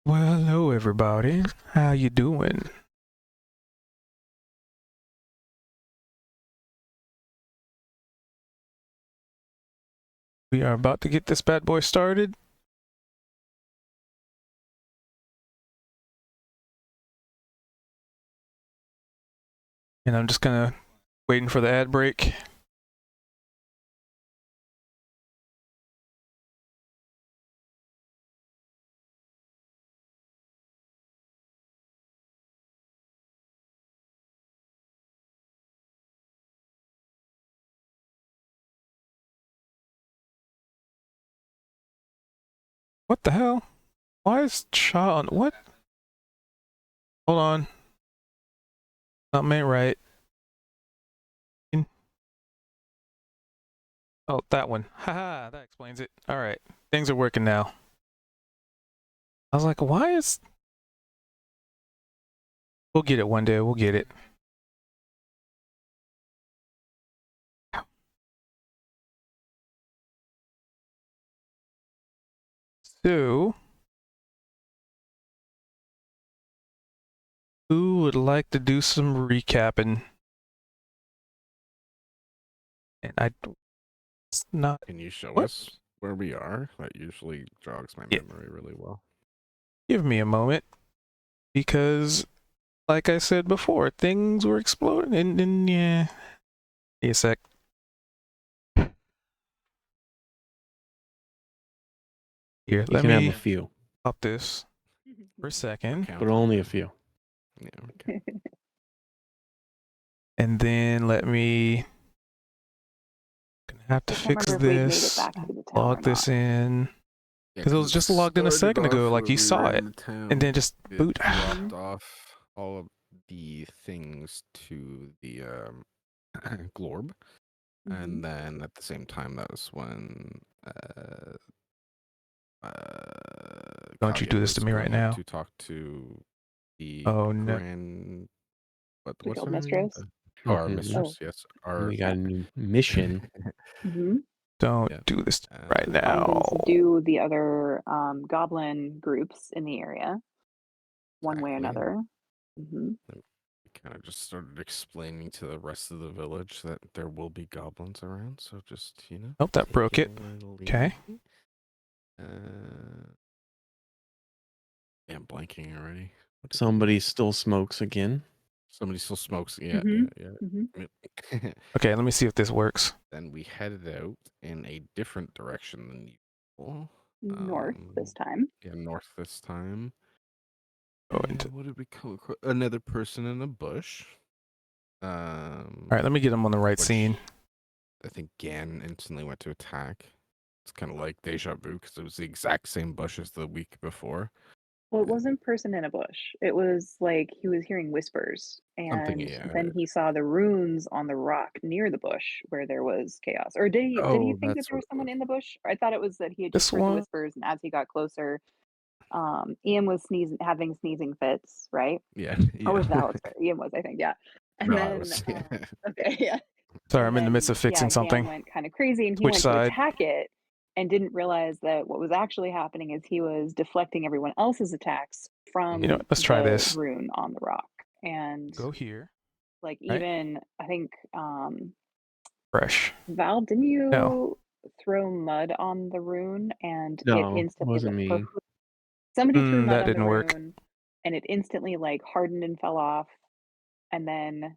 Well, hello everybody. How you doing? We are about to get this bad boy started. And I'm just gonna waiting for the ad break. What the hell? Why is Shaw on what? Hold on. Something ain't right. Oh, that one. Haha, that explains it. Alright. Things are working now. I was like, why is we'll get it one day, we'll get it. So who would like to do some recapping? And it's not. Can you show What? us where we are? That usually jogs my Yeah. memory really well. Give me a moment. Because like I said before, things were exploding and yeah. Give me a sec. Here, You let can have me a few, pop this for a second. but only a few. Yeah, okay. And then let me gonna have to I can't fix remember if we'd made it this. back to the town Log or this not. in. Because it was just logged in a second ago, like you saw it. And then just boot. Dropped off all of the things to the Glorb. And then at the same time, that was when Don't you Kalia do this to was me right going up now. to talk to the Oh no. Grand. The What's guild her name again? mistress? Oh, our Mhm. mistress, yes. Our We got a new mission. Don't Yeah. do this to me right Find now. and subdue the other goblin groups in the area, one way or Exactly. another. Kind of just started explaining to the rest of the village that there will be goblins around, so just, you know. Nope, that take broke it. a little Okay. easy. Yeah, I'm blanking already. What did we Somebody do? still smokes again. Somebody still smokes. Yeah, Mhm. yeah. Okay, let me see if this works. Then we headed out in a different direction than usual. North this time. Yeah, north this time. Go into. What did we come across? Another person in a bush. Alright, let me get him on the right which scene. I think Gan instantly went to attack. It's kind of like deja vu because it was the exact same bush as the week before. Well, it wasn't person in a bush. It was like he was hearing whispers, Something, and yeah. then he saw the runes on the rock near the bush where there was chaos. Or did he Oh, think that that's there what was it someone was. in the bush? I thought it was that he had just This heard the one. whispers, and as he got closer, Ian was having sneezing fits, right? Yeah. Or was that Alistair? Ian was, I think, yeah. And No, I then, was. okay, yeah. Sorry, And I'm in the midst then, of fixing Gan something. went kind of crazy, and he Switch went to side. attack it, and didn't realize that what was actually happening is he was deflecting everyone else's attacks from You know what? Let's try the this. rune on the rock. And Go here. like Right? even I think Fresh. Val, didn't No. you throw mud on the rune and it No, it instantly wasn't me. somebody threw mud That on the didn't work. rune and it instantly like hardened and fell off, and then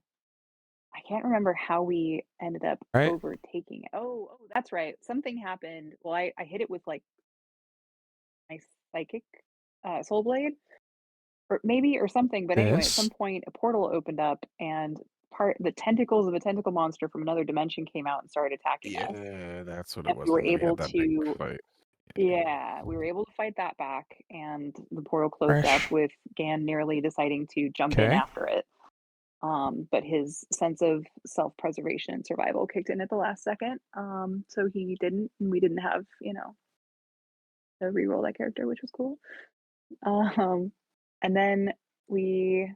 I can't remember how we ended up Right? overtaking it. Oh, that's right. Something happened. Well, I hit it with like my psychic soul blade, or maybe or something. But anyway, at some This. point, a portal opened up, and the tentacles of a tentacle monster from another dimension came out and started attacking us. Yeah, that's what And it was. And then we had that big to, fight. yeah, we were able to fight that back, and the portal closed up Fresh. with Gan nearly deciding to jump in Okay. after it. But his sense of self-preservation and survival kicked in at the last second. So he didn't, and we didn't have, to reroll that character, which was cool. And then we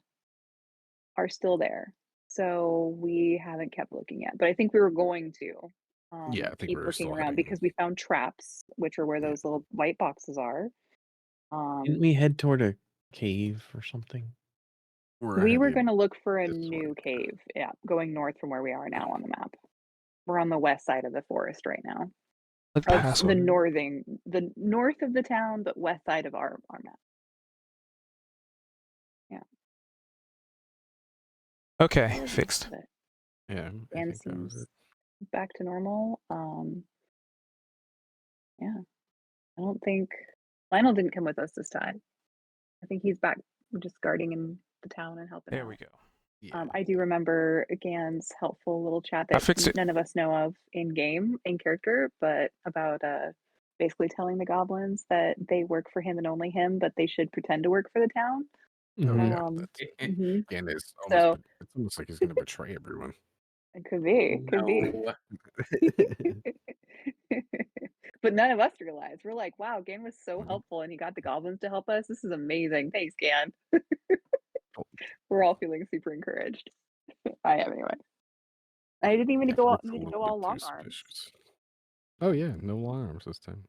are still there. So we haven't kept looking yet, but I think we were going to Yeah, I think keep we were looking still around heading. because we found traps, which are where Yeah. those little white boxes are. Didn't Um, we head toward a cave or something? We're we were heading gonna look for a this way. new cave. Yeah, going north from where we are now on the map. We're on the west side of the forest right now. Look Of past the one. the north of the town, but west side of our map. Yeah. Okay, That was fixed. most of it. Yeah, I Dan think that was seems it. back to normal. Yeah. I don't think Lionel didn't come with us this time. I think he's back just guarding in the town and helping There out. we go. Yeah. I do remember Gan's helpful little chat I that fixed it. none of us know of in game, in character, but about basically telling the goblins that they work for him and only him, but they should pretend to work for the town. Oh Mhm. yeah, Um, that's mhm. and it's So almost like he's gonna betray everyone. it could be, could be. But none of us realized. We're like, wow, Gan was so Mhm. helpful and he got the goblins to help us. This is amazing. Thanks, Gan. Oh, We're all feeling super encouraged. I am anyway. I didn't even yeah, go it's a little bit all too long arms. suspicious. Oh yeah, no long arms this time.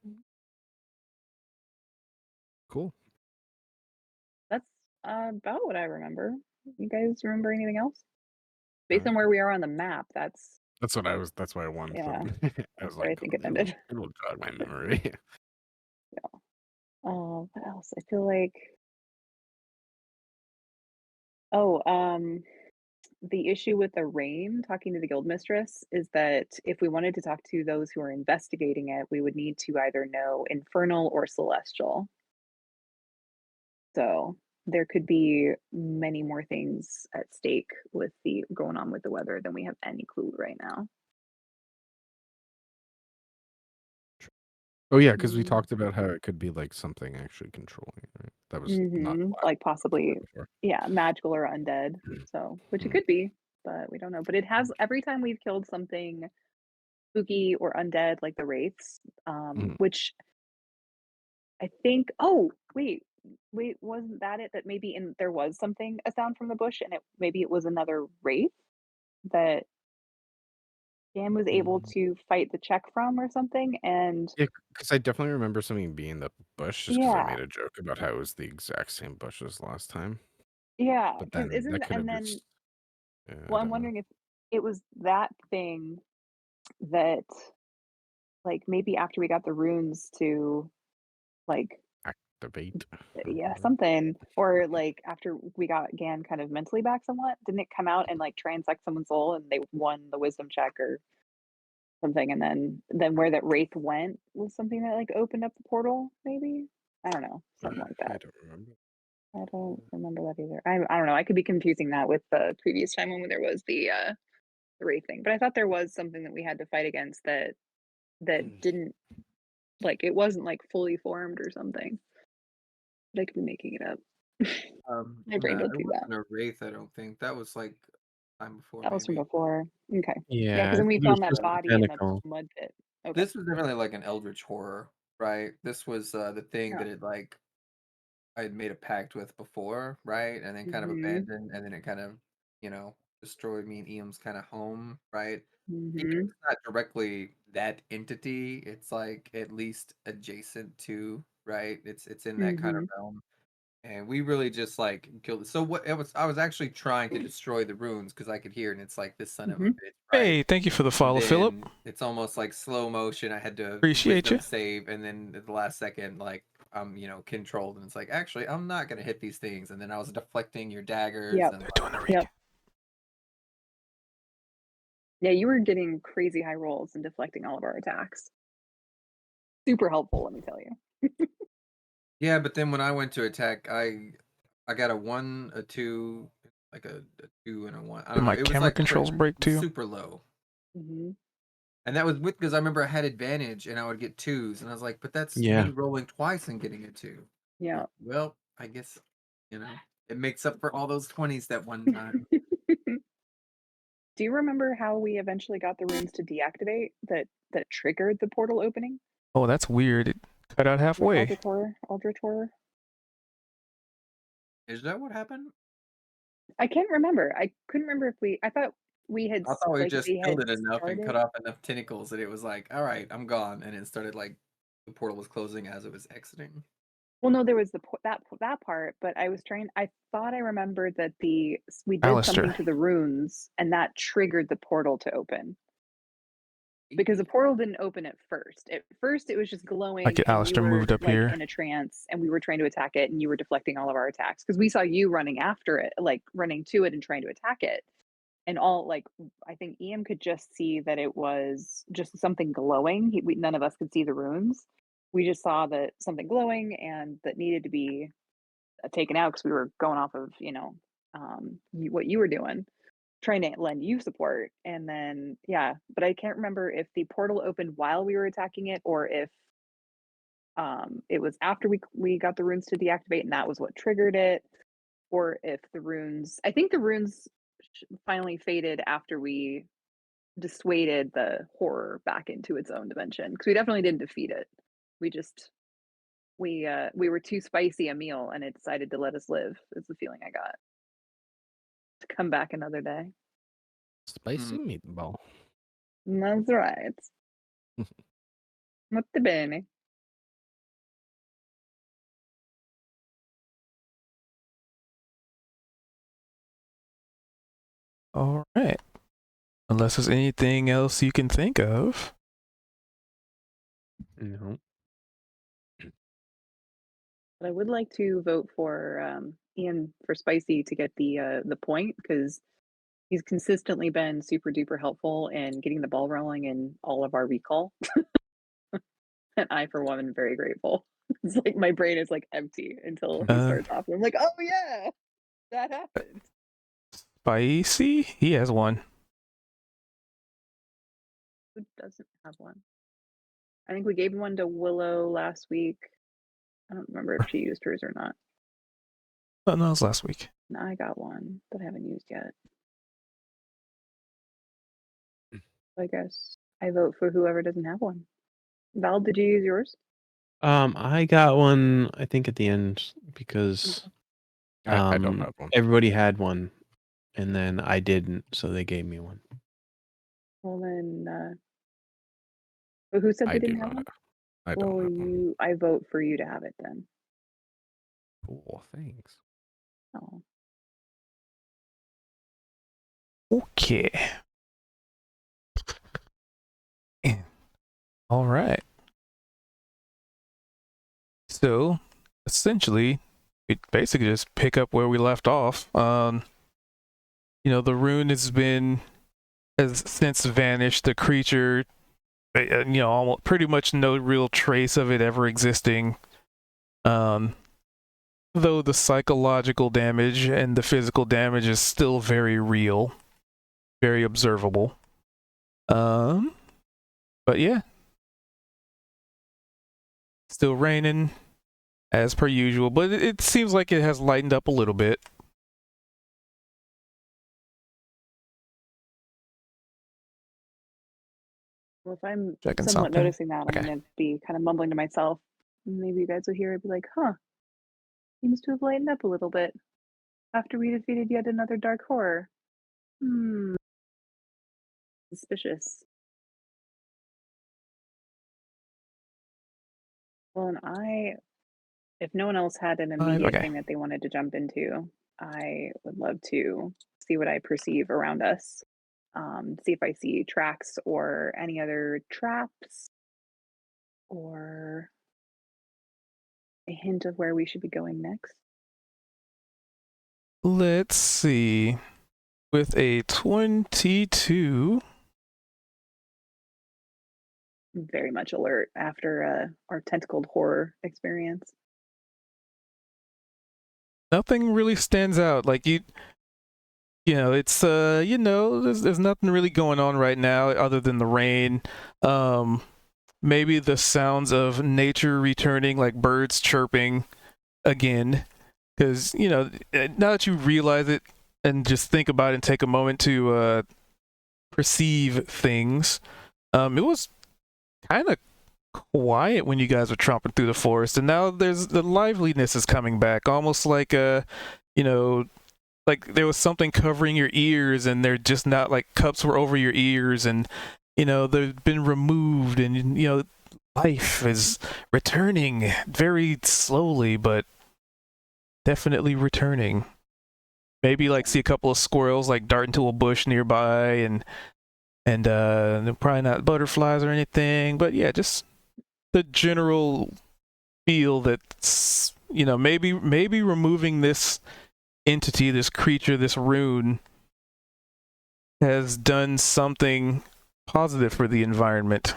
Cool. That's about what I remember. You guys remember anything else? Based on where we are on the map, that's That's what I was. That's why I wanted yeah, them. I that's was where I like, think it it'll, ended. it'll jog my memory. What else? I feel like oh, the issue with the rain, talking to the guild mistress, is that if we wanted to talk to those who are investigating it, we would need to either know infernal or celestial. So there could be many more things at stake with the going on with the weather than we have any clue right now. Oh yeah, because we talked about how it could be like something actually controlling it, right? That was not Like last episode possibly, before. yeah, magical or undead. So, which it Mhm. could be, but we don't know. But it has every time we've killed something spooky or undead, like the wraiths, Mhm. which I think. Oh, wait, wasn't that it? That maybe in there was something a sound from the bush, and maybe it was another wraith that Dan was able Mm. to fight the check from or something. And Yeah, because I definitely remember something being the bush, just because I yeah, made a joke about how it was the exact same bush as last time. yeah, But because then that isn't could and have then just, yeah, I well, I'm don't know. wondering if it was that thing that like maybe after we got the runes to like Activate. yeah, something or like after we got Gan kind of mentally back somewhat, didn't it come out and like transect someone's soul and they won the wisdom check or something and then where that wraith went was something that like opened up the portal maybe? I don't know, something like I that. don't remember. I don't remember that either. I don't know. I could be confusing that with the previous time when there was the wraith thing, but I thought there was something that we had to fight against that didn't like it wasn't like fully formed or something. But I could be making it up. My brain No, does it do that. wasn't a wraith, I don't think. That was like time before, That was from maybe. before. Okay. Yeah, Yeah, because I then we think it was found that just Uh, the body in the tentacle. mud pit. Okay. This was definitely like an eldritch horror, right? This was the thing Yeah. that it like I had made a pact with before, right? And then kind of Mhm. abandoned, and then it kind of, destroyed me and Eam's kind of home, right? Even if Mhm. it's not directly that entity, it's like at least adjacent to, right? It's in that kind of Mhm. realm. And we really just like killed it. So what it was, I was actually trying to destroy the runes because I could hear, it, and it's like this son of a Mhm. bitch, right? Hey, thank you for the And follow, Philip. then it's almost like slow motion. I had to Appreciate you. wisdom save, and then at the last second, like I'm, controlled, and it's like actually I'm not gonna hit these things, and then I was deflecting your daggers, Yep. and They're doing the Yep. recap. Yeah, you were getting crazy high rolls and deflecting all of our attacks. Super helpful, let me tell you. yeah. But then when I went to attack, I got a 1, a 2, like a 2 and a 1. I Did don't know. my It was camera like controls break too? super low. Mhm. And that was with because I remember I had advantage and I would get 2s, and I was like, but that's Yeah. me rolling twice and getting a 2. Yeah. Well, I guess, it makes up for all those 20s that one time. Do you remember how we eventually got the runes to deactivate that triggered the portal opening? Oh, that's weird. It cut out The halfway. Aldrich horror? Is that what happened? I can't remember. I couldn't remember if I thought we had I thought we just we killed had it enough and cut started. off enough tentacles that it was like, all right, I'm gone. And it started like the portal was closing as it was exiting. Well, no, there was that part, but I thought I remembered that we did something Alistair. to the runes, and that triggered the portal to open. Because the portal didn't open at first. At first, it was just glowing, Like and Alistair you were moved up like here. in a trance, and we were trying to attack it, and you were deflecting all of our attacks because we saw you running after it, like running to it and trying to attack it. And I think Ian could just see that it was just something glowing. None of us could see the runes. We just saw that something glowing and that needed to be taken out because we were going off of what you were doing, trying to lend you support. And then but I can't remember if the portal opened while we were attacking it or if it was after we got the runes to deactivate and that was what triggered it, or if I think the runes finally faded after we dissuaded the horror back into its own dimension, because we definitely didn't defeat it. We were too spicy a meal and it decided to let us live, is the feeling I got. To come back another day. Spicy meatball. That's right. Molto bene. All right. Unless there's anything else you can think of. No. But I would like to vote for Ian for Spicy to get the point, because he's consistently been super duper helpful in getting the ball rolling in all of our recall. And I, for one, am very grateful. It's like my brain is like empty until he starts off. And I'm like, oh yeah, that happened. Spicy? He has one. Who doesn't have one? I think we gave one to Willow last week. I don't remember if she used hers or not. Oh, no, it was last week. And I got one that I haven't used yet. I guess I vote for whoever doesn't have one. Val, did you use yours? I got one, I think, at the end because I don't have one. everybody had one, and then I didn't, so they gave me one. Well then, but who said I they do didn't have not. one? I don't Well, have one. I vote for you to have it then. Cool, thanks. Oh, Okay. All right. So, essentially, we basically just pick up where we left off. The rune has since vanished. The creature, almost pretty much no real trace of it ever existing. Though the psychological damage and the physical damage is still very real, very observable. But yeah. Still raining as per usual, but it seems like it has lightened up a little bit. well, if I'm Checking somewhat something. noticing that, Okay. I'm gonna be kind of mumbling to myself. Maybe you guys will hear it, be like, "Huh, seems to have lightened up a little bit after we defeated yet another dark horror." Suspicious. Well, and if no one else had an immediate Okay. thing that they wanted to jump into, I would love to see what I perceive around us. See if I see tracks or any other traps or a hint of where we should be going next. Let's see. With a 22. Very much alert after our tentacled horror experience. Nothing really stands out. Like it's there's nothing really going on right now other than the rain. Maybe the sounds of nature returning, like birds chirping again, because now that you realize it and just think about it and take a moment to perceive things, it was kind of quiet when you guys were tromping through the forest, and now the liveliness is coming back, almost like like there was something covering your ears and they're just not, like cups were over your ears and they've been removed, and life is returning very slowly, but definitely returning. Maybe like see a couple of squirrels like dart into a bush nearby, and they're probably not butterflies or anything, but yeah, just the general feel that's, maybe removing this entity, this creature, this rune has done something positive for the environment.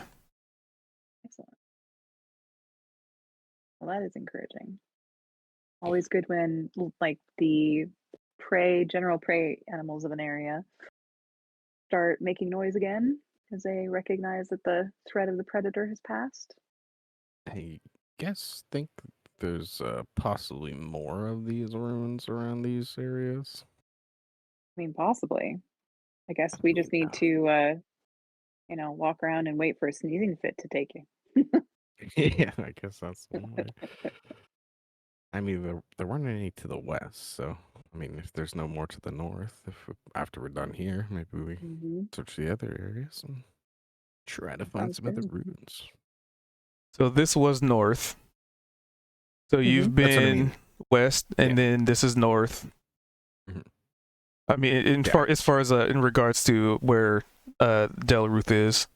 Excellent. Well, that is encouraging. Always good when like the general prey animals of an area start making noise again as they recognize that the threat of the predator has passed. I think there's possibly more of these ruins around these areas. I mean, possibly. I guess we just need Yeah. to, walk around and wait for a sneezing fit to take you. Yeah, I guess that's one way. I mean, there weren't any to the west, so I mean, if there's no more to the north, after we're done here, maybe we Mm-hmm. search the other areas and try to find Sounds some other good. ruins. So this was north. So you've That's what I been mean. west, and Yeah. then this is north. Mhm. I mean, Yeah. as far as in regards to where Delruth is.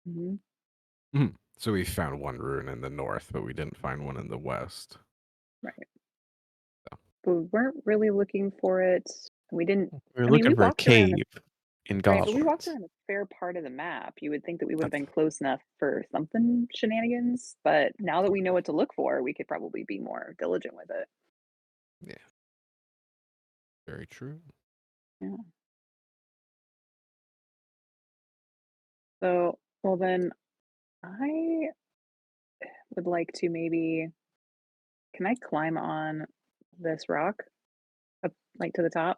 Mm-hmm. So we found one ruin in the north, but we didn't find one in the west. Right. So. But we weren't really looking for it. We didn't. We were I mean, we looking for a walked around cave in right, but we Goblins. walked around a fair part of the map. You would think that we would have That's been close enough for something shenanigans, but now that we know what to look for, we could probably be more diligent with it. yeah, very true. Yeah. So, well then, I would like to maybe. Can I climb on this rock up, like to the top?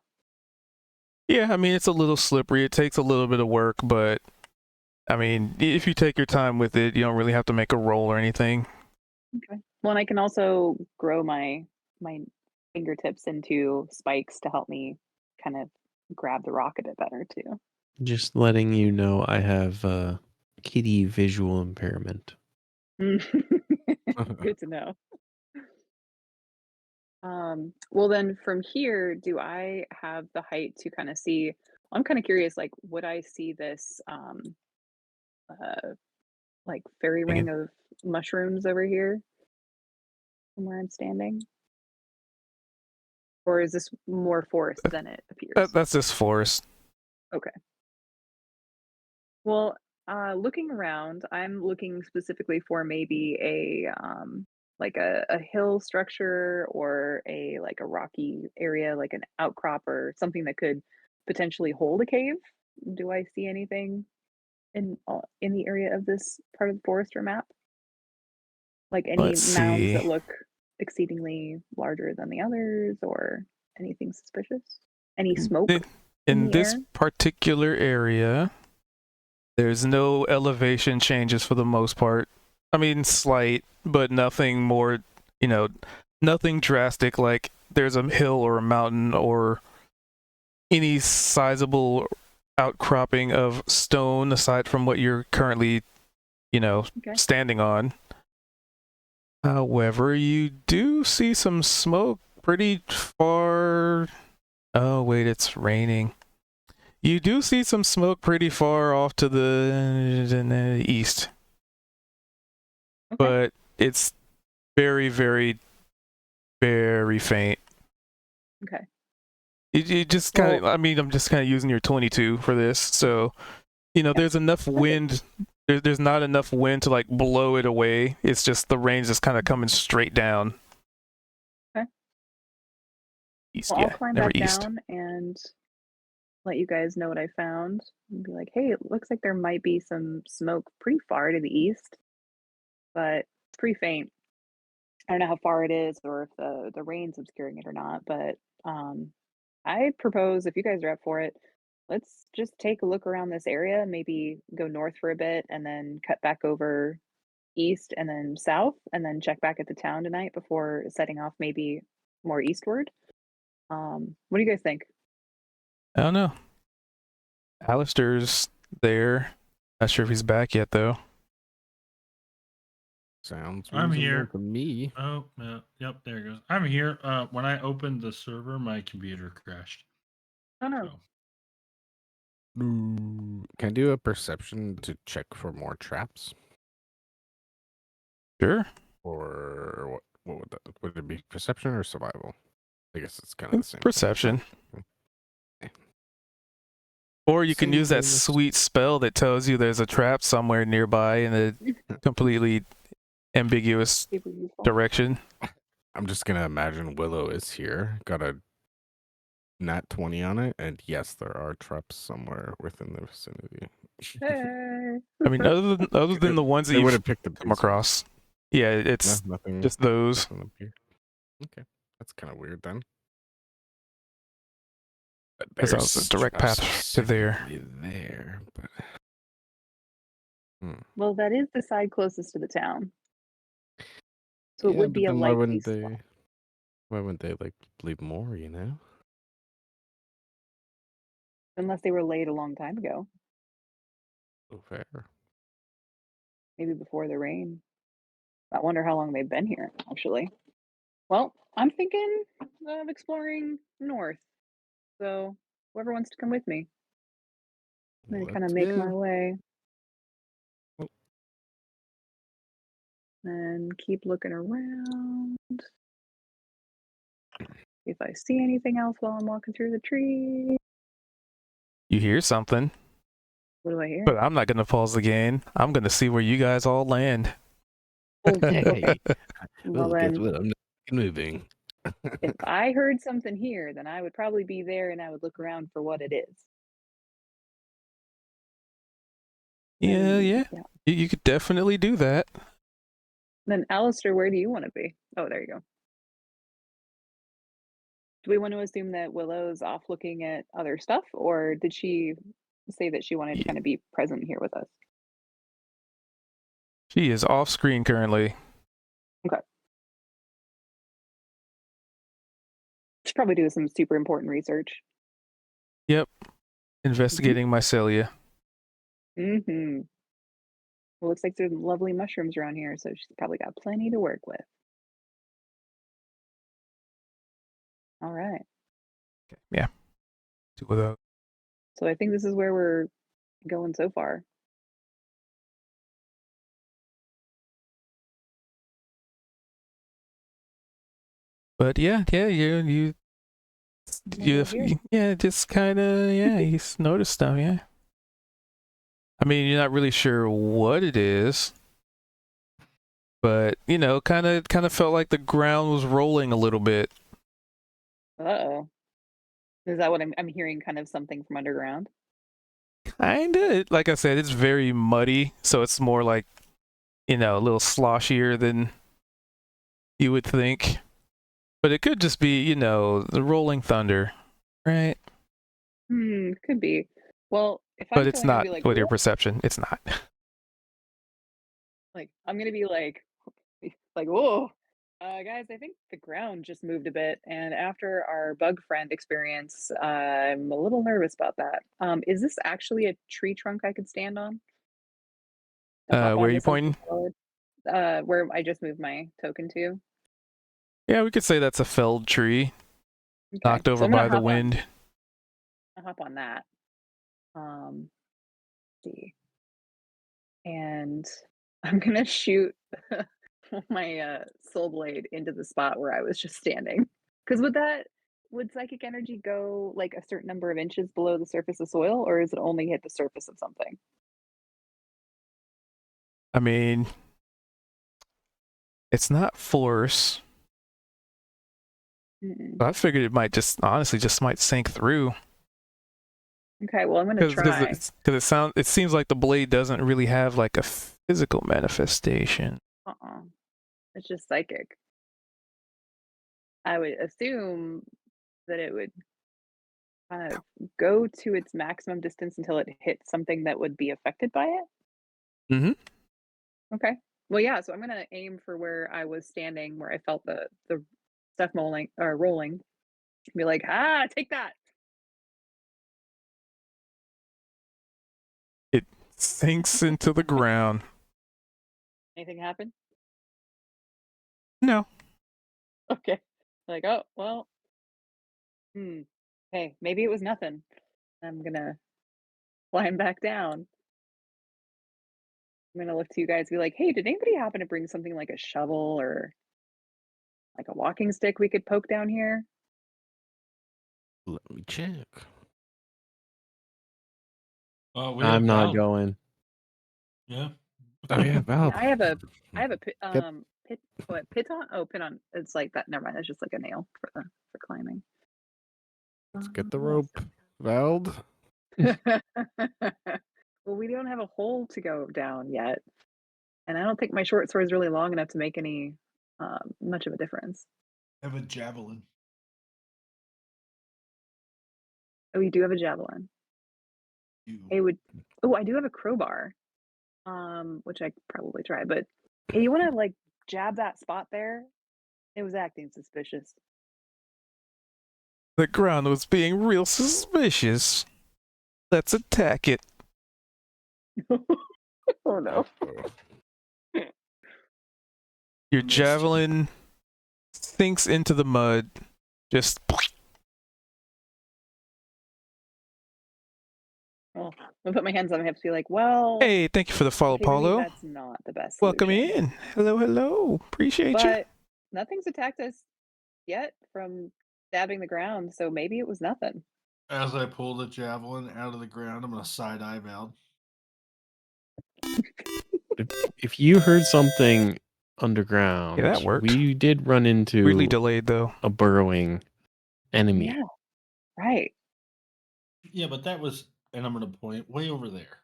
Yeah, I mean, it's a little slippery. It takes a little bit of work, but I mean, if you take your time with it, you don't really have to make a roll or anything. Okay. Well, and I can also grow my fingertips into spikes to help me kind of grab the rock a bit better too. Just letting you know I have kitty visual impairment. Good to know. Well then from here, do I have the height to kind of see? I'm kind of curious, like, would I see this uh like fairy ring Hanging. of mushrooms over here from where I'm standing? Or is this more forest than it appears? That's this forest. Okay. Well, looking around, I'm looking specifically for maybe like a hill structure or like a rocky area, like an outcrop or something that could potentially hold a cave. Do I see anything in the area of this part of the forest or map? Like any Let's mounds see. that look exceedingly larger than the others or anything suspicious? Any smoke in In the this air? particular area, there's no elevation changes for the most part. I mean, slight, but nothing more, nothing drastic like there's a hill or a mountain or any sizable outcropping of stone aside from what you're currently, Okay. standing on. However, you do see some smoke pretty far. Oh, wait, it's raining. You do see some smoke pretty far off to the east. Okay. But it's very, very, very faint. Okay. You just kind of, Well, I mean, I'm just kind of using your 22 for this. So, there's enough wind. There's not enough wind to like blow it away. It's just the rain's just kind of coming straight down. Okay. East, well, I'll yeah, climb never back east. down and let you guys know what I found and be like, hey, it looks like there might be some smoke pretty far to the east, but it's pretty faint. I don't know how far it is or if the rain's obscuring it or not, but I propose if you guys are up for it, let's just take a look around this area, maybe go north for a bit and then cut back over east and then south and then check back at the town tonight before setting off maybe more eastward. What do you guys think? I don't know. Alistair's there. Not sure if he's back yet, though. Sounds I'm reasonable here. to me. Oh, yeah, yep, there it goes. I'm here. When I opened the server, my computer crashed. Oh no. So, Can I do a perception to check for more traps? Sure. Or what would that would it be perception or survival? I guess it's kind of the same thing. Perception. Okay. Or you can use that Single- sweet spell that tells you there's a trap somewhere nearby in a completely ambiguous Super useful. direction. I'm just gonna imagine Willow is here, got a nat 20 on it, and yes, there are traps somewhere within the vicinity. Hey. I mean, other than the ones that They would you've have picked the come across. Yeah, it's nothing. just those. Nothing up here. Okay, that's kind of weird then. But Because that there's was a direct traps path to there. specifically there, but Well, that is the side closest to the town. So it yeah, would but be a then why likely wouldn't spot. they? Why wouldn't they like leave more? You know? Unless they were laid a long time ago. So fair. Maybe before the rain. I wonder how long they've been here, actually. Well, I'm thinking of exploring north. So whoever wants to come with me, I'm gonna kind of Let's make my go. way Oh. and keep looking around. If I see anything else while I'm walking through the trees. You hear something, What do I hear? but I'm not going to pause the game. I'm going to see where you guys all land. Hey, Well, guess then, what? I'm not moving. if I heard something here, then I would probably be there and I would look around for what it is. Yeah, yeah. You could definitely do that. Then, Alistair, where do you want to be? Oh, there you go. Do we want to assume that Willow's off looking at other stuff, or did she say that she wanted to Yeah. kind of be present here with us? She is off screen currently. Should probably do some super important research. Yep. Investigating mycelia. Mm-hmm. Well, looks like there's lovely mushrooms around here, so she's probably got plenty to work with. All right. Yeah. Two of those. So I think this is where we're going so far. But yeah, you Over here. yeah, just kind of, yeah, you noticed stuff, yeah. I mean, you're not really sure what it is, but you know, kind of felt like the ground was rolling a little bit. Uh-oh. Is that what I'm hearing? Kind of something from underground? Kinda, like I said, it's very muddy, so it's more like, you know, a little sloshier than you would think. But it could just be, you know, the rolling thunder, right? Could be. Well, if But I'm it's going, I'll not be like, with your "Whoa," perception. It's not. like I'm gonna be like, whoa, guys, I think the ground just moved a bit, and after our bug friend experience, I'm a little nervous about that. Is this actually a tree trunk I could stand on? To hop Where are you onto something pointing? solid? Where I just moved my token to. Yeah, we could say that's a felled tree, Okay, knocked so over I'm gonna by the hop on. wind. I'll hop on that. See. And I'm gonna shoot my soul blade into the spot where I was just standing. Because would psychic energy go like a certain number of inches below the surface of soil, or is it only hit the surface of something? I mean, it's not force. Mm-mm. But I figured it might just honestly just might sink through. Okay, well I'm gonna try. Because it seems like the blade doesn't really have like a physical manifestation. It's just psychic. I would assume that it would kind of go to its maximum distance until it hits something that would be affected by it. Mm-hmm. Okay. Well, yeah. So I'm gonna aim for where I was standing, where I felt the stuff rolling. Be like, take that. It sinks into the ground. Anything happen? No. Okay. Like, oh well. Hey, maybe it was nothing. I'm gonna climb back down. I'm gonna look to you guys, and be like, hey, did anybody happen to bring something like a shovel or like a walking stick we could poke down here? Let me check. We have I'm not Val. going. Yeah. Oh yeah, Val. I have a pit, Get- piton. Oh, piton. It's like that. Never mind. It's just like a nail for climbing. Let's get the What rope, Vald. else? Well, we don't have a hole to go down yet, and I don't think my short sword is really long enough to make any much of a difference. Have a javelin. Oh, we do have a javelin. You. Hey, oh, I do have a crowbar, which I could probably try. But hey, you want to like jab that spot there? It was acting suspicious. The ground was being real suspicious. Let's attack it. Oh no! Your Missed. javelin sinks into the mud. Just Well, I'll put my hands on my hips. Be like, well, hey, thank you for the follow, okay, maybe Paulo. that's not the best. Welcome solution. in. Hello, hello. Appreciate you. But nothing's attacked us yet from stabbing the ground, so maybe it was nothing. As I pull the javelin out of the ground, I'm gonna side eye Val. If you heard something underground, Yeah, that worked. we did run into Weirdly delayed though. a burrowing enemy. Yeah, right. Yeah, but that was, and I'm going to point way over there.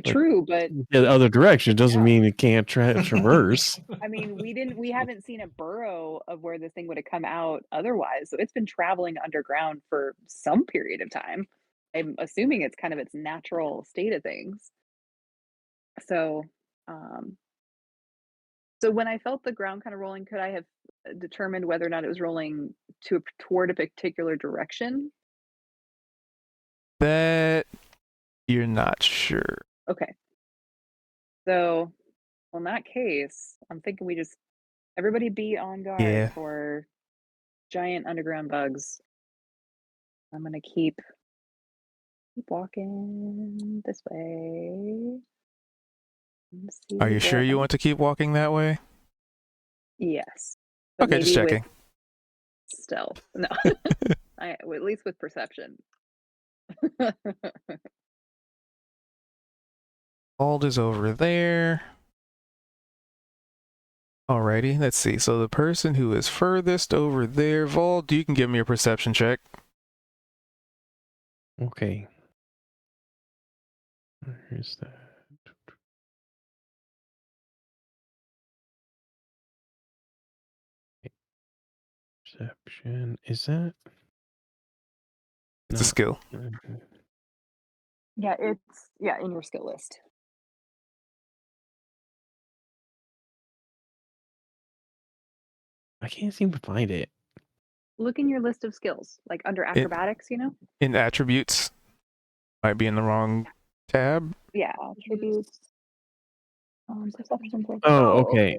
True, but The other direction doesn't Yeah. mean it can't traverse. I mean, we haven't seen a burrow of where this thing would have come out otherwise. So it's been traveling underground for some period of time. I'm assuming it's kind of its natural state of things. So, so when I felt the ground kind of rolling, could I have determined whether or not it was rolling toward a particular direction? That you're not sure. Okay. So, well, in that case, I'm thinking we just everybody be on guard Yeah. for giant underground bugs. I'm gonna keep walking this way. Let's see Are you sure what you want to keep walking that way? Yes. But Okay, just maybe with checking. stealth. No. At least with perception. Ald is over there. Alrighty, let's see. So the person who is furthest over there, Vald, you can give me a perception check. Okay. Here's that. Perception. Is that? It's a skill. Yeah, it's in your skill list. I can't seem to find it. Look in your list of skills, like under acrobatics, you know? In attributes. Might be in the wrong tab. Yeah, attributes. Perception. Oh, okay.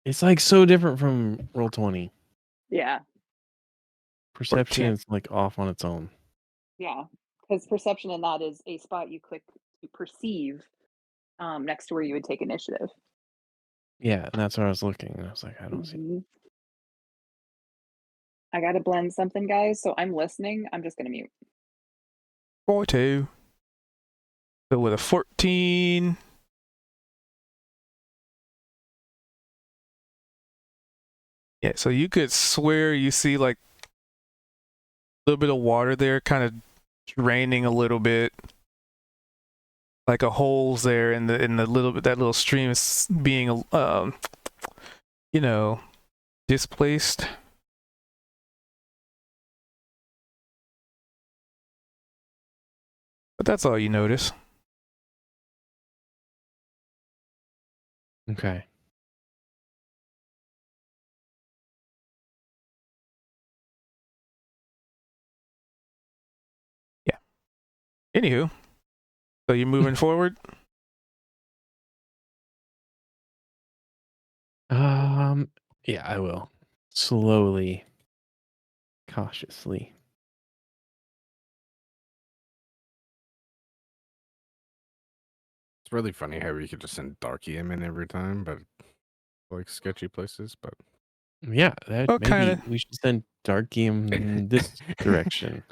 It's like so different from Roll20. Yeah, Perception 14. is like off on its own. yeah. Because perception in that is a spot you click to perceive next to where you would take initiative. Yeah, and that's where I was looking. And I was like, I don't see. Mhm. I gotta blend something, guys, so I'm listening. I'm just gonna mute. 42. So with a 14. Yeah, so you could swear you see like a little bit of water there, kind of draining a little bit. Like a holes there in the little bit, that little stream is being displaced. But that's all you notice. Okay. Anywho, so you're moving forward. Yeah, I will. Slowly, cautiously. It's really funny how we could just send Darkium in every time, but like sketchy places. But Yeah, that Well, kind maybe of. we should send Darkium in this direction,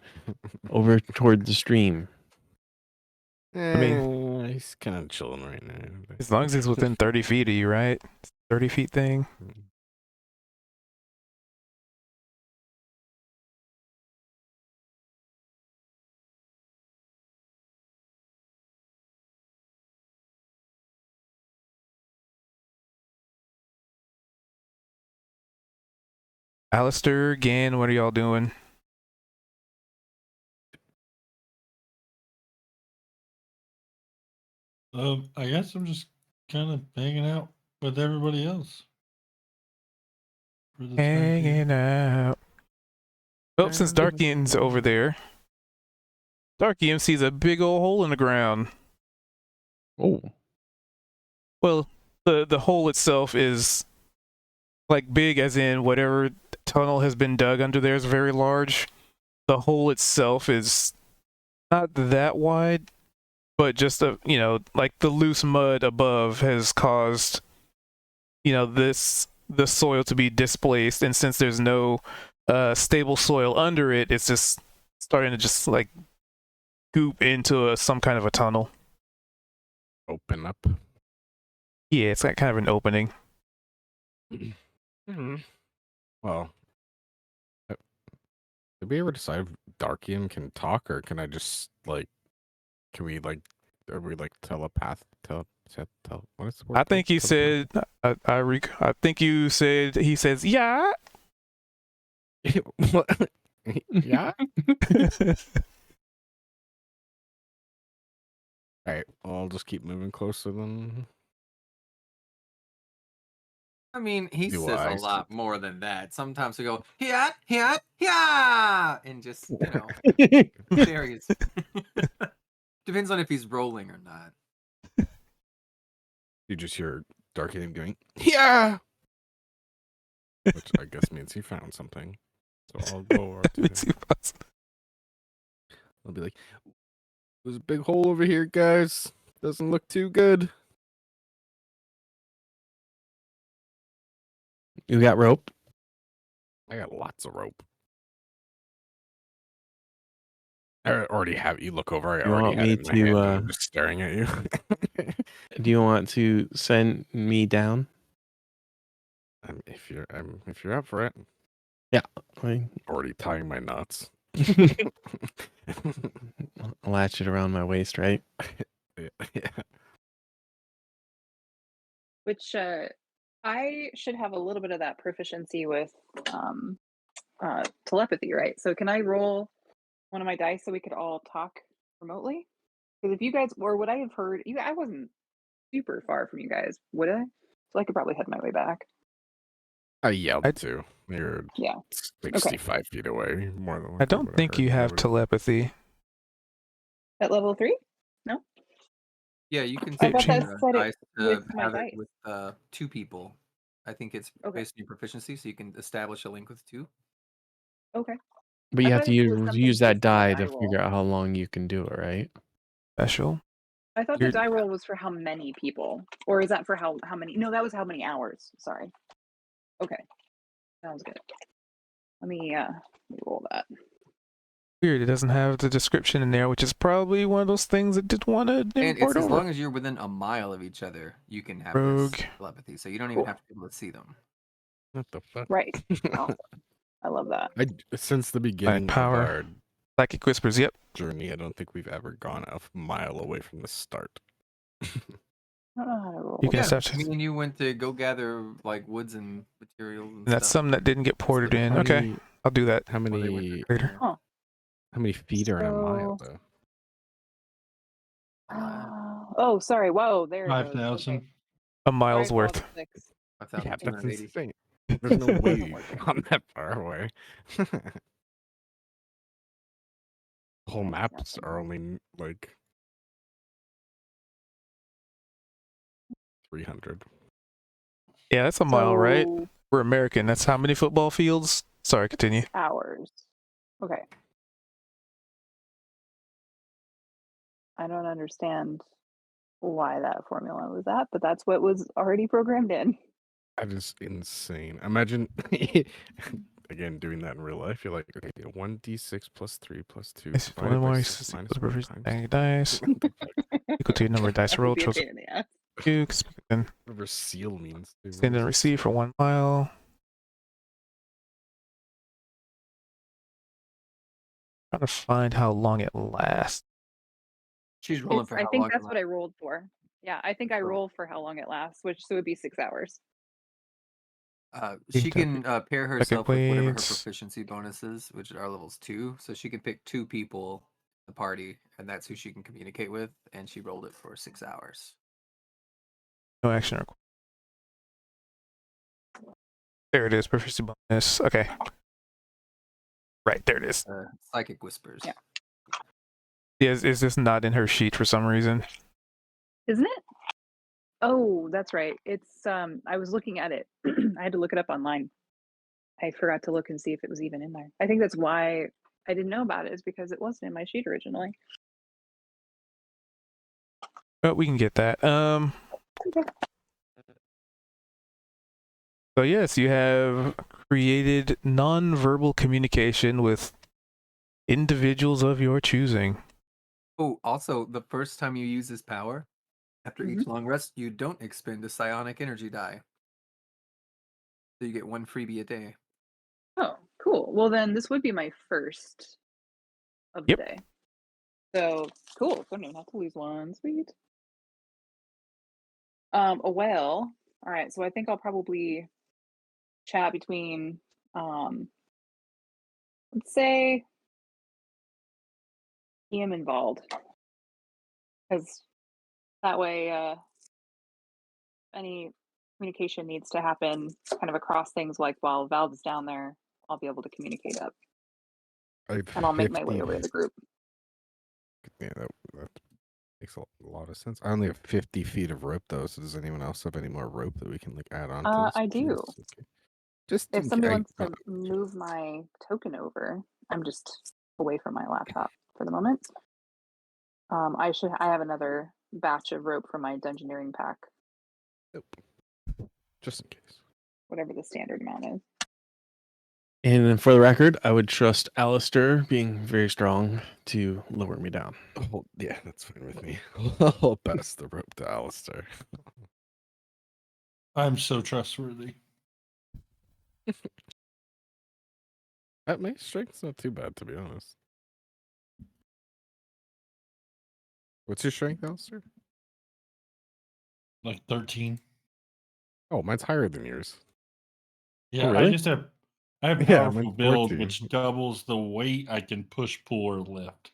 over toward the stream. I mean, he's kind of chilling right now. but- as long as he's within 30 feet of you, right? 30 feet thing. Alistair, Gan, what are y'all doing? I guess I'm just kind of hanging out with everybody else. For the time being. Hanging out. Well, since Darkian's over there, Darkian sees a big old hole in the ground. Oh, Well, the hole itself is like big, as in whatever tunnel has been dug under there is very large. The hole itself is not that wide, but just like the loose mud above has caused, the soil to be displaced, and since there's no stable soil under it, it's just starting to just like goop into some kind of a tunnel. Open up. Yeah, it's got kind of an opening. Well, did we ever decide if Darkium can talk, or can I just like? Can we like? Are we like telepath? What is the word? I think he Telepath? said. I think you said he says yeah. What? Yeah. All right. Well, I'll just keep moving closer then. I mean, he Do says I a see- lot more than that. Sometimes we go, yeah, and just, various. Depends on if he's rolling or not. You just hear Darkium going, yeah, which I guess means he found something. So I'll go over to him. I'll be like, "There's a big hole over here, guys. Doesn't look too good." you got rope? I got lots of rope. I already have you look over. I You already want had me it in my to, hand. And I'm just staring at you. Do you want to send me down? If you're up for it, I already tying my knots. latch it around my waist, right? Yeah. Which I should have a little bit of that proficiency with telepathy, right? So can I roll one of my dice so we could all talk remotely? Because if you guys, or would I have heard you? I wasn't super far from you guys, would I? So I could probably head my way back. I yelled I- too. You're Yeah. 65 feet away, more than I likely, don't but think heard you have nobody. telepathy. At level 3? Yeah, you can I take thought that the said it dice to with my have dice. it with 2 people. I think it's Okay. based on your proficiency, so you can establish a link with 2. Okay. But I you have thought to it was something use that based on the die die to roll. figure out how long you can do it, right? Special. I thought You're- the die roll was for how many people, or is that for how many? No, that was how many hours. Sorry. Okay, sounds good. Let me roll that. Weird, it doesn't have the description in there, which is probably one of those things that did want to And it's import as over. long as you're within a mile of each other, you can have Rogue. this telepathy. So you don't even Cool. have to be able to see them. What the fuck? Right. Awesome. I love that. Since the beginning power. of our Psychic Whispers, yep. journey, I don't think we've ever gone a mile away from the start. I don't know how to roll. You can Yeah, establish. me and you went to go gather like woods and materials and That's stuff. something that didn't get ported in. How Okay, many- I'll do that. How before they went many? to- Later. Huh. How many feet are in a mile, So- though? Oh, sorry. Whoa, there it goes. 5,000. Okay. A mile's Sorry for all worth. the clicks. Yeah, that's 5,280. insane. There's no way you've gone that far away. The whole maps are only like 300. Yeah, that's a mile, right? So, We're American. That's how many football fields? Sorry, continue. hours. Okay. I don't understand why that formula was that, but that's what was already programmed in. That is insane. Imagine again doing that in real life. You're like, okay, 1d6 plus 3 plus 2 It's divided one by more 6 minus 1 times. dice. What the fuck? Equal to your number of dice That would rolled. be a Chose pain in the ass. Dukes. Then Whatever seal means. Dude. send What and is receive seal? for 1 mile. Trying to find how long it lasts. She's rolling It's, for I how think long it that's what I lasts. rolled for. Yeah, I think I For- roll for how long it lasts, which so it would be 6 hours. She can pair herself with whatever her blades. proficiency bonus is, which are levels 2. So she can pick 2 people in the party, and that's who she can communicate with. And she rolled it for 6 hours. No action required. There it is. Proficiency bonus. Okay. Right, there it is. Psychic whispers. Yeah. Yeah, is this not in her sheet for some reason? Isn't it? Oh, that's right. It's I was looking at it. I had to look it up online. I forgot to look and see if it was even in there. I think that's why I didn't know about it, is because it wasn't in my sheet originally. But we can get that. Okay. So yes, you have created non-verbal communication with individuals of your choosing. Oh, also, the first time you use this power, after each long rest, you don't expend a psionic energy die. So you get 1 freebie a day. Oh, cool. Well, then this would be my first of the Yep. day. So cool. So I don't even have to lose one. Sweet. A whale. All right. So I think I'll probably chat between, let's say, Ian and Vald, because that way, any communication needs to happen kind of across things. Like while Vald is down there, I'll be able to communicate up, and I'll make my way over to the group. Yeah, that makes a lot of sense. I only have 50 feet of rope though, so does anyone else have any more rope that we can like add on to this? I do. Just If in somebody ca- wants to move my token over, I'm just away from my laptop for the moment. I have another batch of rope from my dungeoneering pack, just in case. whatever the standard amount is. And for the record, I would trust Alistair being very strong to lower me down. Oh, yeah, that's fine with me. I'll pass the rope to Alistair. I'm so trustworthy. My strength's not too bad, to be honest. What's your strength, Alistair? Like 13. Oh, mine's higher than yours. Yeah, really? I have Yeah, powerful mine's build, 14. which doubles the weight I can push, pull, or lift.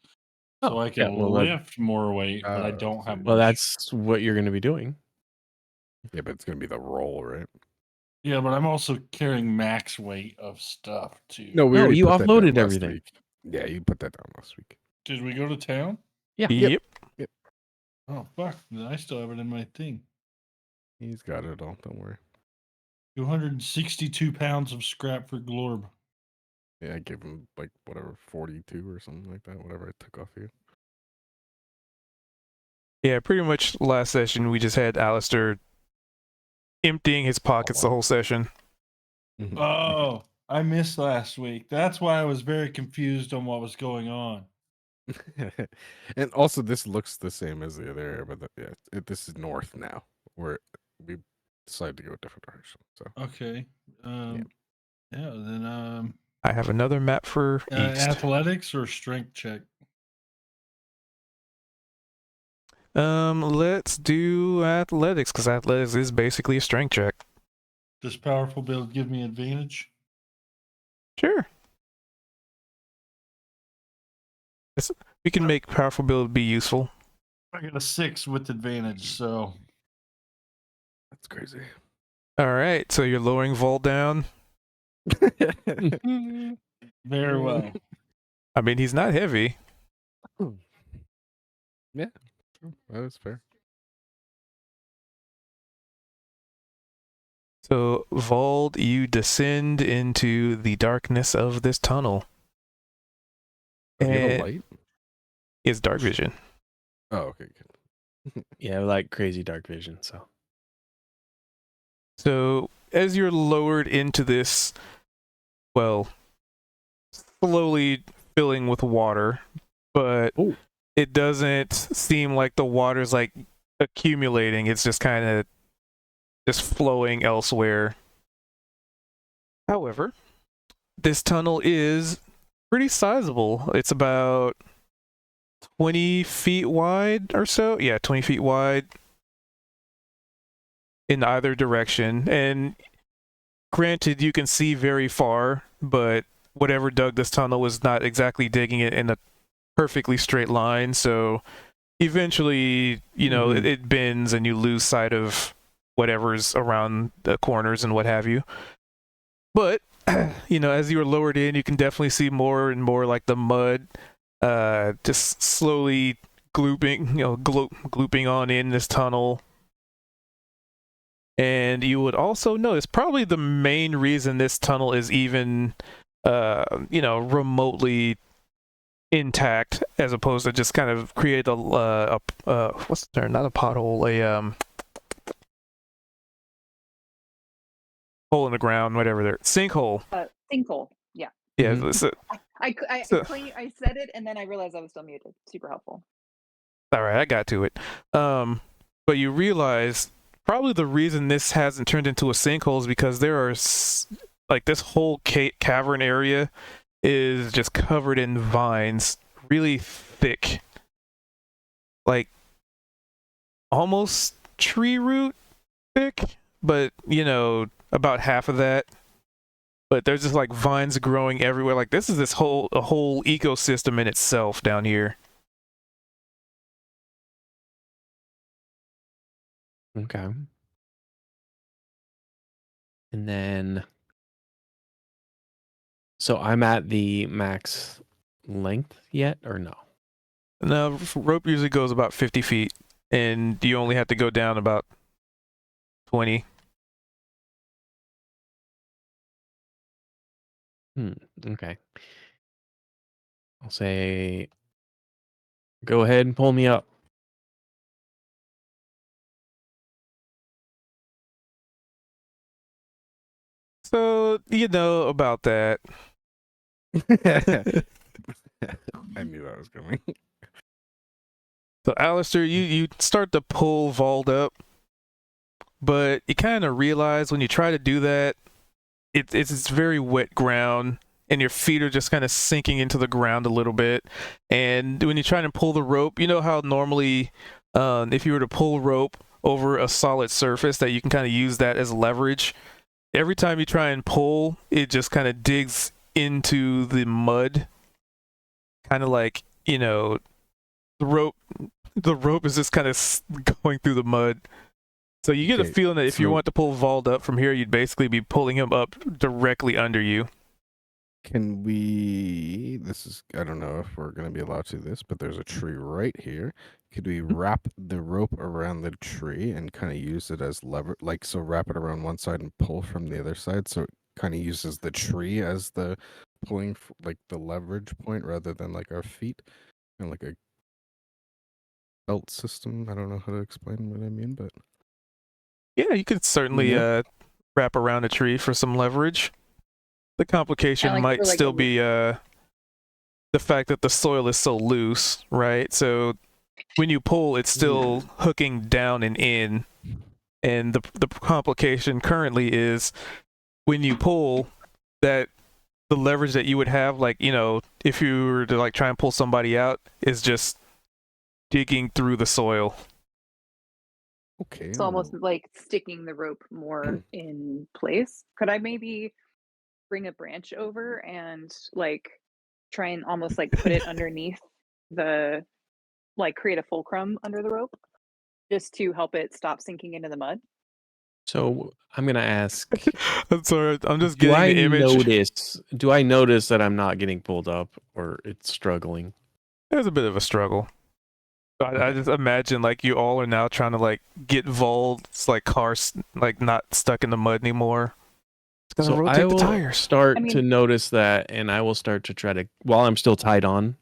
Oh, So I can yeah, well, that- lift more weight, but I don't have. Well, much. that's what you're going to be doing. Yeah, but it's gonna be the roll, right? Yeah, but I'm also carrying max weight of stuff too. No, we No, already you put that down offloaded last everything. week. Yeah, you put that down last week. Did we go to town? Yeah. Yep. Oh fuck! Then I still have it in my thing. He's got it all. Don't worry. 262 pounds of scrap for Glorb. Yeah, I gave him like whatever 42 or something like that. Whatever I took off you. Yeah, pretty much last session we just had Alistair emptying his pockets the whole session. Oh, I missed last week. That's why I was very confused on what was going on. And also, this looks the same as the other area, but this is north now, where we decided to go a different direction. So Okay. Yeah. Then I have another map for East. athletics or strength check. Let's do athletics, because athletics is basically a strength check. Does powerful build give me advantage? Sure. We can make powerful build be useful. I got a 6 with advantage, so that's crazy. All right, so you're lowering Vol down. very well. I mean, he's not heavy. Yeah, that is fair. So, Vald, you descend into the darkness of this tunnel. Do you have a And light? it's dark vision. Oh, okay, good. Yeah, like crazy dark vision. So So, as you're lowered into this, well, slowly filling with water, but Ooh. it doesn't seem like the water's like accumulating. It's just kind of just flowing elsewhere. However, this tunnel is pretty sizable. It's about 20 feet wide or so. Yeah, 20 feet wide in either direction. And granted, you can see very far, but whatever dug this tunnel was not exactly digging it in a perfectly straight line. So eventually, you know, it bends and you lose sight of whatever's around the corners and what have you. But, you know, as you are lowered in, you can definitely see more and more like the mud just slowly glooping on in this tunnel. And you would also notice probably the main reason this tunnel is even, you know, remotely intact, as opposed to just kind of create a what's the term? Not a pothole, a hole in the ground, whatever. There, sinkhole. Sinkhole. Yeah. Yeah. Mhm. So, I said it and then I realized I was still muted. Super helpful. all right, I got to it. But you realize probably the reason this hasn't turned into a sinkhole is because there are like this whole cavern area is just covered in vines, really thick, like almost tree root thick, but you know, about half of that. But there's just like vines growing everywhere. Like this is a whole ecosystem in itself down here. okay. And then, so I'm at the max length yet, or no? Now, rope usually goes about 50 feet, and you only have to go down about 20. Okay. I'll say, go ahead and pull me up. So, you know about that. I knew that was coming. So, Alistair, you start to pull Vald up, but you kind of realize when you try to do that, it's very wet ground, and your feet are just kind of sinking into the ground a little bit. And when you're trying to pull the rope, you know how normally, if you were to pull rope over a solid surface, that you can kind of use that as leverage. Every time you try and pull, it just kind of digs into the mud, kind of like, you know, the rope is just kind of going through the mud. So you get a Okay, feeling that if you so- want to pull Vald up from here, you'd basically be pulling him up directly under you. Can we? This is. I don't know if we're gonna be allowed to do this, but there's a tree right here. Could we wrap the rope around the tree and kind of use it as lever? Like, so wrap it around one side and pull from the other side, so it kind of uses the tree as the pulling, like the leverage point, rather than like our feet, and like a belt system. I don't know how to explain what I mean, but Yeah, you could certainly Yeah. wrap around a tree for some leverage. The complication like might for, like, still a be the fact that the soil is so loose, right? So when you pull, it's still hooking down and in. And the complication currently is when you pull, that the leverage that you would have, like, you know, if you were to like try and pull somebody out, is just digging through the soil. okay. It's almost like sticking the rope more in place. Could I maybe bring a branch over and like try and almost like put it underneath the, like create a fulcrum under the rope just to help it stop sinking into the mud? So I'm gonna ask, I'm sorry, I'm just do getting I the image. notice that I'm not getting pulled up or it's struggling? There's a bit of a struggle. I just imagine like you all are now trying to like get Vol's like cars like not stuck in the mud anymore. It's gonna So rotate I the will tires. start I mean- to notice that, and I will start to try to, while I'm still tied on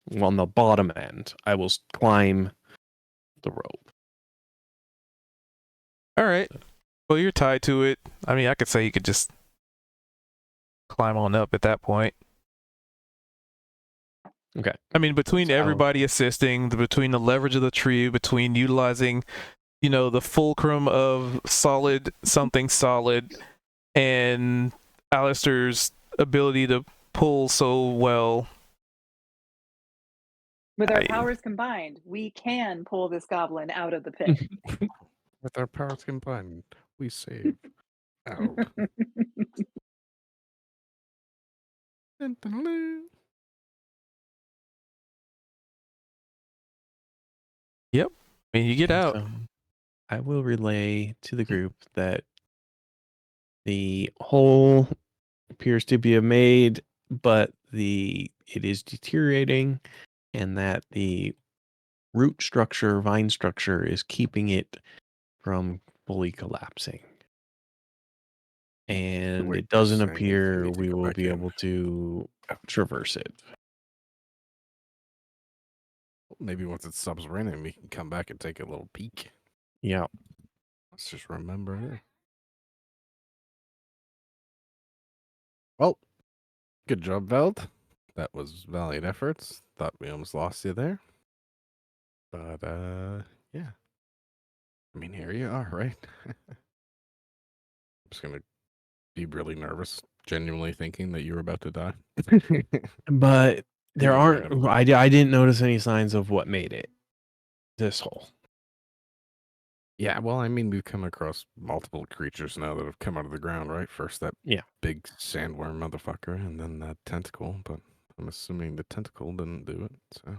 the bottom end, I will climb the rope. All right. Well, you're tied to it. I mean, I could say you could just climb on up at that point. Okay. I mean, between So- everybody assisting, between the leverage of the tree, between utilizing, the fulcrum of something solid, and Alistair's ability to pull so well. With our I- powers combined, we can pull this goblin out of the pit. With our powers combined, we save. Out. Dun, dun, dun. I mean, you get out. So I will relay to the group that the hole appears to be made, but it is deteriorating, and that the root structure, vine structure, is keeping it from fully collapsing. And Wait, it doesn't saying if we appear need to we go will back be in. able to traverse it. Maybe once it stops raining, we can come back and take a little peek. Yeah. Let's just remember it. Well, good job, Veld. That was valiant efforts. Thought we almost lost you there. But, yeah. I mean, here you are, right? I'm just going to be really nervous, genuinely thinking that you were about to die. But there Yeah, aren't, random. I didn't notice any signs of what made it this hole. Yeah, well, I mean, we've come across multiple creatures now that have come out of the ground, right? First that Yeah. big sandworm motherfucker, and then that tentacle, but I'm assuming the tentacle didn't do it, so.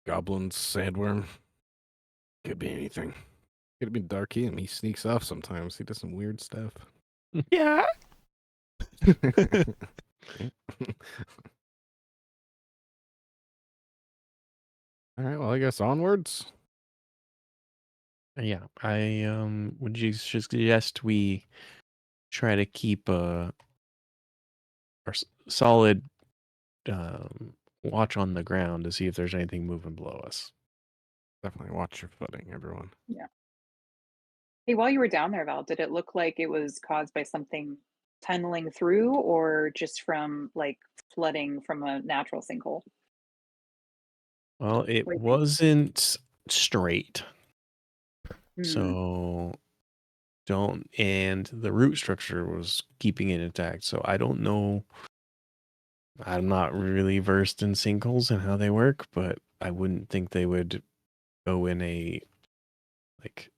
Goblins, sandworm, could be anything. Could be Darky, and he sneaks off sometimes. He does some weird stuff. Yeah. All right, well, I guess onwards. Yeah, I would you suggest we try to keep solid watch on the ground to see if there's anything moving below us. Definitely watch your footing, everyone. Hey, while you were down there, Val, did it look like it was caused by something tunneling through or just from like flooding from a natural sinkhole? Well, it Wait. wasn't straight, Hmm. so and the root structure was keeping it intact. So I don't know. I'm not really versed in sinkholes and how they work, but I wouldn't think they would go in a like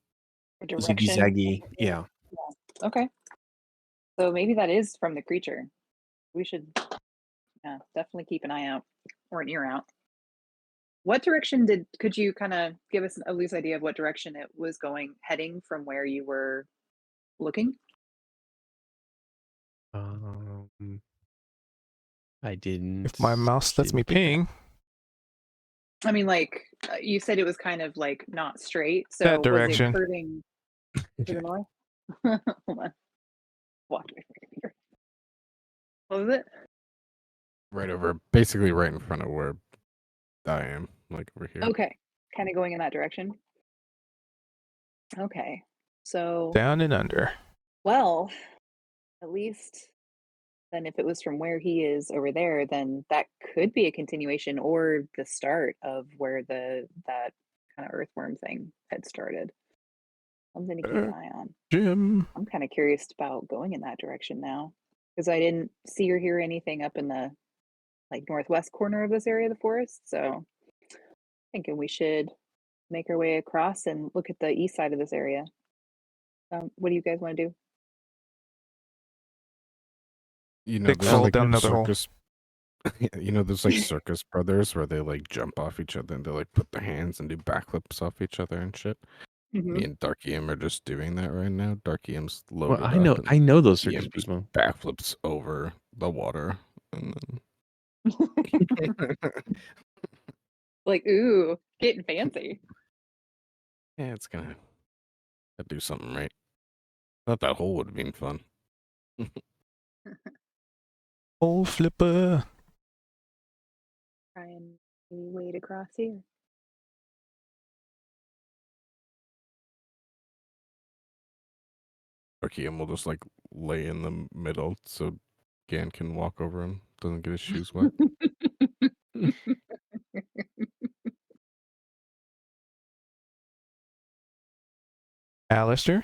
A ziggy direction? zaggy. Yeah. Okay. So maybe that is from the creature. We should definitely keep an eye out or an ear out. What direction could you kind of give us a loose idea of what direction it was heading from where you were looking? I didn't. If my mouse lets me didn't pick ping, I mean, like you said, it was kind of like not straight. So That direction. was it curving to the north? Hold on. Walked away from the computer. What was it? Right over, basically right in front of where I am, like over here. Okay, kind of going in that direction. Okay, so down and under. well, at least then if it was from where he is over there, then that could be a continuation or the start of where that kind of earthworm thing had started. Something to keep an eye on. Jim. I'm kind of curious about going in that direction now because I didn't see or hear anything up in the like northwest corner of this area of the forest. So thinking we should make our way across and look at the east side of this area. What do you guys want to do? You know, Big there's fall like down another hole. circus. You know, there's like circus brothers where they like jump off each other and they like put their hands and do backflips off each other and shit. Me and Darky M are just doing that right now. Darky M's loaded Well, up. I and know those Yeah, circus people. backflips over the water and then Like, ooh, getting fancy. Yeah, it's gonna do something right. Thought that hole would have been fun. Hole flipper. Try and wade across here. Okay, and we'll just like lay in the middle so Gan can walk over him. Doesn't get his shoes wet. Alistair.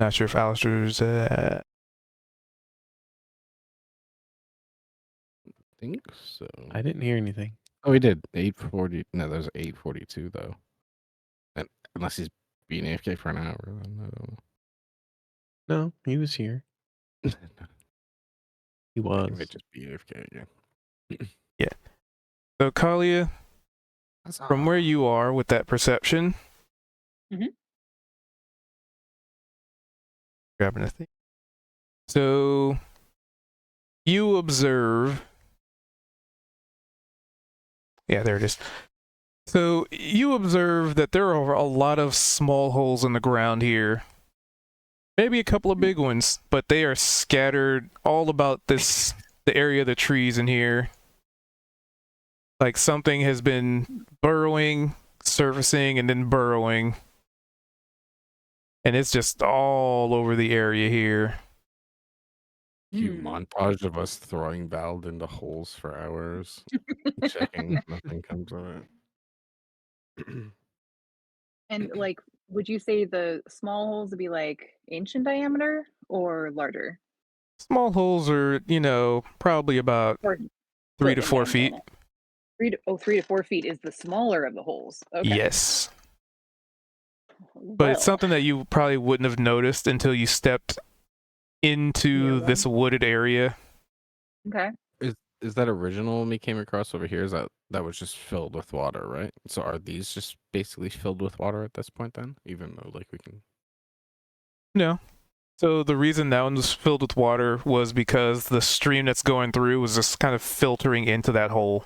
Not sure if Alistair's Think so. I didn't hear anything. Oh, he did. 8:40. No, there's 8:42 though. And unless he's being AFK for an hour, then I don't No, he was here. know. He He was. might just be AFK again. So Kalia, from where you are with that perception. Mhm. Grabbing a thing. So you observe. Yeah, there it is. So you observe that there are a lot of small holes in the ground here. Maybe a couple of big ones, but they are scattered all about the area of the trees in here. Like something has been burrowing, surfacing, and then burrowing. And it's just all over the area here. You Hmm. montage of us throwing Bald into holes for hours, checking nothing comes of it. And like, would you say the small holes would be like inch in diameter or larger? Small holes are, probably about Or 3 split to them 4 down feet. normal? 3 to 4 feet is the smaller of the holes. Okay. Yes. But it's Well, something that you probably wouldn't have noticed until you stepped into Near this wooded area. okay. Is that original when we came across over here? Is that was just filled with water, right? So are these just basically filled with water at this point then? Even though like we can No. So the reason that one was filled with water was because the stream that's going through was just kind of filtering into that hole.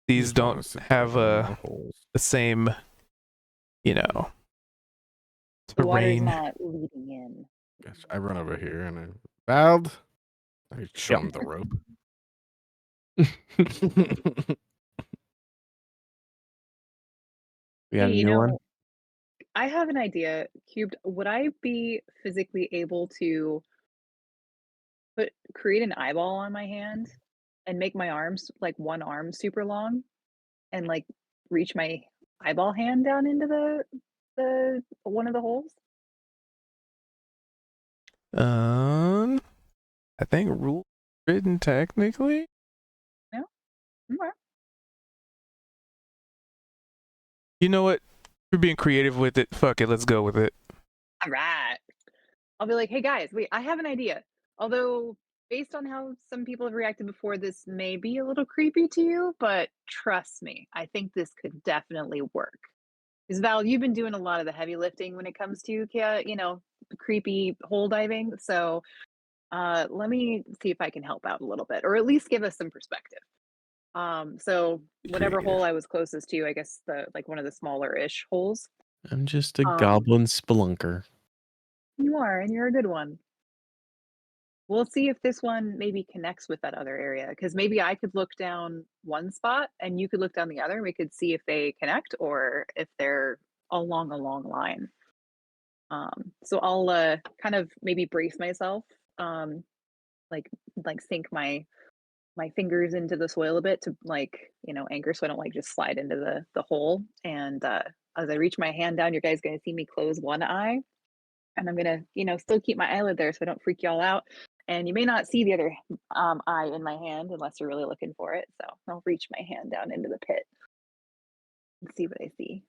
These just wanna don't sit have down in more holes. the same, The water's terrain. not leading in. Yes, I run over here and I Bald. I show him the rope. We got Hey, a new one. I have an idea. Cubed, would I be physically able to create an eyeball on my hand and make my arms like one arm super long and like reach my eyeball hand down into the one of the holes? I think rule written technically. Okay. You know what? We're being creative with it. Fuck it, let's go with it. All right. I'll be like, hey guys, wait, I have an idea. Although, based on how some people have reacted before, this may be a little creepy to you, but trust me, I think this could definitely work. Because Val, you've been doing a lot of the heavy lifting when it comes to, creepy hole diving. So let me see if I can help out a little bit, or at least give us some perspective. So whatever Creative. hole I was closest to, I guess one of the smaller-ish holes. I'm just a goblin spelunker. You are, and you're a good one. We'll see if this one maybe connects with that other area, because maybe I could look down one spot and you could look down the other. We could see if they connect or if they're along a long line. So I'll kind of maybe brace myself, like sink my fingers into the soil a bit to anchor so I don't just slide into the hole. And as I reach my hand down, you guys gonna see me close one eye, and I'm gonna still keep my eyelid there so I don't freak y'all out. And you may not see the other eye in my hand unless you're really looking for it. So I'll reach my hand down into the pit and see what I see.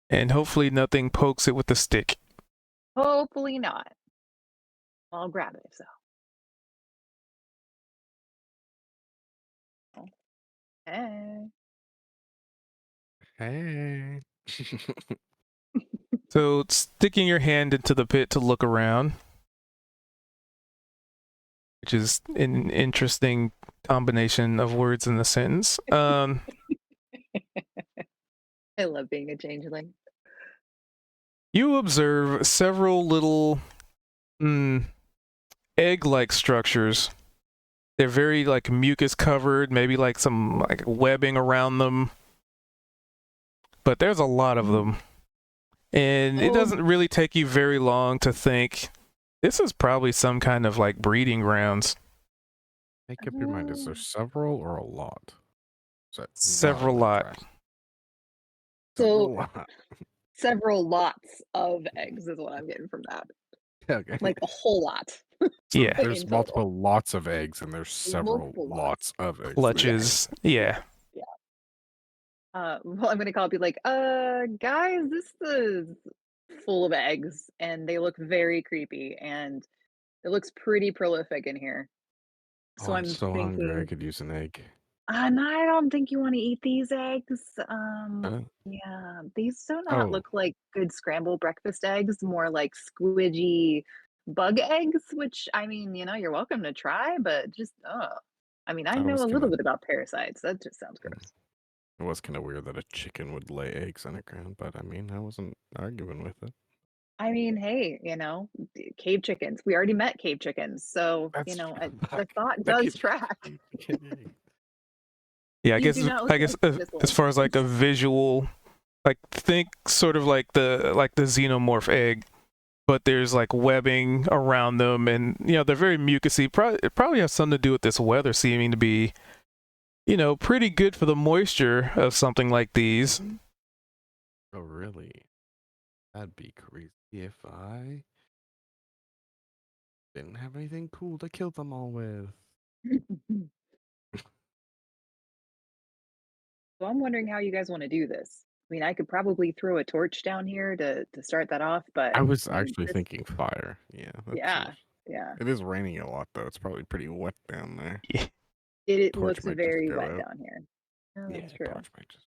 And hopefully nothing pokes it with a stick. Hopefully not. I'll grab it if so. Hey. Hey. So sticking your hand into the pit to look around, which is an interesting combination of words in the sentence. I love being a changeling. You observe several little egg-like structures. They're very like mucus covered, maybe like some like webbing around them. But there's a lot of them. And it doesn't really take you very long to think this is probably some kind of like breeding grounds. Make up your mind. Is there several or a lot? Is that Several not lot. correct? So Several lot. several lots of eggs is what I'm getting from that. Okay. Like a whole lot. Yeah. There's in total. multiple lots of eggs, and there's several multiple lots of eggs. Clutches. Yeah. Well, I'm gonna call it, be like, guys, this is full of eggs, and they look very creepy, and it looks pretty prolific in here. So Oh, I'm I'm so hungry. I thinking, could use an egg. and I don't think you want to eat these eggs. Uh, Yeah, these do not oh, look like good scrambled breakfast eggs, more like squidgy bug eggs, which I mean, you're welcome to try, but just I mean, I I know was a little gonna. bit about parasites. That just sounds Mm. gross. It was kind of weird that a chicken would lay eggs on the ground, but I mean, I wasn't arguing with it. I mean, hey, cave chickens. We already met cave chickens, so That's the fuck. thought That does keeps- track. Yeah, I You guess do not look I guess like this as one. far as like a visual, like think sort of like the xenomorph egg, but there's like webbing around them, and they're very mucousy. It probably has something to do with this weather seeming to be, pretty good for the moisture of something like these. Oh, really? That'd be crazy if I didn't have anything cool to kill them all with. So I'm wondering how you guys want to do this. I mean, I could probably throw a torch down here to start that off, but I was I mean, actually thinking fire. Yeah. yeah, yeah. It is raining a lot, though. It's probably pretty wet down there. It Torch looks might just very go wet out. down here. Oh, that's true. Torch might just.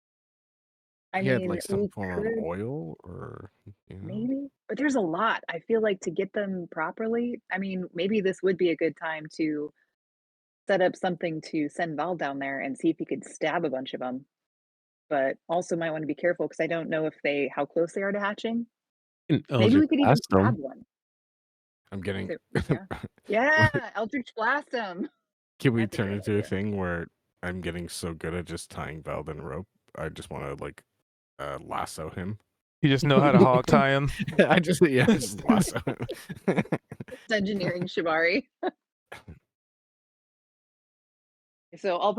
I He had mean, like some we form could of oil, or maybe, but there's a lot. I feel like to get them properly, I mean, maybe this would be a good time to set up something to send Val down there and see if he could stab a bunch of them. But also might want to be careful because I don't know how close they are to hatching. Maybe we could even grab one. I'm getting. Yeah, Eldritch Blast him. Can we That's a turn great into a idea. thing where I'm getting so good at just tying Vald in rope? I just want to like lasso him. You just know how to hog tie him. I just lasso him. It's engineering Shibari. So I'll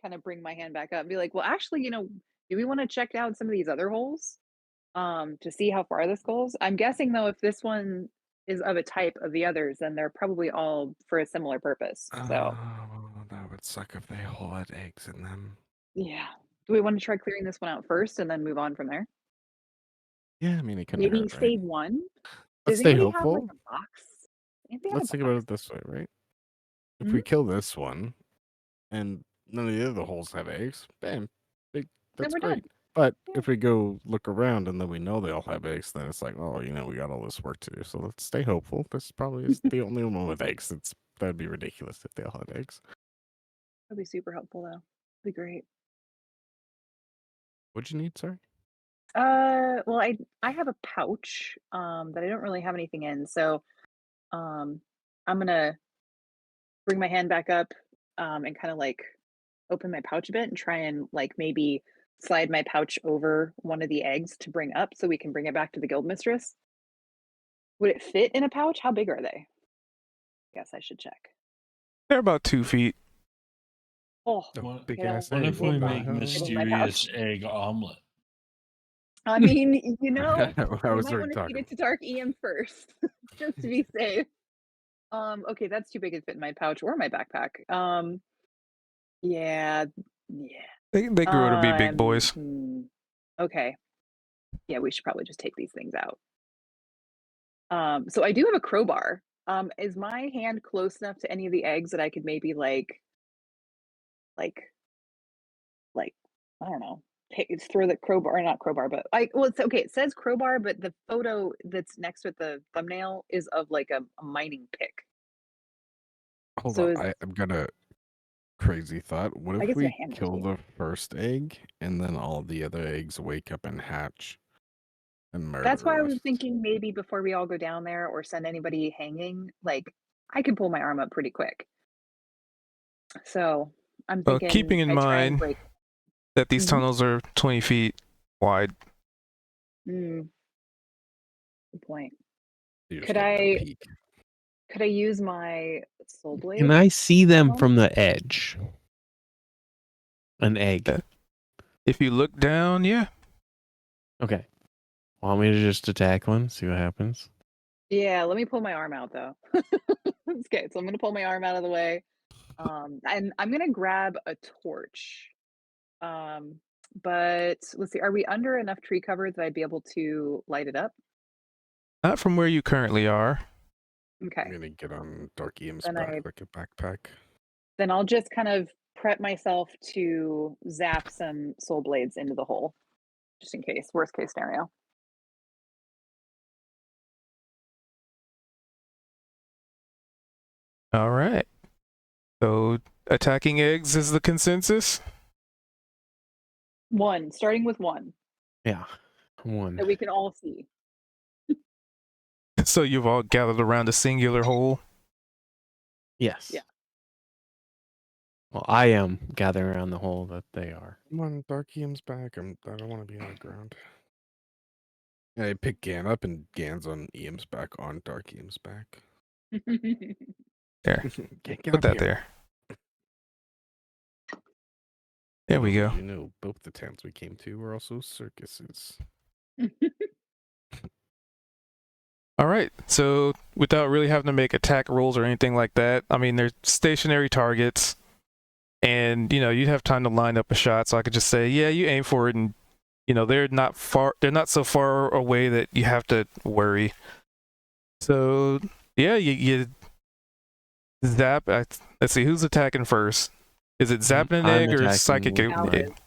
kind of bring my hand back up and be like, well, actually, do we want to check out some of these other holes to see how far this goes? I'm guessing though, if this one is of a type of the others, then they're probably all for a similar purpose. So Oh, that would suck if they all had eggs in them. yeah, do we want to try clearing this one out first and then move on from there? Yeah, I mean it couldn't Maybe hurt, right? save one. Let's Does stay anybody have like hopeful. a box? Anybody have Let's a think about box? it this way, right? If we kill this one, and none of the other holes have eggs, bam, that's we're done. great. But if we go look around and then we know they all have eggs, then it's like, oh, we got all this work to do. So let's stay hopeful. This probably is the only one with eggs. That'd be ridiculous if they all had eggs. That'd be super helpful though. Be great. What'd you need, sorry? Well, I have a pouch that I don't really have anything in, so I'm gonna bring my hand back up and kind of like open my pouch a bit and try and like maybe slide my pouch over one of the eggs to bring up so we can bring it back to the guild mistress. Would it fit in a pouch? How big are they? Guess I should check. They're about 2 feet. Oh, What, Big you know, ass what egg. if we What the make hell? mysterious egg omelet? I mean, I we was might already want to feed talking. it to Dark Ian first, just to be safe. Okay, that's too big to fit in my pouch or my backpack. Yeah. They grew to be big boys. Okay. Yeah, we should probably just take these things out. So I do have a crowbar. Is my hand close enough to any of the eggs that I could maybe like I don't know, throw the crowbar, or not crowbar, but it's okay. It says crowbar, but the photo that's next to it, the thumbnail, is of like a mining pick. Hold So on, is, I've got a crazy thought. What I if guess we a hammer kill too. the first egg and then all the other eggs wake up and hatch and murder That's why I us? was thinking maybe before we all go down there or send anybody hanging, like I can pull my arm up pretty quick. So I'm Well, thinking keeping in I try and mind break. that these Mhm. tunnels are 20 feet wide. Mm, good point. You're just Could getting a I peek. could I use my soul blade? Can I see them on from the edge? An egg. Yeah. If you look down, yeah. Okay. Want me to just attack one? See what happens? Yeah, let me pull my arm out though. Okay, so I'm gonna pull my arm out of the way. And I'm gonna grab a torch. But let's see, are we under enough tree cover that I'd be able to light it up? Not from where you currently are. I'm Okay. gonna get on Dark Eam's Then back like a backpack. Then I'll just kind of prep myself to zap some soul blades into the hole, just in case, worst case scenario. All right. So attacking eggs is the consensus. One, starting with one, Yeah. One. that we can all see. So you've all gathered around a singular hole. Yes. Yeah. Well, I am gathering around the hole that they are. Come on, Dark Eam's back. I don't want to be on the ground. Yeah, I pick Gan up and Gan's on Eam's back on Dark Eam's back. There. Get Put up that here. there. There we go. You know, both the towns we came to were also circuses. All right. So without really having to make attack rolls or anything like that, I mean, they're stationary targets, and you'd have time to line up a shot. So I could just say, yeah, you aim for it, and they're not far. They're not so far away that you have to worry. So yeah, you zap. Let's see, who's attacking first? Is it zapping an I'm egg or attacking psychic? with Alice. Egg?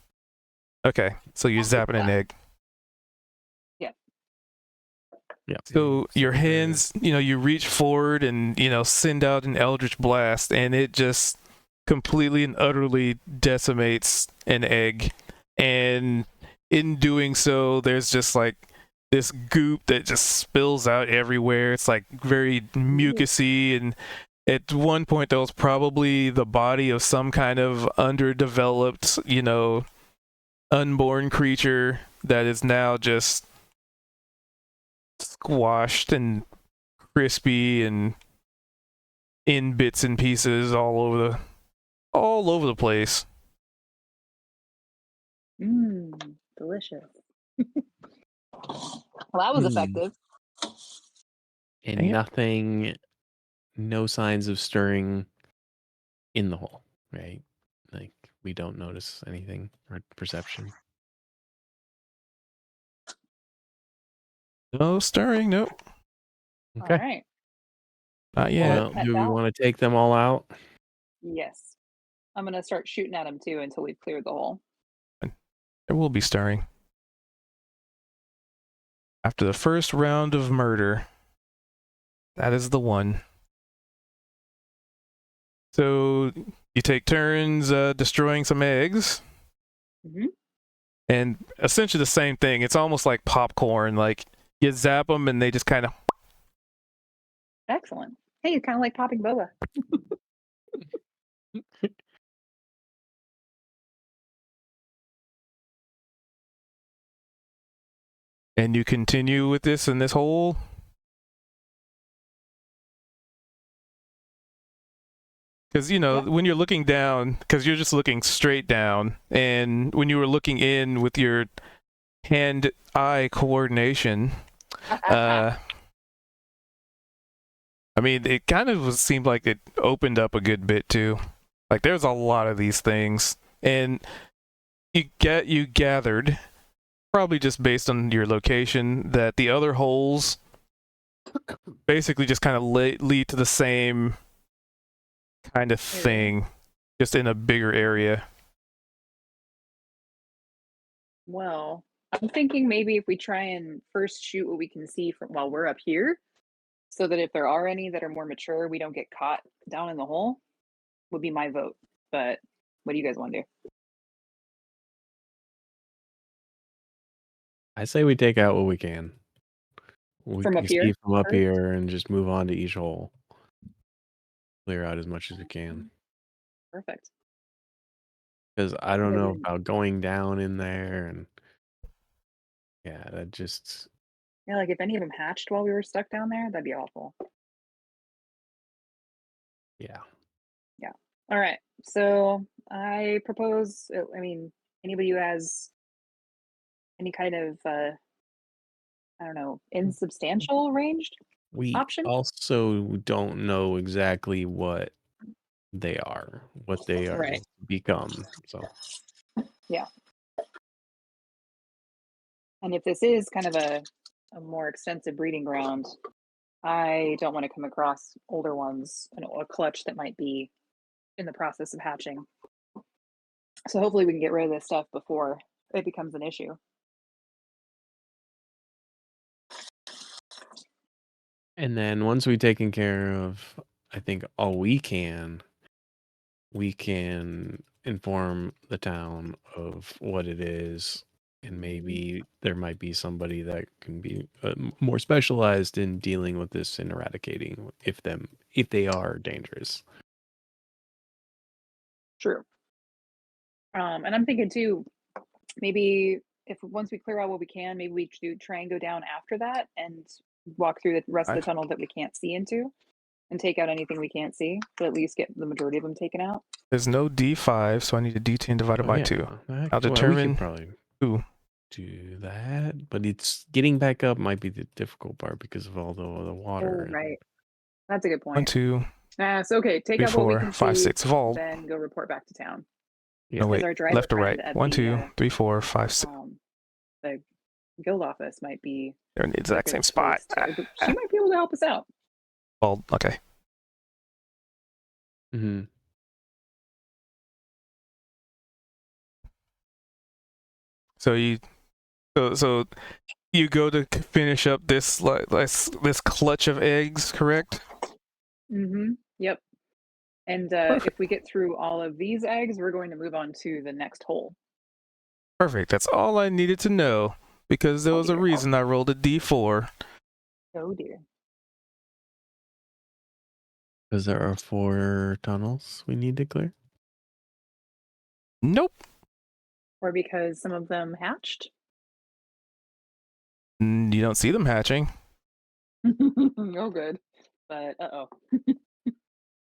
Okay, so you're zapping an egg. Yeah. So your hands, you reach forward and, send out an eldritch blast, and it just completely and utterly decimates an egg. And in doing so, there's just like this goop that just spills out everywhere. It's like very mucusy, and at one point there was probably the body of some kind of underdeveloped, unborn creature that is now just squashed and crispy and in bits and pieces all over the place. Delicious. Well, that was effective. And Dang it. nothing, no signs of stirring in the hole, right? Like we don't notice anything or perception. No stirring, nope, Okay. All right. not yet. Well, Well, do we that- want to take them all out? Yes. I'm gonna start shooting at them too until we've cleared the hole. There will be stirring. After the first round of murder, that is the one. So you take turns destroying some eggs. Mhm. And essentially the same thing. It's almost like popcorn. Like you zap them and they just kind of. Excellent. Hey, it's kind of like popping boba. And you continue with this in this hole. Because, when you're looking down, because you're just looking straight down, and when you were looking in with your hand-eye coordination, I mean, it kind of seemed like it opened up a good bit, too. Like, there's a lot of these things, and you gathered, probably just based on your location, that the other holes basically just kind of lead to the same kind of thing, just in a bigger area. Well, I'm thinking maybe if we try and first shoot what we can see from while we're up here, so that if there are any that are more mature, we don't get caught down in the hole. would be my vote. But what do you guys want to do? I say we take out what we can. We From can up see here from up first? here and just move on to each hole. Clear out as much as we can. Perfect. Because I don't Yeah, know we- about going down in there and yeah, that just Yeah, like if any of them hatched while we were stuck down there, that'd be awful. yeah. All right. So I propose, I mean, anybody who has any kind of, I don't know, insubstantial ranged We option? also don't know exactly what they are Right. going to become. So And if this is kind of a more extensive breeding ground, I don't want to come across older ones, a clutch that might be in the process of hatching. So hopefully we can get rid of this stuff before it becomes an issue. and then once we've taken care of I think all we can inform the town of what it is, and maybe there might be somebody that can be more specialized in dealing with this and eradicating if they are dangerous. True. And I'm thinking too, maybe if once we clear out what we can, maybe we do try and go down after that and walk through the rest of the Right. tunnel that we can't see into and take out anything we can't see, but at least get the majority of them taken out. There's no D5, so I need a D10 divided by 2. I'll determine we could probably who. do that, but it's getting back up might be the difficult part because of all the water. Oh, right. That's a good 1, point. 2, So okay, take 3, out what we 4, can 5, see, 6. Vault. then go report back to town. Yeah. No, wait. Our driver Left or right? friend at 1, the, 2, 3, 4, 5, 6. The guild office might be They're in the a exact good same spot. place she might be able to help us out. Vault. Okay. Mm-hmm. So you go to finish up this this clutch of eggs, correct? Mm-hmm. Yep. And if we get through all of these eggs, we're going to move on to the next hole. Perfect. That's all I needed to know because there was a dear. reason I rolled a D4. Oh dear. Because there are 4 tunnels we need to clear. Nope. Or because some of them hatched. You don't see them hatching. Oh, good. But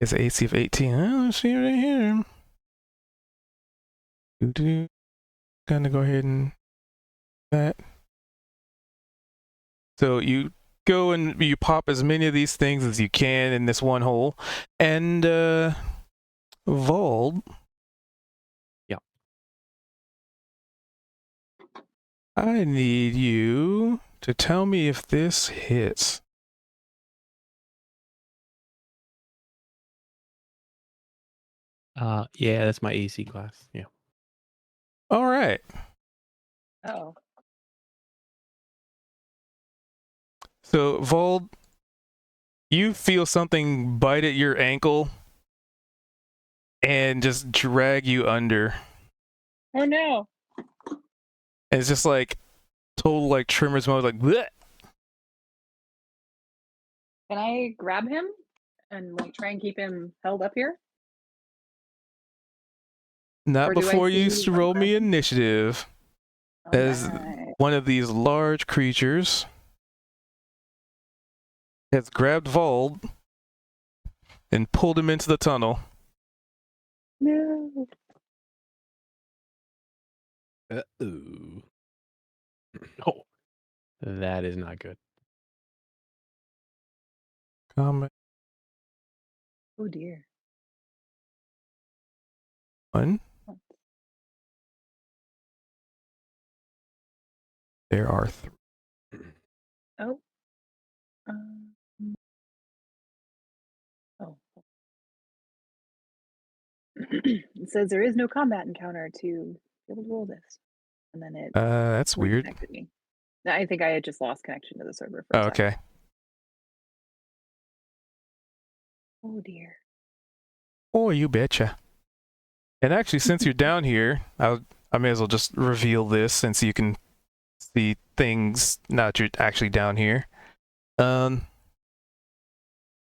It's an AC of 18. Oh, let's see right here. Gonna go ahead and that. So you go and you pop as many of these things as you can in this one hole, and Vold. Yeah. I need you to tell me if this hits. Yeah, that's my AC class. Yeah. All right. oh. So, Vold, you feel something bite at your ankle and just drag you under. Oh no. And it's just like total like Tremors mode, like bleh. Can I grab him and like try and keep him held up here? Not Or do I before you see roll one me person? initiative. As Alright. one of these large creatures has grabbed Vold and pulled him into the tunnel. No. Uh-oh. Oh, that is not good. Combat Oh dear. 1. There are 3. Oh. Oh. It says there is no combat encounter to be able to roll this. And then it That's weird. reconnected me. I think I had just lost connection to the server for Oh, a second. okay. Oh dear. Oh, you betcha. And actually, since you're down here, I may as well just reveal this since you can see things now that you're actually down here. There's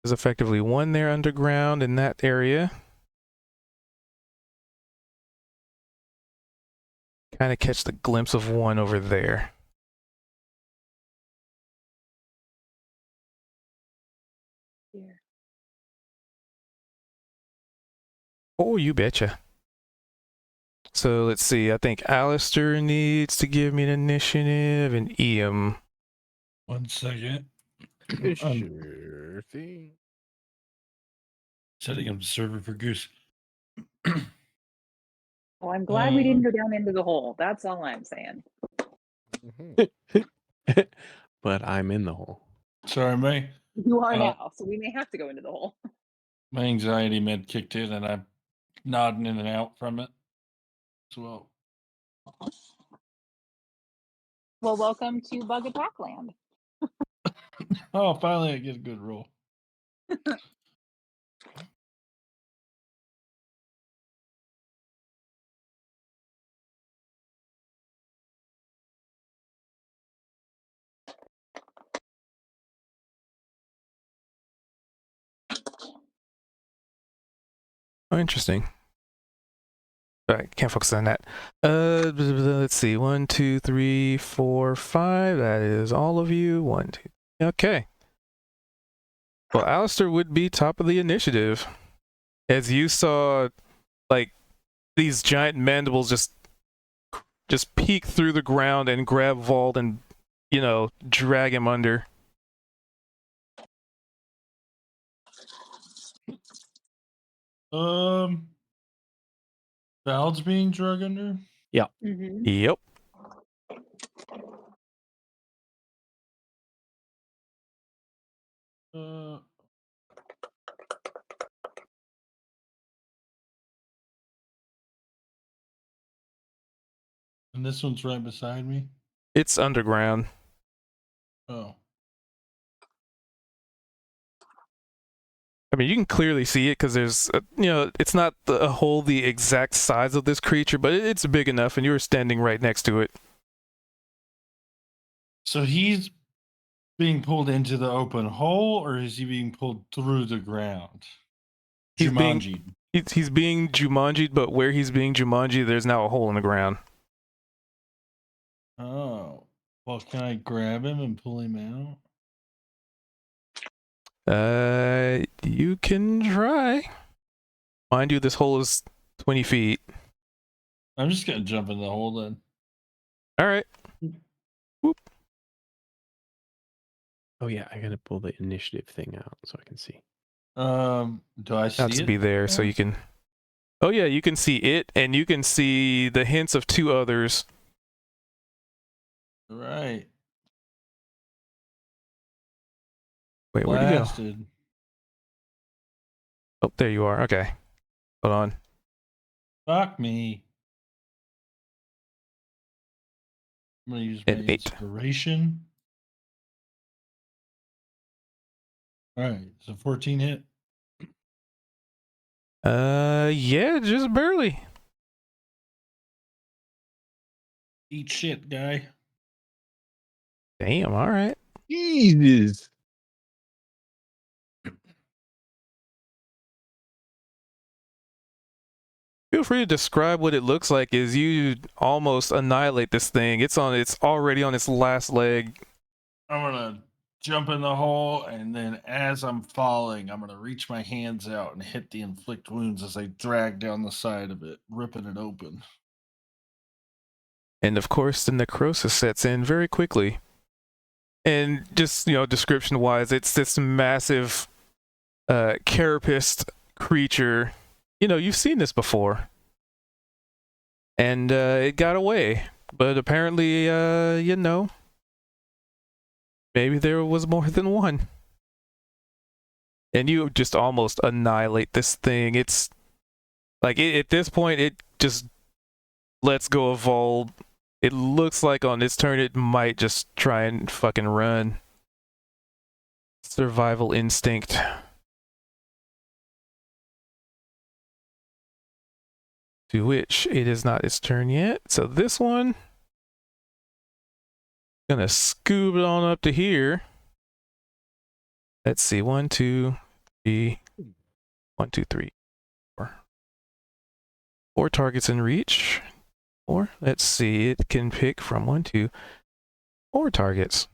effectively one there underground in that area. Kind of catch the glimpse of one over there. Here. Oh, you betcha. So let's see. I think Alistair needs to give me an initiative and Iam. 1 second. Sure thing. Setting up the server for Goose. Well, I'm glad we didn't go down into the hole. That's all I'm saying. Mhm. But I'm in the hole. Sorry, You are Oh. now, so we may have to go into the hole. my anxiety med kicked in and I'm nodding in and out from it as well. Well, welcome to Bug Attack Land. Oh, finally I get a good roll. Oh, interesting. Alright, can't focus on that. Let's see. 1, 2, 3, 4, 5. That is all of you. 1, 2. Okay. Well, Alistair would be top of the initiative. As you saw, like, these giant mandibles just peek through the ground and grab Vault and, you know, drag him under. Val's being drug under. Mm-hmm. Yep. And this one's right beside me. It's underground. Oh. I mean, you can clearly see it because there's, you know, it's not a hole the exact size of this creature, but it's big enough, and you're standing right next to it. So he's being pulled into the open hole, or is he being pulled through the ground? He's being- Jumanji. He's being Jumanji'd, but where he's being Jumanji, there's now a hole in the ground. Oh. Well, can I grab him and pull him out? You can try. Mind you, this hole is 20 feet. I'm just gonna jump in the hole then. All right. Oh yeah, I gotta pull the initiative thing out so I can see. Do I see Not to it? be there, so you can. Oh yeah, you can see it, and you can see the hints of 2 others. Right. Wait, where'd you go? Blasted. Oh, there you are. Okay. Hold on. Fuck me. I'm gonna use my An 8. inspiration. Alright, so 14 hit. Yeah, just barely. Eat shit, guy. Damn. All right. Jesus. Feel free to describe what it looks like as you almost annihilate this thing. It's already on its last leg. I'm gonna jump in the hole, and then as I'm falling, I'm gonna reach my hands out and hit the inflict wounds as I drag down the side of it, ripping it open. And of course, the necrosis sets in very quickly. And just, you know, description-wise, it's this massive carapaced creature. You know, you've seen this before. And it got away. But apparently, you know, maybe there was more than one. And you just almost annihilate this thing. It's like, at this point, it just lets go of Vault. It looks like on its turn, it might just try and fucking run. Survival instinct. To which it is not its turn yet. So this one, gonna scoop it on up to here. Let's see, 1, 2, 3, 1, 2, 3, 4. 4 targets in reach. Or let's see, it can pick from 1, 2, 4 targets.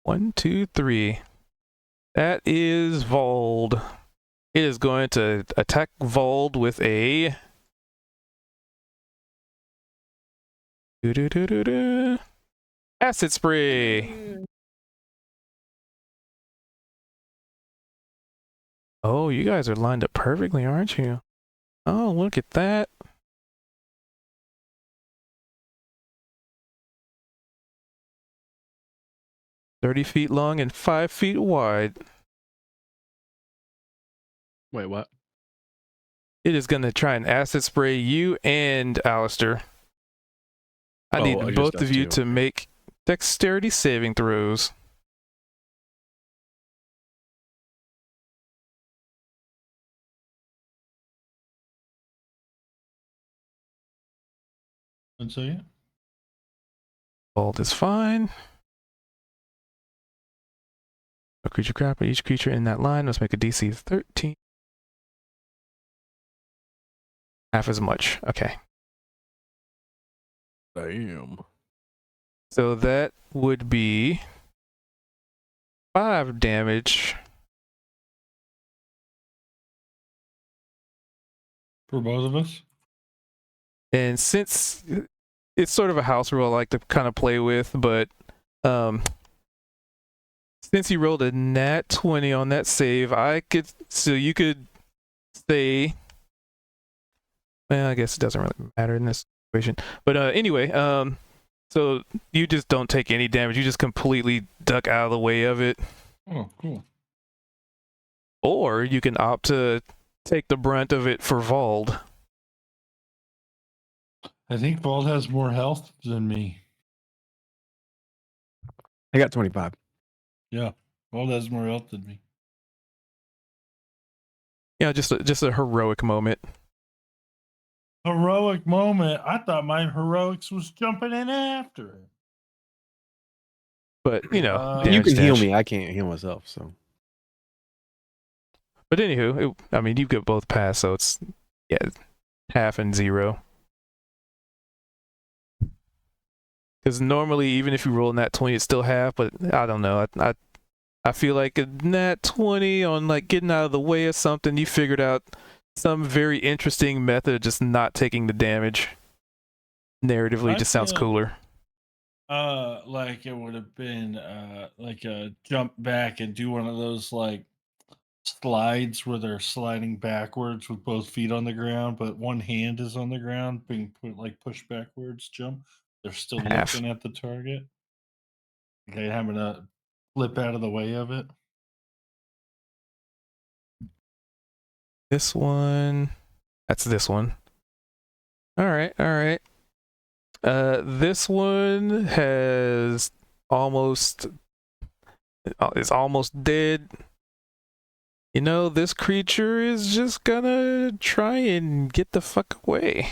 1, 2, 3. That is Vold. It is going to attack Vold with a acid spray. Oh, you guys are lined up perfectly, aren't you? Oh, look at that. "30 feet long and 5 feet wide." Wait, what? It is going to try and acid spray you and Alistair. I need just both us of you two. to make dexterity saving throws. One second. Bolt is fine. A creature grapple. Each creature in that line must make a DC 13. Half as much. Okay. Damn. So that would be 5 damage. For both of us? And since it's sort of a house rule I like to kind of play with, but since you rolled a nat 20 on that save, you could say, well, I guess it doesn't really matter in this situation. But anyway, so you just don't take any damage. You just completely duck out of the way of it. Oh, cool. Or you can opt to take the brunt of it for Vold. I think Bald has more health than me. I got 25. Yeah, Bald has more health than me. Yeah, just a heroic moment. Heroic moment. I thought my heroics was jumping in after it. But, you know, You damage can heal dash. me. I can't heal myself, so. But anywho, I mean, you get both pass, so it's, yeah, half and 0. Because normally, even if you roll nat 20, it's still half, but I don't know. I feel like a nat 20 on like getting out of the way of something, you figured out some very interesting method of just not taking the damage. Narratively, I just sounds feel- cooler. Like it would have been like a jump back and do one of those like slides where they're sliding backwards with both feet on the ground, but one hand is on the ground, being pushed backwards, jump. They're still Half. looking at the target. Okay, having to flip out of the way of it. This one, that's this one. All right. This one is almost dead. You know, this creature is just gonna try and get the fuck away.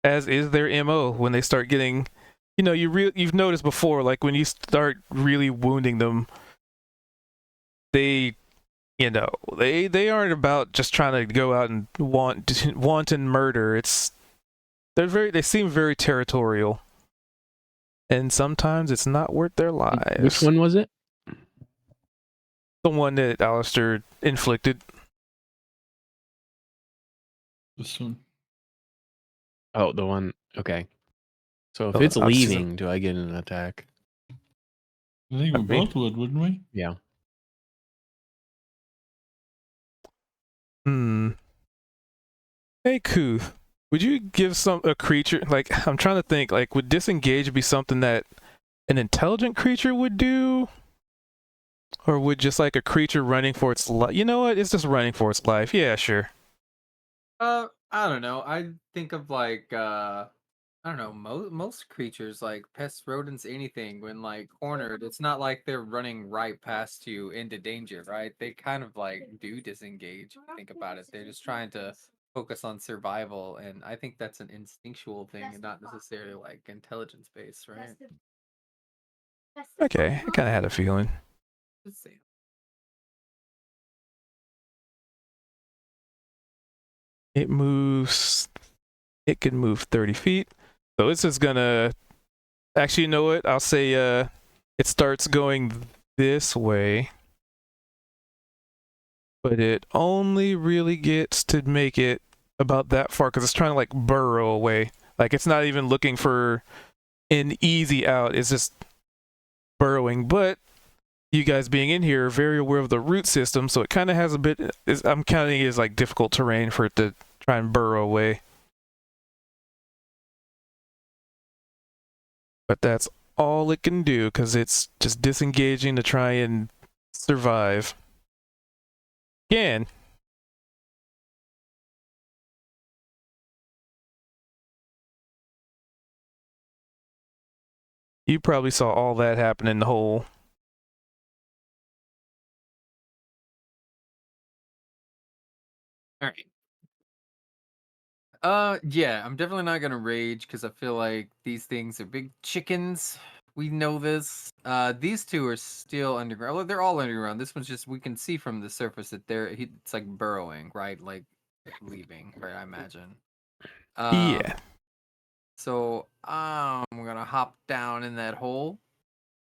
As is their MO when they start getting, you know, you've noticed before, like when you start really wounding them, they aren't about just trying to go out and wanton murder. They seem very territorial, and sometimes it's not worth their lives. Which one was it? The one that Alistair inflicted. This one. Oh, the one. Okay. So if Oh, it's obviously- leaving, do I get an attack? I think we I mean- both would, wouldn't we? Yeah. Hey, Kuth, would you give a creature, like, I'm trying to think, like, would disengage be something that an intelligent creature would do? Or would just like a creature running for its life? You know what? It's just running for its life. Yeah, sure. I don't know. I think of like I don't know, most creatures like pests, rodents, anything, when like cornered, it's not like they're running right past you into danger, right? They kind of like do disengage. If you think about it, they're just trying to focus on survival, and I think that's an instinctual thing and not necessarily like intelligence based, right? Okay, I kind of had a feeling. Just saying. It moves. It can move 30 feet. So this is gonna. Actually, you know what? I'll say it starts going this way, but it only really gets to make it about that far because it's trying to like burrow away. Like it's not even looking for an easy out. It's just burrowing. But you guys being in here are very aware of the root system, so it kind of has a bit. I'm counting it as like difficult terrain for it to try and burrow away. But that's all it can do because it's just disengaging to try and survive. Again. You probably saw all that happen in the hole. All right. Yeah, I'm definitely not gonna rage because I feel like these things are big chickens. We know this. These two are still underground. Well, they're all underground. This one's just we can see from the surface that it's like burrowing, right? Like leaving, right? I imagine. Yeah. So I'm gonna hop down in that hole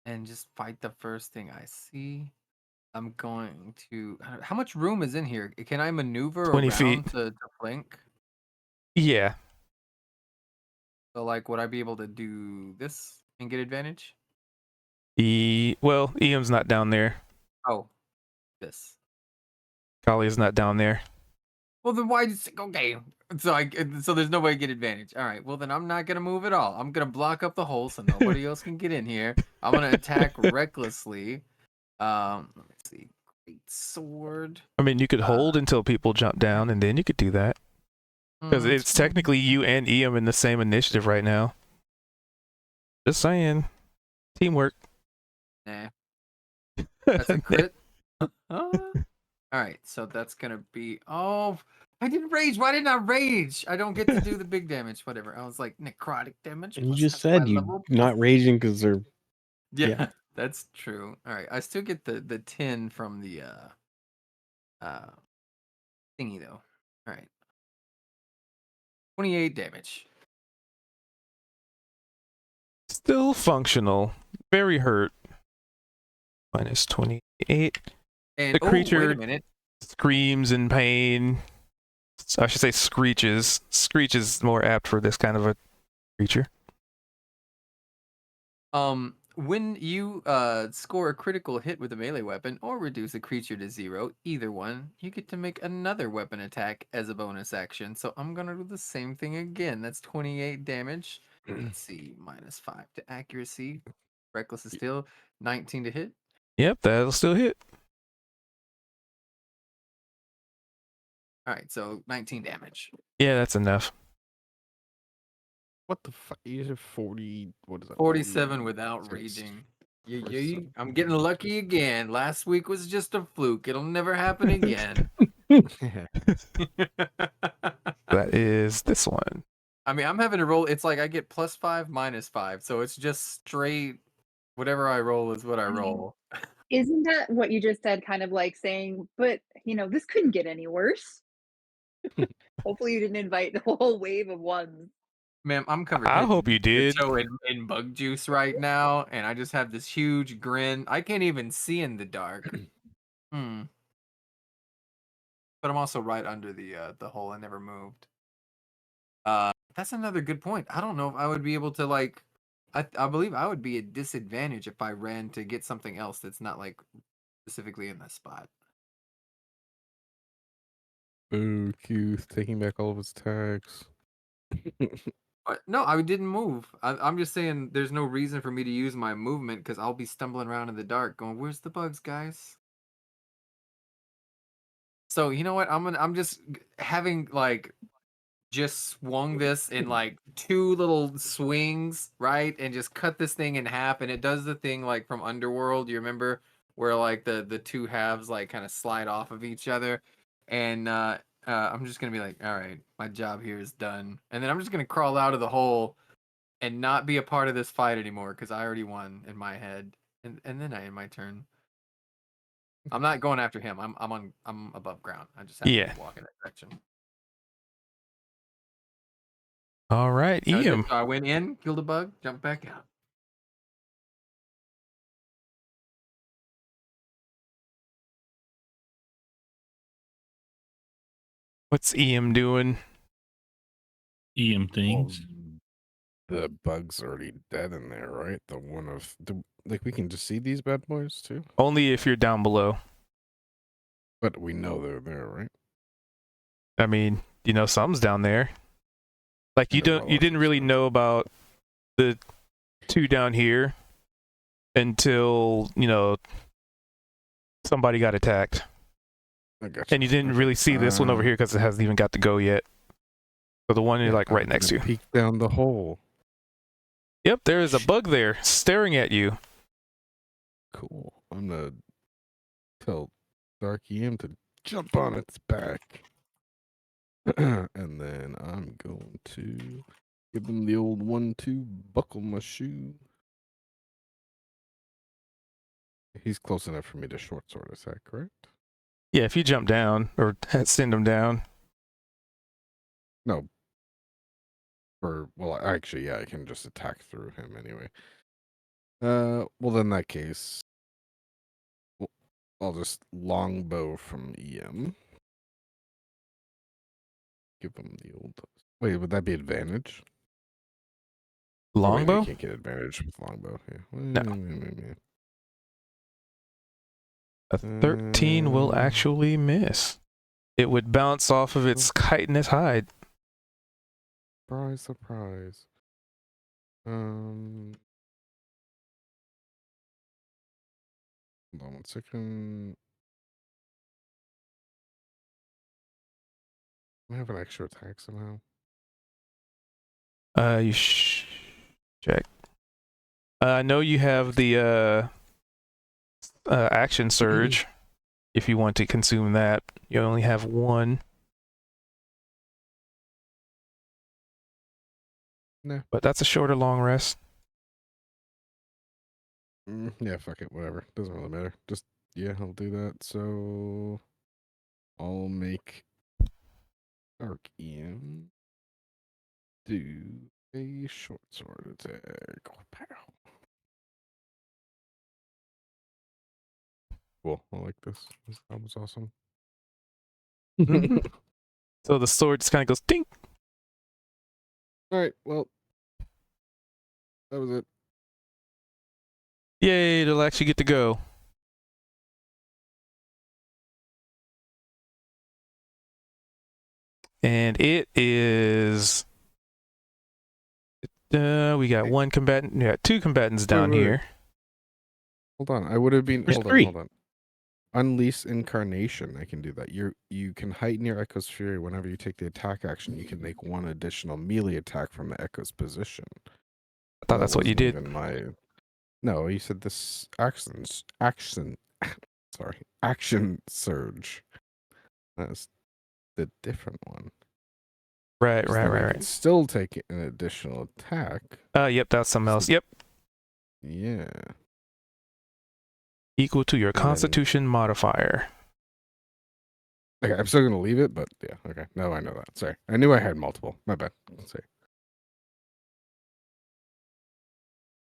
and just fight the first thing I see. I'm going to. How much room is in here? Can I maneuver 20 around feet. to flank? Yeah. So, like, would I be able to do this and get advantage? Well, Eam's not down there. Oh, this. Kalia's not down there. Well, then why just okay? So there's no way to get advantage. All right. Well, then I'm not gonna move at all. I'm gonna block up the hole so nobody else can get in here. I'm gonna attack recklessly. Let me see. Great sword. I mean, you could hold until people jump down, and then you could do that. Because it's technically you and Eam in the same initiative right now. Just saying. Teamwork. Nah. That's a crit. All right, so that's gonna be. Oh, I didn't rage. Why didn't I rage? I don't get to do the big damage. Whatever. I was like necrotic damage. And you plus just half my said you level not plus- raging because they're Yeah, yeah. that's true. All right, I still get the 10 from the thingy though. All right, 28 damage. Still functional. Very hurt. Minus 28. And The wait creature- a minute. Screams in pain. I should say screeches. Screech is more apt for this kind of a creature. When you score a critical hit with a melee weapon or reduce a creature to 0, either one, you get to make another weapon attack as a bonus action. So I'm gonna do the same thing again. That's 28 damage. Let's see, minus 5 to accuracy. Reckless is still 19 to hit. Yep, that'll still hit. All right, so 19 damage. Yeah, that's enough. What the fuck? You said 40. What is that? 47 without Six. raging. Yeah, Forty-seven. I'm getting lucky again. Last week was just a fluke. It'll never happen again. That is this one. I mean, I'm having to roll. It's like I get +5, -5. So it's just straight. Whatever I roll is what I I mean, roll. Isn't that what you just said? Kind of like saying, but this couldn't get any worse. Hopefully, you didn't invite the whole wave of ones. Ma'am, I'm covered. I head hope you to did. toe in bug juice right now, and I just have this huge grin. I can't even see in the dark. But I'm also right under the hole. I never moved. That's another good point. I don't know if I would be able to like. I believe I would be at disadvantage if I ran to get something else that's not like specifically in that spot. Boo, Keith, taking back all of his tags. But no, I didn't move. I'm just saying there's no reason for me to use my movement because I'll be stumbling around in the dark going, where's the bugs, guys? So you know what? I'm just having like just swung this in like 2 little swings, right? And just cut this thing in half. And it does the thing like from Underworld, you remember? Where like the 2 halves like kind of slide off of each other. And I'm just gonna be like, all right, my job here is done. And then I'm just gonna crawl out of the hole and not be a part of this fight anymore because I already won in my head. And then I end my turn. I'm not going after him. I'm above ground. I just have Yeah. to walk in that direction. All right, That was it. Ian. So I went in, killed a bug, jumped back out. What's Ian doing? EM things. The bug's already dead in there, right? The one of the like we can just see these bad boys too, Only if you're down below. but we know they're there, right? I mean, something's down there. Like you Yeah, well, didn't really know about the 2 down here until, somebody got attacked. I got you. And you didn't really see this one over here because it hasn't even got to go yet. So the one Yeah, like right I'm next to you. gonna peek down the hole. Yep, there is a bug there staring at you. Cool. I'm gonna tell Dark EM to jump on its back. And then I'm going to give him the old 1-2 buckle my shoe. He's close enough for me to short sword attack, correct? Yeah, if you jump down or send him down. No. Well, actually, yeah, I can just attack through him anyway. Well, in that case, I'll just longbow from EM. Give him the old. Wait, would that be advantage? Oh, wait, Longbow? you can't get advantage with longbow. Yeah. No. A 13 will actually miss. It would bounce off of its chitinous hide. Surprise, surprise. Hold on 1 second. I have an extra attack somehow. You check. I know you have the action surge. If you want to consume that, you only have 1. Nah. But that's a shorter long rest. Yeah, fuck it, whatever. Doesn't really matter. Just, yeah, I'll do that. So, I'll make Dark EM do a short sword attack. Oh, pow. Cool, I like this. That was awesome. So the sword just kind of goes ding. Alright, well, that was it. Yay, it'll actually get to go. And it is... we got 1 combatant. We got 2 combatants down wait. here. Hold on, I would have been. There's Hold 3. on. Unleash Incarnation. I can do that. You can heighten your Echo's Fury whenever you take the attack action. You can make 1 additional melee attack from the Echo's position. I thought that's what you did. No, you said this action. Sorry, action surge. That's the different one. Right. Can still take an additional attack. Yep, that's something else. Yep. Yeah. Equal to your then- Constitution modifier. Okay, I'm still gonna leave it, but yeah. Okay, no, I know that. Sorry, I knew I had multiple. My bad. Sorry.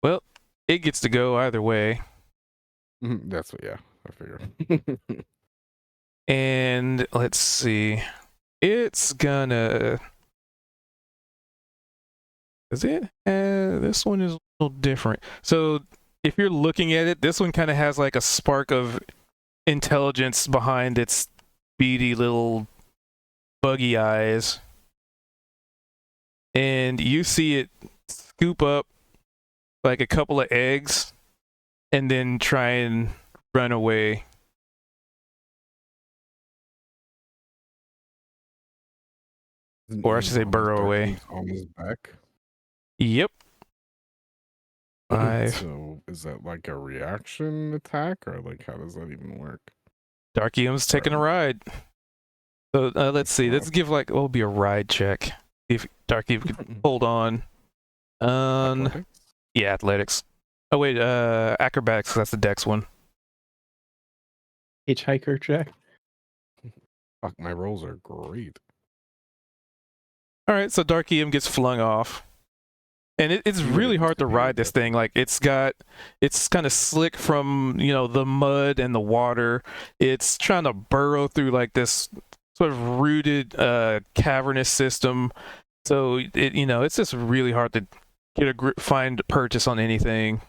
Well, it gets to go either way. That's what. Yeah, I figure. And let's see. It's gonna... Is it? This one is a little different. So if you're looking at it, this one kind of has like a spark of intelligence behind its beady little buggy eyes. And you see it scoop up like a couple of eggs and then try and run away. Isn't Or I Ian should say on his burrow dark away. Eve's on his back? Yep. 5. So is that like a reaction attack, or like how does that even work? Dark Eom's taking a ride. So let's see. Let's give like what would be a ride check. See if Dark Eve could hold on. Athletics? Yeah, athletics. Oh wait, acrobatics. That's the dex one. Hitchhiker check. Fuck, my rolls are great. All right, so Dark Eom gets flung off, and it's You would really hard to ride anticipate this that. thing. Like it's kind of slick from the mud and the water. It's trying to burrow through like this sort of rooted cavernous system. So it's just really hard to get find purchase on anything.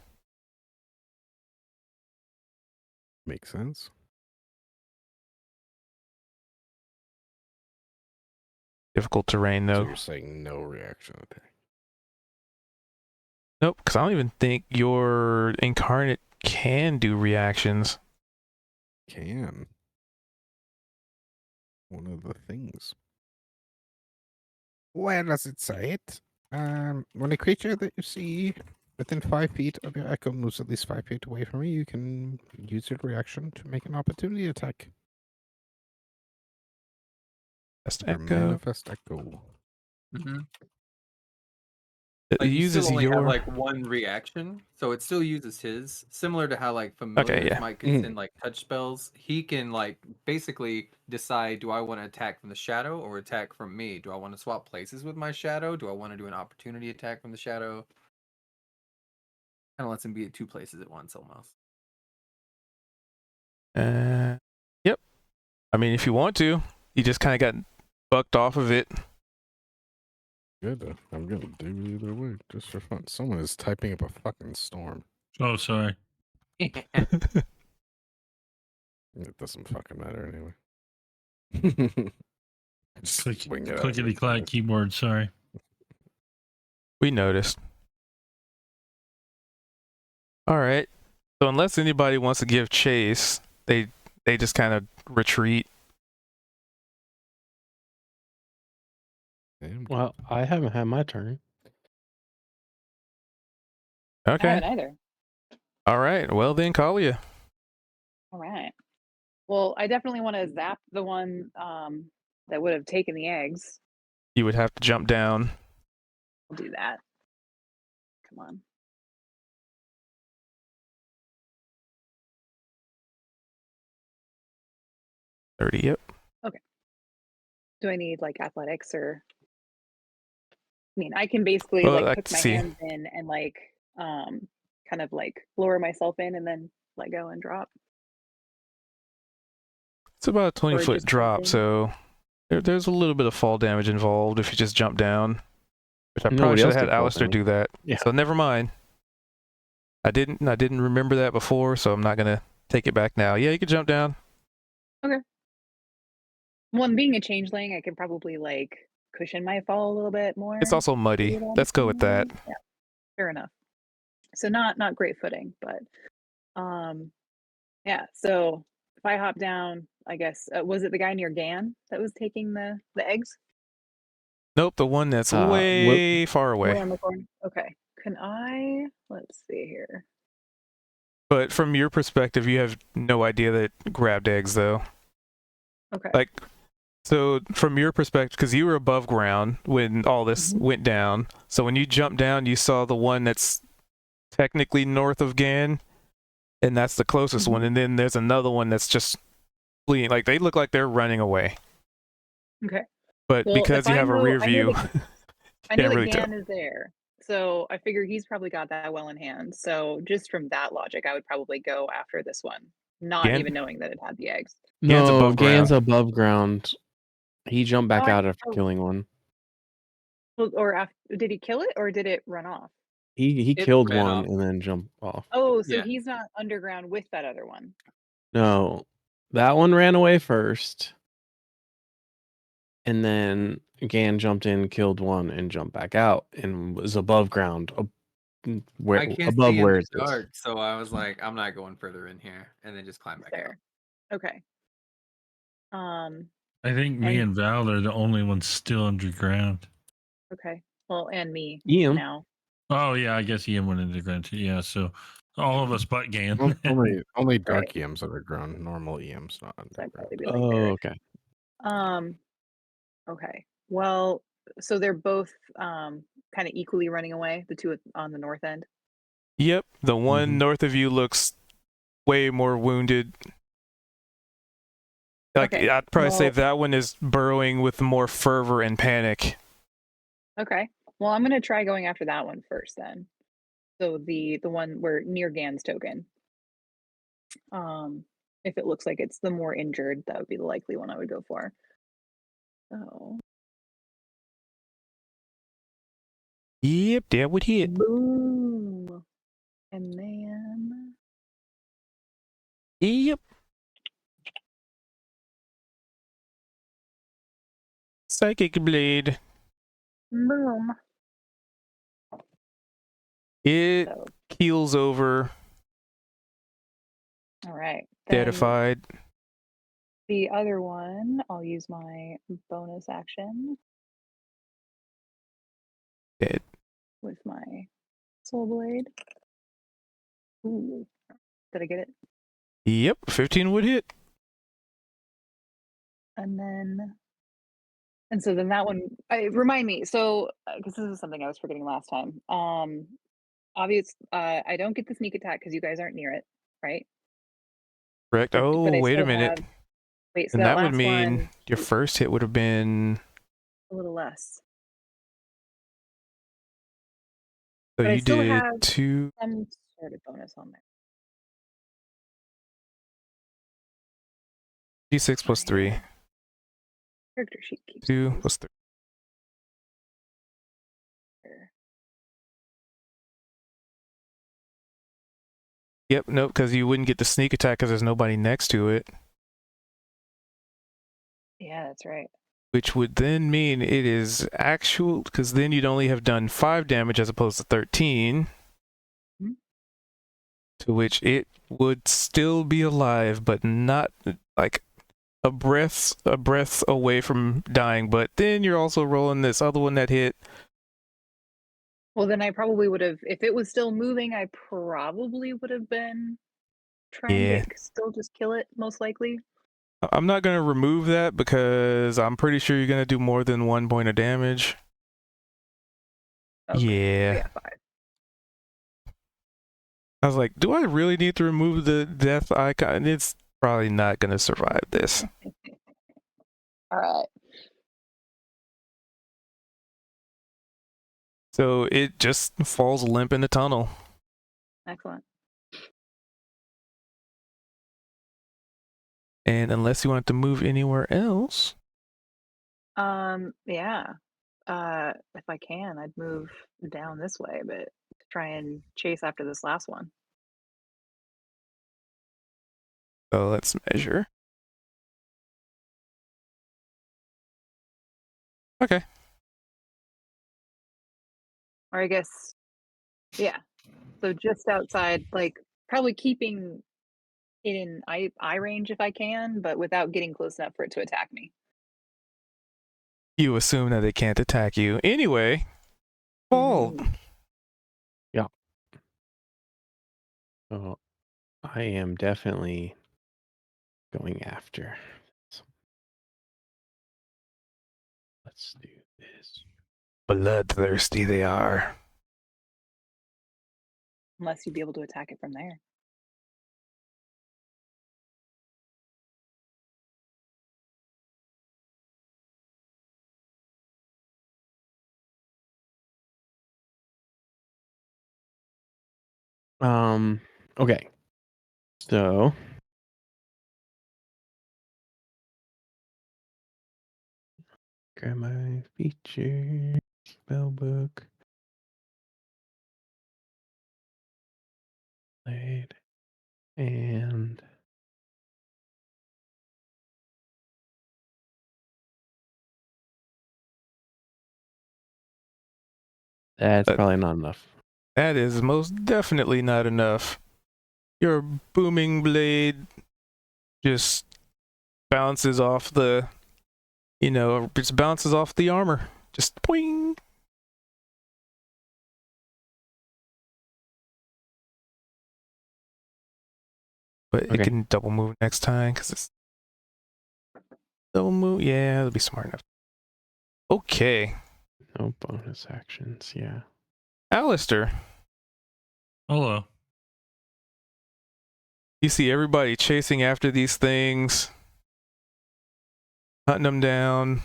Makes sense. Difficult terrain So though. you're saying no reaction attack. Nope, because I don't even think your incarnate can do reactions. Can. One of the things. Where does it say it? When a creature that you see within 5 feet of your echo moves at least 5 feet away from you, you can use your reaction to make an opportunity attack. Just Or echo. manifest echo. It But you still uses only your. have like one reaction, so it still uses his. Similar to how like familiars yeah. might can send like touch spells, he can like basically decide: do I want to attack from the shadow or attack from me? Do I want to swap places with my shadow? Do I want to do an opportunity attack from the shadow? Kind of lets him be at 2 places at once almost. Yep. I mean, if you want to, you just kind of got bucked off of it. Good. I'm gonna do either way, just for fun. Someone is typing up a fucking storm. Oh, sorry. It doesn't fucking matter anyway. Just wing it out Clickety every clack time. keyboard. Sorry. We noticed. All right. So unless anybody wants to give chase, they just kind of retreat. Damn. Well, I haven't had my turn. I Okay. haven't either. All right. Well then, Kalia. All right. Well, I definitely want to zap the one that would have taken the eggs. You would have to jump down. I'll do that. Come on. .30. Yep. Do I need like athletics or? I mean, I can basically Well, I like put can my see. hands in and like kind of like lower myself in and then let go and drop. It's about a Or 20-foot just drop, jumping. so there's a little bit of fall damage involved if you just jump down. Which I probably Nobody should else have had did fall Alistair damage. do that. Yeah. So never mind. I didn't remember that before, so I'm not gonna take it back now. Yeah, you could jump down. Well, and being a changeling, I could probably like cushion my fall a little bit more. It's also muddy. without Let's go with that. falling. Yeah, fair enough. So not great footing, but yeah. So if I hop down, I guess was it the guy near Gan that was taking the eggs? Nope, the one that's Will- way far Way away. on the corner. Okay. Can I? Let's see here. But from your perspective, you have no idea that it grabbed eggs, though. Okay. Like, so from your perspective, because you were above ground when all this Mhm. went down, so when you jumped down, you saw the one that's technically north of Gan, and that's the closest one, and then there's another one that's just fleeing. Like, they look like they're running away. Okay. But Well, because if you I have a know- rear I know view, I know can't that really Gan tell. is there. So I figure he's probably got that well in hand. So just from that logic, I would probably go after this one, not Gan? even knowing that it had the eggs. Gan's No, above Gan's ground. above ground. He jumped back Oh, out after oh. killing one. Or after, did he kill it or did it run off? He It killed ran one off. and then jumped off. Oh, so Yeah. he's not underground with that other one. No, that one ran away first. And then Gan jumped in, killed one, and jumped back out and was above ground. Where, I can't above see in where the it is. dark, so I was like, I'm not going further in here, and then just climb back out. There. Okay. I think me and Val are the only ones still underground. Okay. Well, and me Ian. now. Oh yeah, I guess Ian went underground too. Yeah, so all of us but Gan. Only dark Right. EMs underground. Normal EMs not So I'd probably underground. be like Oh, Barrett. okay. Okay. Well, so they're both kind of equally running away, the two on the north end. Yep, the one Mhm. north of you looks way more wounded. Like, Okay, I'd probably say well- that one is burrowing with more fervor and panic. Okay. Well, I'm gonna try going after that one first then. So the one where near Gan's token. If it looks like it's the more injured, that would be the likely one I would go for. So Yep, that would hit. boom. And then Yep. Psychic Blade. boom. It So keels over, all right. Then deadified. the other one, I'll use my bonus action Dead. with my soul blade. Ooh. Did I get it? Yep, 15 would hit. And so then that one, remind me. So because this is something I was forgetting last time. I don't get the sneak attack because you guys aren't near it, right? Correct. But Oh, I wait a still minute. have- Wait, so And that would last mean one, your first hit would have been. a little less. So But I you still did have 2. some sort of bonus on there. D6 plus 3. Character sheet keeps 2 these plus 3. here. Yep, nope, because you wouldn't get the sneak attack because there's nobody next to it. Yeah, that's right. Which would then mean it is actual, because then you'd only have done 5 damage as opposed to 13. Mhm. To which it would still be alive, but not like a breath away from dying. But then you're also rolling this other one that hit. Well, then I probably would have, if it was still moving, I probably would have been trying Yeah. to still just kill it, most likely. I'm not going to remove that because I'm pretty sure you're going to do more than 1 point of damage. Okay. So Yeah. yeah, 5. I was like, do I really need to remove the death icon? It's probably not going to survive this. All right. So it just falls limp in the tunnel. Excellent. And unless you want to move anywhere else. Yeah. If I can, I'd move down this way, but try and chase after this last one. So let's measure. Okay. Or I guess, yeah. So just outside, like probably keeping it in eye range if I can, but without getting close enough for it to attack me. You assume that it can't attack you. Anyway, fall. Mhm. So I am definitely going after. Let's do this. Bloodthirsty they are. Unless you'd be able to attack it from there. Okay. So grab my feature spell book. Blade. And that's probably not enough. That is most definitely not enough. Your booming blade just bounces off the just bounces off the armor. Just boing. But it Okay. can double move next time because it's double move. Yeah, it'll be smart enough. Okay, No bonus actions. Yeah. Alistair, Hello. you see everybody chasing after these things, hunting them down.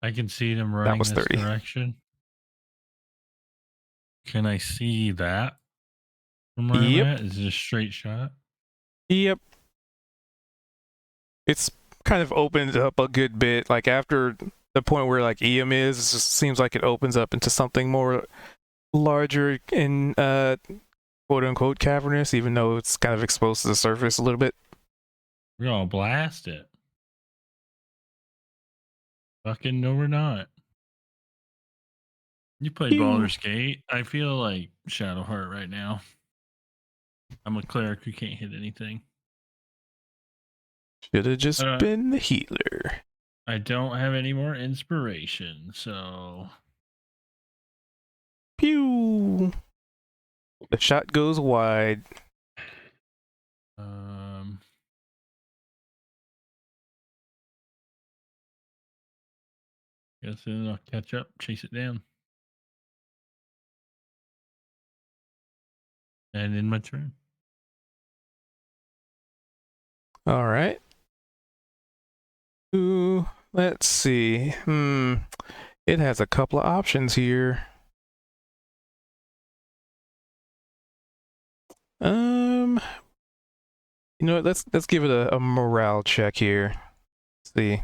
I can see them running was this 30. direction. Can I see that from where Yep. I'm at? Is it a straight shot? Yep. It's kind of opened up a good bit. Like after the point where like Eam is, it just seems like it opens up into something more larger and quote unquote cavernous, even though it's kind of exposed to the surface a little bit. We're gonna blast it. Fucking no, we're not. You played Pew. Baldur's Gate. I feel like Shadowheart right now. I'm a cleric who can't hit anything. Should have just Uh, been the healer. I don't have any more inspiration, so Pew. The shot goes wide. guess then I'll catch up, chase it down. And in my turn. All right. Ooh, let's see. It has a couple of options here. You know what? Let's give it a morale check here. Let's see.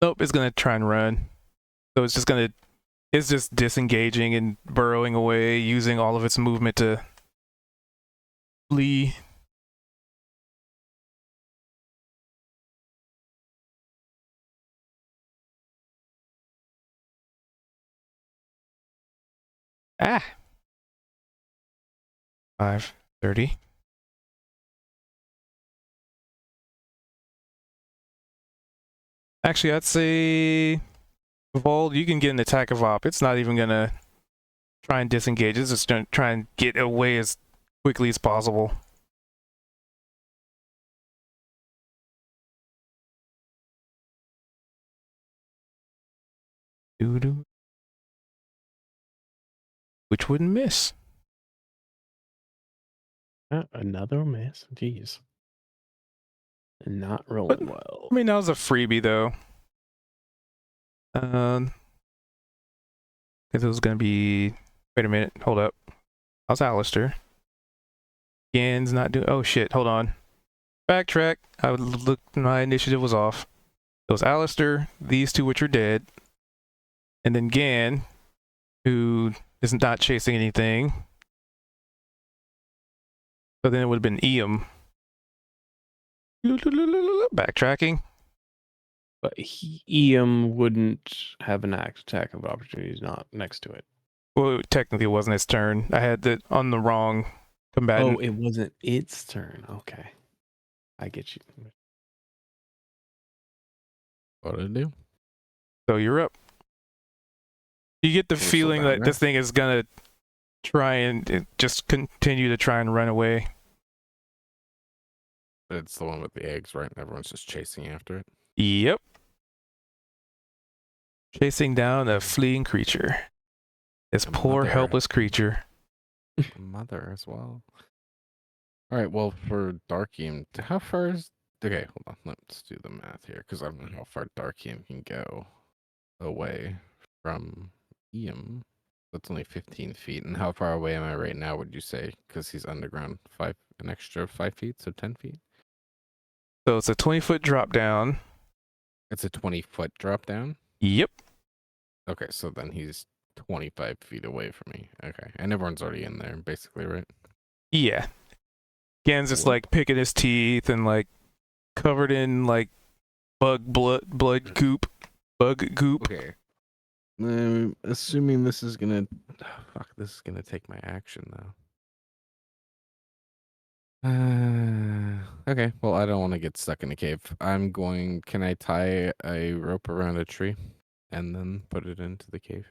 Nope, it's gonna try and run. So it's just disengaging and burrowing away, using all of its movement to flee. Ah. 5:30. Actually, I'd say Vold, you can get an attack of op. It's not even gonna try and disengage. It's just gonna try and get away as quickly as possible. Doo-doo. Which wouldn't miss. Another miss. Jeez. And not rolling But- well. I mean, that was a freebie though. Because it was gonna be. Wait a minute. Hold up. How's Alistair? Gan's not doing. Oh shit. Hold on. Backtrack. I would look. My initiative was off. It was Alistair, these two which are dead, and then Gan, who is not chasing anything. So then it would have been Eam. Backtracking. But Eam wouldn't have an attack of opportunity not next to it. Well, technically it wasn't its turn. I had it on the wrong combatant. Oh, it wasn't its turn. Okay. I get you. What did it do? So you're up. You get the We're still feeling down that there? this thing is gonna try and just continue to try and run away. It's the one with the eggs, right? Everyone's just chasing after it. Yep. Chasing down a fleeing creature. This A poor, mother. helpless creature. The mother as well. All right. Well, for Darkiem, how far is? Okay, hold on. Let's do the math here because I don't know how far Darkiem can go away from Eam. That's only 15 feet. And how far away am I right now? Would you say? Because he's underground, an extra 5 feet, so 10 feet. So it's a 20-foot drop down. It's a 20-foot drop down. Yep. Okay, so then he's 25 feet away from me. Okay, and everyone's already in there, basically, right? Yeah. Gan's just Cool. like picking his teeth and like covered in like blood goop. Bug goop. Okay. Assuming this is gonna, fuck, this is gonna take my action though. Okay. Well, I don't want to get stuck in a cave. Can I tie a rope around a tree and then put it into the cave?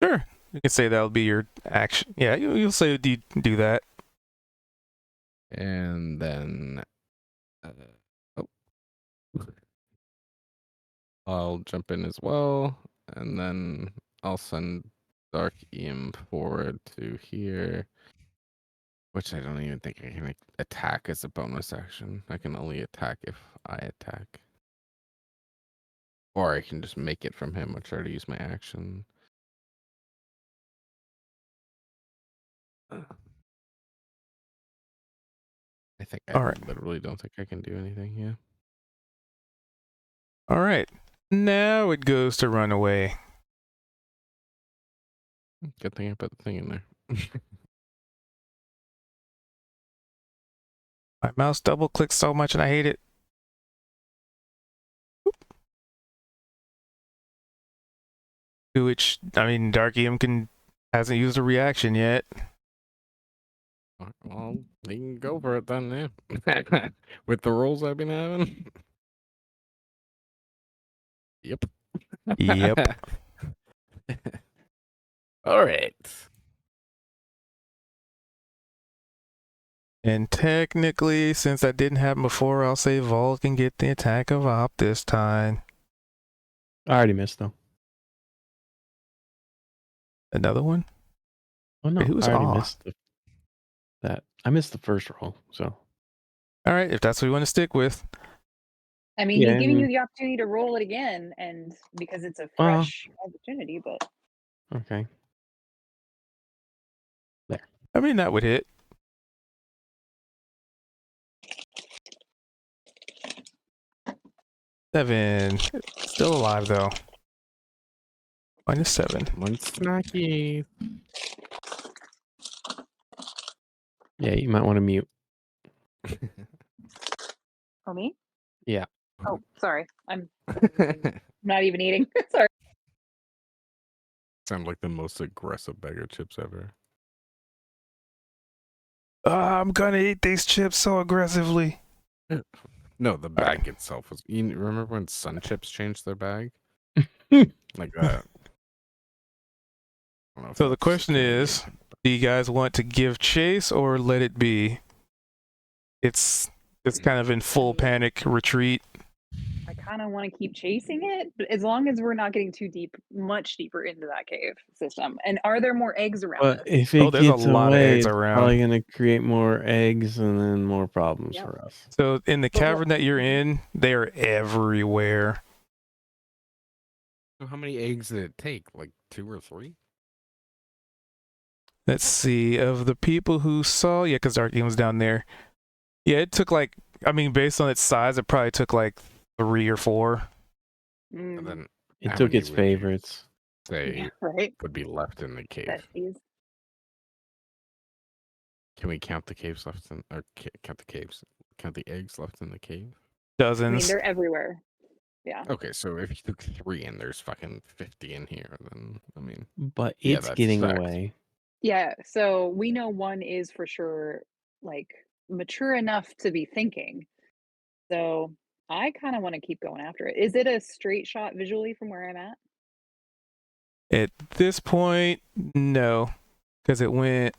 Sure. You can say that'll be your action. Yeah, you'll say you do that. And then, oh, I'll jump in as well, and then I'll send Dark Eam forward to here, which I don't even think I can attack as a bonus action. I can only attack if I attack. Or I can just make it from him, which I already used my action. I think I All right. literally don't think I can do anything here. All right. Now it goes to run away. Good thing I put the thing in there. My mouse double clicks so much and I hate it. To which, I mean, Dark Eam hasn't used a reaction yet. Well, you can go for it then, yeah. With the rolls I've been having. Yep. Yep. All right. And technically, since that didn't happen before, I'll say Vol can get the attack of Op this time. I already missed though. Another one? Oh no, Wait, who's I already Aw? missed that. I missed the first roll, so All right, if that's what you want to stick with. I mean, Yeah, he's I giving you mean- the opportunity to roll it again, and because it's a Well- fresh opportunity, but okay. I mean, that would hit. Seven. Still alive, though. -7. One snacky. Yeah, you might want to mute. oh me? Yeah. Oh, sorry, I'm not even eating. Sorry. Sound like the most aggressive bag of chips ever. I'm gonna eat these chips so aggressively. No, the right. bag itself was. You remember when Sun Chips changed their bag? Like that. I don't know if So the that's question Canadian. is, do you guys want to give chase or let it be? It's kind of in full panic retreat. I kind of want to keep chasing it, but as long as we're not getting too deep, much deeper into that cave system. And are there more eggs around But us? if it there's a gets lot of away, eggs it's around. probably gonna create more eggs and then more problems Yep. for us. So in the But what- cavern that you're in, they are everywhere. So how many eggs did it take? Like 2 or 3? Let's see. Of the people who saw, yeah, because Dark Eam was down there. Yeah, it took like, I mean, based on its size, it probably took like 3 or 4. Mm, And then It How took many its would you favorites. say yeah, right. would be left in the cave. Besties. Can we count the caves left in, or count the caves? Count the eggs left in the cave? I mean, Dozens. they're everywhere. Yeah. Okay, so if you took 3 and there's fucking 50 in here, then I mean, But Yeah, it's that's getting facts. away. Yeah. So we know one is for sure like mature enough to be thinking. So I kind of want to keep going after it. Is it a straight shot visually from where I'm at? At this point, no, because it went.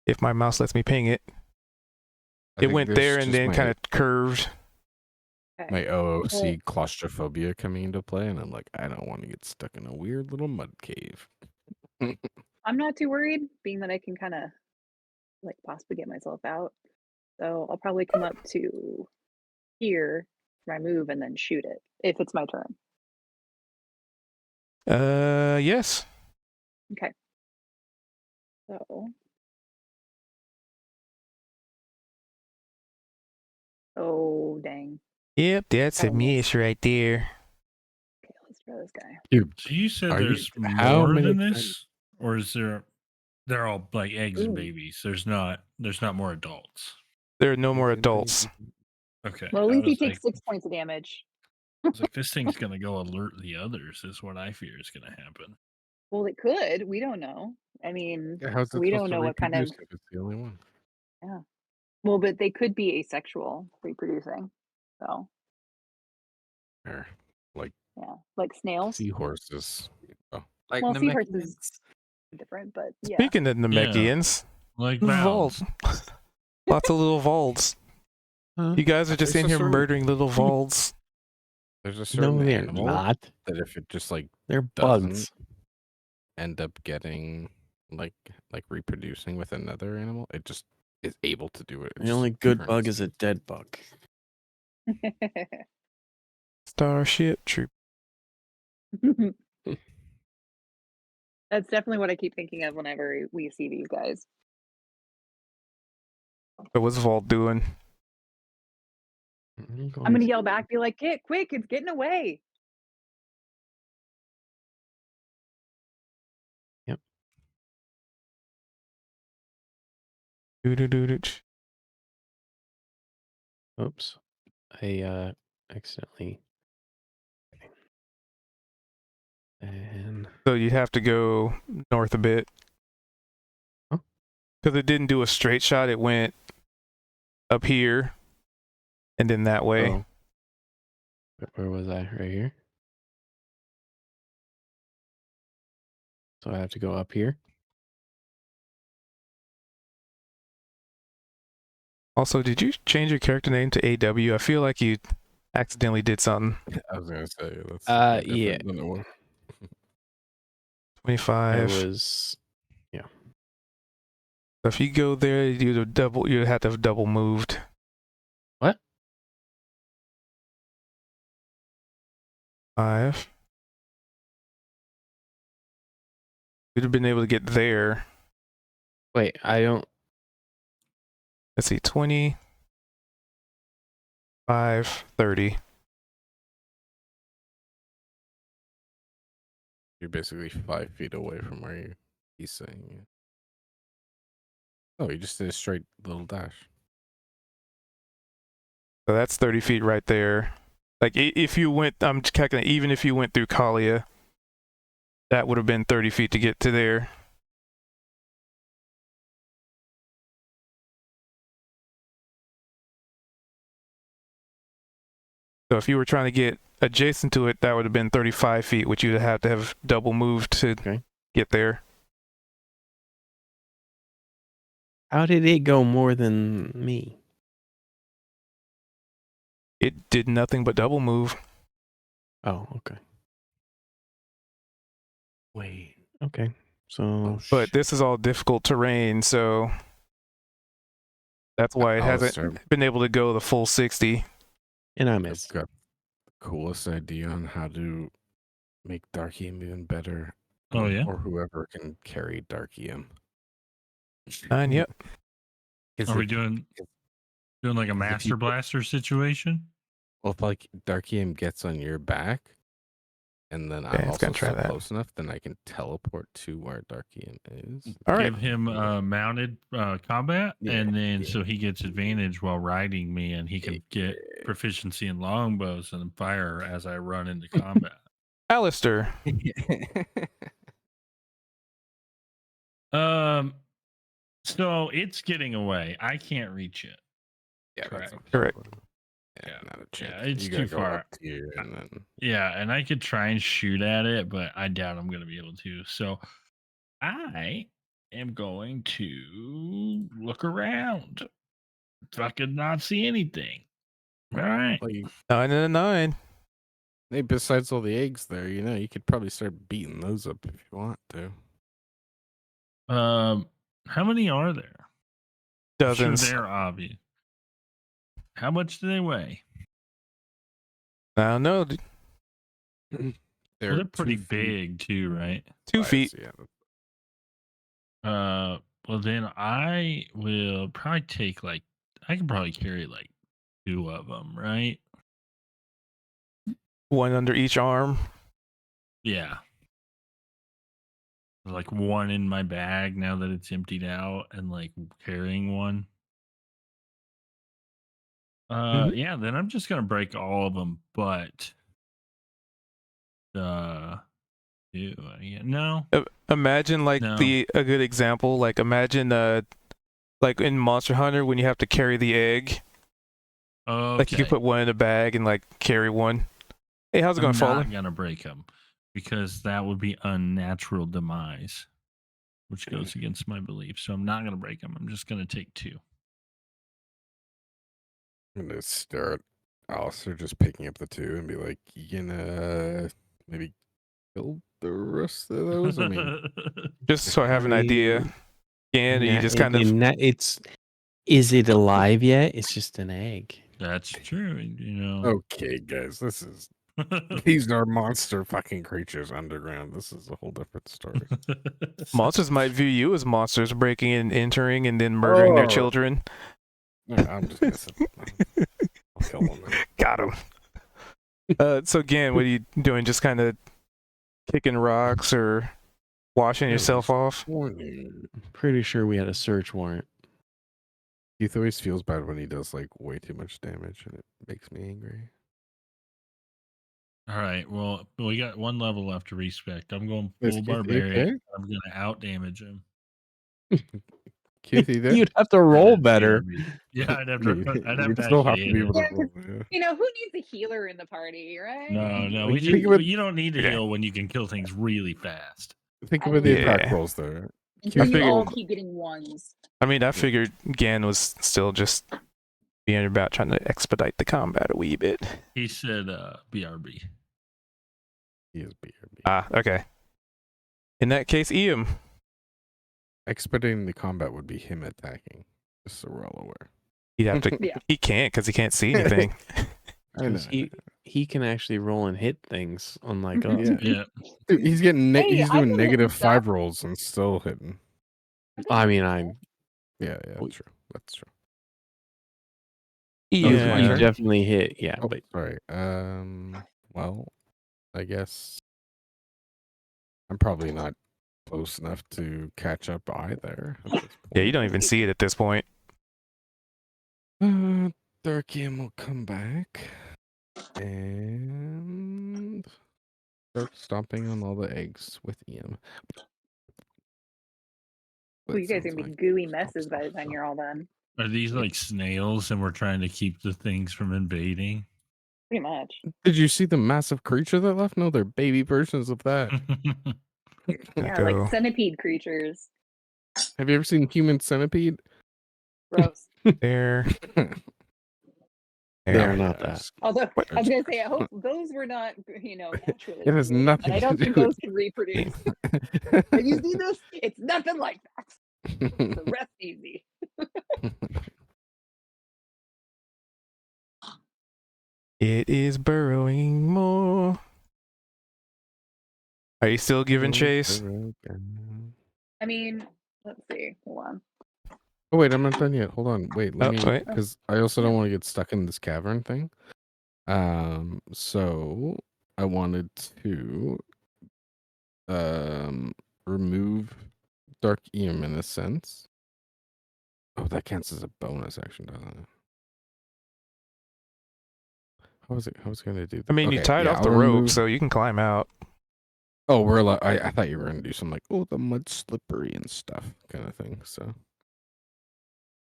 If my mouse lets me ping it, I it think went there's there and just then my- kind of curved. Okay. my OOC Well- claustrophobia coming into play, and I'm like, I don't want to get stuck in a weird little mud cave. I'm not too worried, being that I can kind of like possibly get myself out. So I'll probably come up to here for my move and then shoot it if it's my turn. Yes. Okay. So. Oh dang. Yep, that's a Oh, miss. miss right there. Okay, let's try this guy. Dude, So you said Are you- there's how more many than times- this, or is there? They're all like eggs and Ooh. babies. There's not more adults. There are no more adults. Okay. Well, at I least he was takes like, 6 points of damage. I was like, this thing's gonna go alert the others. Is what I fear is gonna happen. Well, it could. We don't know. I mean, Yeah, how's it we supposed don't to know what kind of. reproduce if it's the only one? Yeah. Well, but they could be asexual reproducing. So Or like yeah, like snails. seahorses. Oh, Like Well, seahorses Namekians. different, but yeah. Speaking of Namekians, Like Volds. Valves. Lots of little Volds. Huh? You guys are just There's in a here certain- murdering little Volds. There's a No, certain they're animal not. that if it just like They're doesn't bugs. end up getting like reproducing with another animal, it just is able to do it. It The just only good bug turns- is a dead bug. Starship Troop. That's definitely what I keep thinking of whenever we see these guys. So what's Vault doing? I'm gonna yell back, be like, "Kit, quick! It's getting away!" Doo-doo-doo-doo. Oops. I accidentally. And So you'd have to go north a bit. Huh? Because it didn't do a straight shot. It went up here and then that way. oh. Where was I? Right here. So I have to go up here. Also, did you change your character name to AW? I feel like you accidentally did something. I was gonna say that's Yeah. different than it was. 25. I was. So if you go there, you'd have to have double moved. What? 5. You'd have been able to get there. Wait, I don't. Let's see, 20, 5, 30. You're basically 5 feet away from where he's saying. Oh, you just did a straight little dash. So that's 30 feet right there. Like if you went, I'm calculating, even if you went through Kalia, that would have been 30 feet to get to there. So if you were trying to get adjacent to it, that would have been 35 feet, which you'd have to have double moved to get there. How did it go more than me? It did nothing but double move. Oh, okay. Wait. Okay. So. Oh, But this is all difficult terrain, so that's why it hasn't been able to go the full 60. And I I've missed. got the coolest idea on how to make Darkium even better. Oh, yeah? Or whoever can carry Darkium. 9, yep. Are we doing like a if Master you- Blaster situation? Well, if like Darkium gets on your back, and then Okay, I'm it's also gonna try so that. close enough, then I can teleport to where Darkium is. All right. Give him mounted combat, Yeah, and then yeah. so he gets advantage while riding me, and he can get proficiency in longbows and fire as I run into combat. Alistair. So it's getting away. I can't reach it. Yeah, Correct. that's Correct. Yeah, Yeah. not a chance. Yeah, it's You gotta too go far. up here and then Yeah, and I could try and shoot at it, but I doubt I'm going to be able to. So I am going to look around. Fucking not see anything. All right. well, you, 9 and a 9. hey, besides all the eggs there, you could probably start beating those up if you want to. How many are there? I'm sure Dozens. they're obvious. How much do they weigh? I don't know. They're pretty 2 feet big too, right? 2 wide, feet. so yeah, Well then I will probably take I can probably carry like 2 of them, right? One under each arm. Yeah. Like one in my bag now that it's emptied out and like carrying one. Yeah, then I'm just gonna break all of them but the Ew, yeah, no. Imagine like No. a good example. Like imagine like in Monster Hunter when you have to carry the egg. Okay. Like you could put one in a bag and like carry one. Hey, how's it going, I'm Fallen? not gonna break them because that would be unnatural demise, which goes against my belief. So I'm not gonna break them. I'm just gonna take 2. I'm gonna stare at Alistair just picking up the 2 and be like, you gonna maybe kill the rest of those? I mean, Just so I have an idea. And you just kind of Is it alive yet? It's just an egg. That's true. You know. okay, guys, these are monster fucking creatures underground. This is a whole different story. monsters might view you as monsters breaking and entering and then murdering their Oh. children. No, I'm just gonna sit. I'll kill one. Got him. So again, what are you doing? Just kind of kicking rocks or washing yourself off? Warning. Pretty sure we had a search warrant. Keith always feels bad when he does like way too much damage, and it makes me angry. All right. Well, we got 1 level left to respect. I'm going Is full Keith barbarian. okay? I'm gonna out damage him. Keith, you there? You'd have to roll better. Yeah, I'd have to. I'd have You'd to still have actually to be hit able him. to roll. Yeah. You know, who needs a healer in the party, right? No, Well, we you just, think about- you don't need to Yeah. heal when you can kill things really fast. Think about the Yeah. attack rolls there. Until I you figured- all keep getting 1s. I mean, I figured Gan was still just being about trying to expedite the combat a wee bit. He said, "BRB." He is BRB. Ah, okay. In that case, Iam. Expediting the combat would be him attacking. Just so we're all aware. He'd have to. Yeah. He can't because he can't see anything. I know. He can actually roll and hit things, unlike us. Yeah. Yeah. Dude, he's getting Hey, he's I doing can hit negative stuff. 5 rolls and still hitting. I mean, I'm. Yeah, We- true. That's true. You, it's my you turn? definitely hit, yeah. Oh, But sorry. Well, I guess I'm probably not close enough to catch up either. At this Yeah, you point. don't even see it at this point. Darkium will come back and start stomping on all the eggs with Ian. Well, you guys are gonna be gooey messes by the time you're all done. Are these like snails, and we're trying to keep the things from invading? Pretty much. Did you see the massive creature that left? No, they're baby versions of that. Yeah, Go. like centipede creatures. Have you ever seen Human Centipede? Gross. There. they are There. not that. Although What? I was gonna say, I hope those were not, naturally. It has created, nothing And I to don't do think with- those can reproduce. Have you seen this? It's nothing like that. The rest easy. It is burrowing more. Are you still giving chase? I mean, let's see. Hold on. Oh wait, I'm not done yet. Hold on. Wait, let Oh, me wait. because I also don't want to get stuck in this cavern thing. So I wanted to remove Dark Eam in a sense. Oh, that counts as a bonus action, doesn't it? How was it gonna do that? I mean, you Okay, tied yeah, off the I'll rope, remove- so you can climb out. Oh, we're like I thought you were gonna do something like, oh, the mud's slippery and stuff kind of thing. So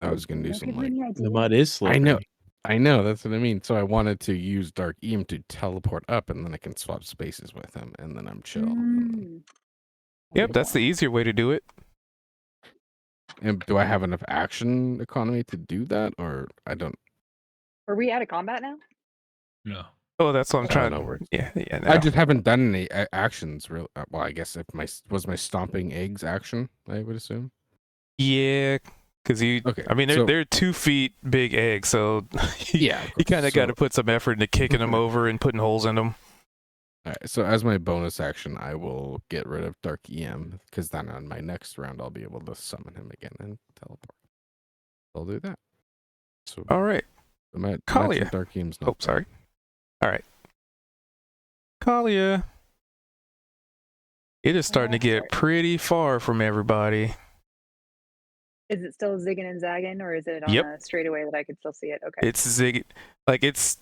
I was gonna do Don't something give me like any The ideas. mud is slippery. I know, that's what I mean. So I wanted to use Dark Eam to teleport up, and then I can swap spaces with him, and then I'm chill. Mm. Yep, that's the easier way to do it. And do I have enough action economy to do that, or I don't? Are we out of combat now? No. Oh, that's what I'm I don't trying. know where- Yeah, yeah. I No. just haven't done any actions. Real well, I guess if my stomping eggs action, I would assume. Yeah, because you. Okay, I mean, so- they're 2 feet big eggs, so Yeah, you kind of got to so- put some effort into kicking them over and putting holes in them. All right, so as my bonus action, I will get rid of Dark EM because then on my next round, I'll be able to summon him again and teleport. I'll do that. So All right. Kalia. Dark EM's not. Oh, sorry. All right. Kalia. It is starting to get sorry. pretty far from everybody. Is it still zigging and zagging, or is it on Yep. a straightaway that I could still see it? Okay. It's zig, like it's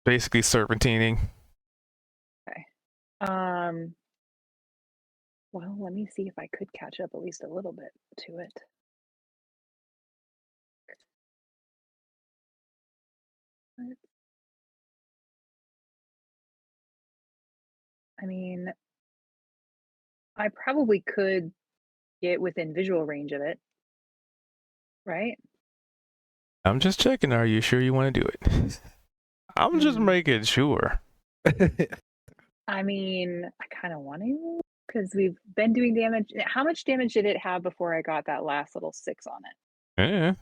basically serpentining. Well, let me see if I could catch up at least a little bit to it. I mean, I probably could get within visual range of it, right? I'm just checking. Are you sure you want to do it? I'm just making sure. I mean, I kind of want to because we've been doing damage. How much damage did it have before I got that last little 6 on it? Yeah.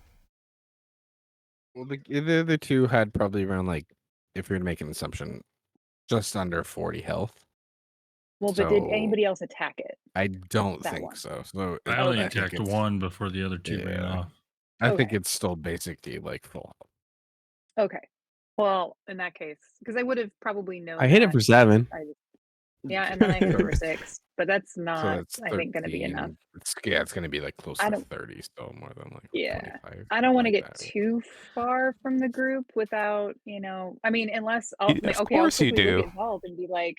Well, the other two had probably around, like, if you're to make an assumption, just under 40 health. Well, but did So- anybody else attack it? I don't That think one. so. So I only think attacked it's- one before the other two ran Yeah. off. I think Okay. it's still basically like full health. Okay. Well, in that case, because I would have probably known. I hit it that. for 7. Yeah, and then I hit it for So 6, but that's not, that's I think, going to be 13. enough. It's going to be like close I to don't- 30 still, more than like Yeah. 25. I don't want to like get that. too far from the group without, I mean, unless I'll, Of okay, I'll course you quickly look do. at Vald and be like,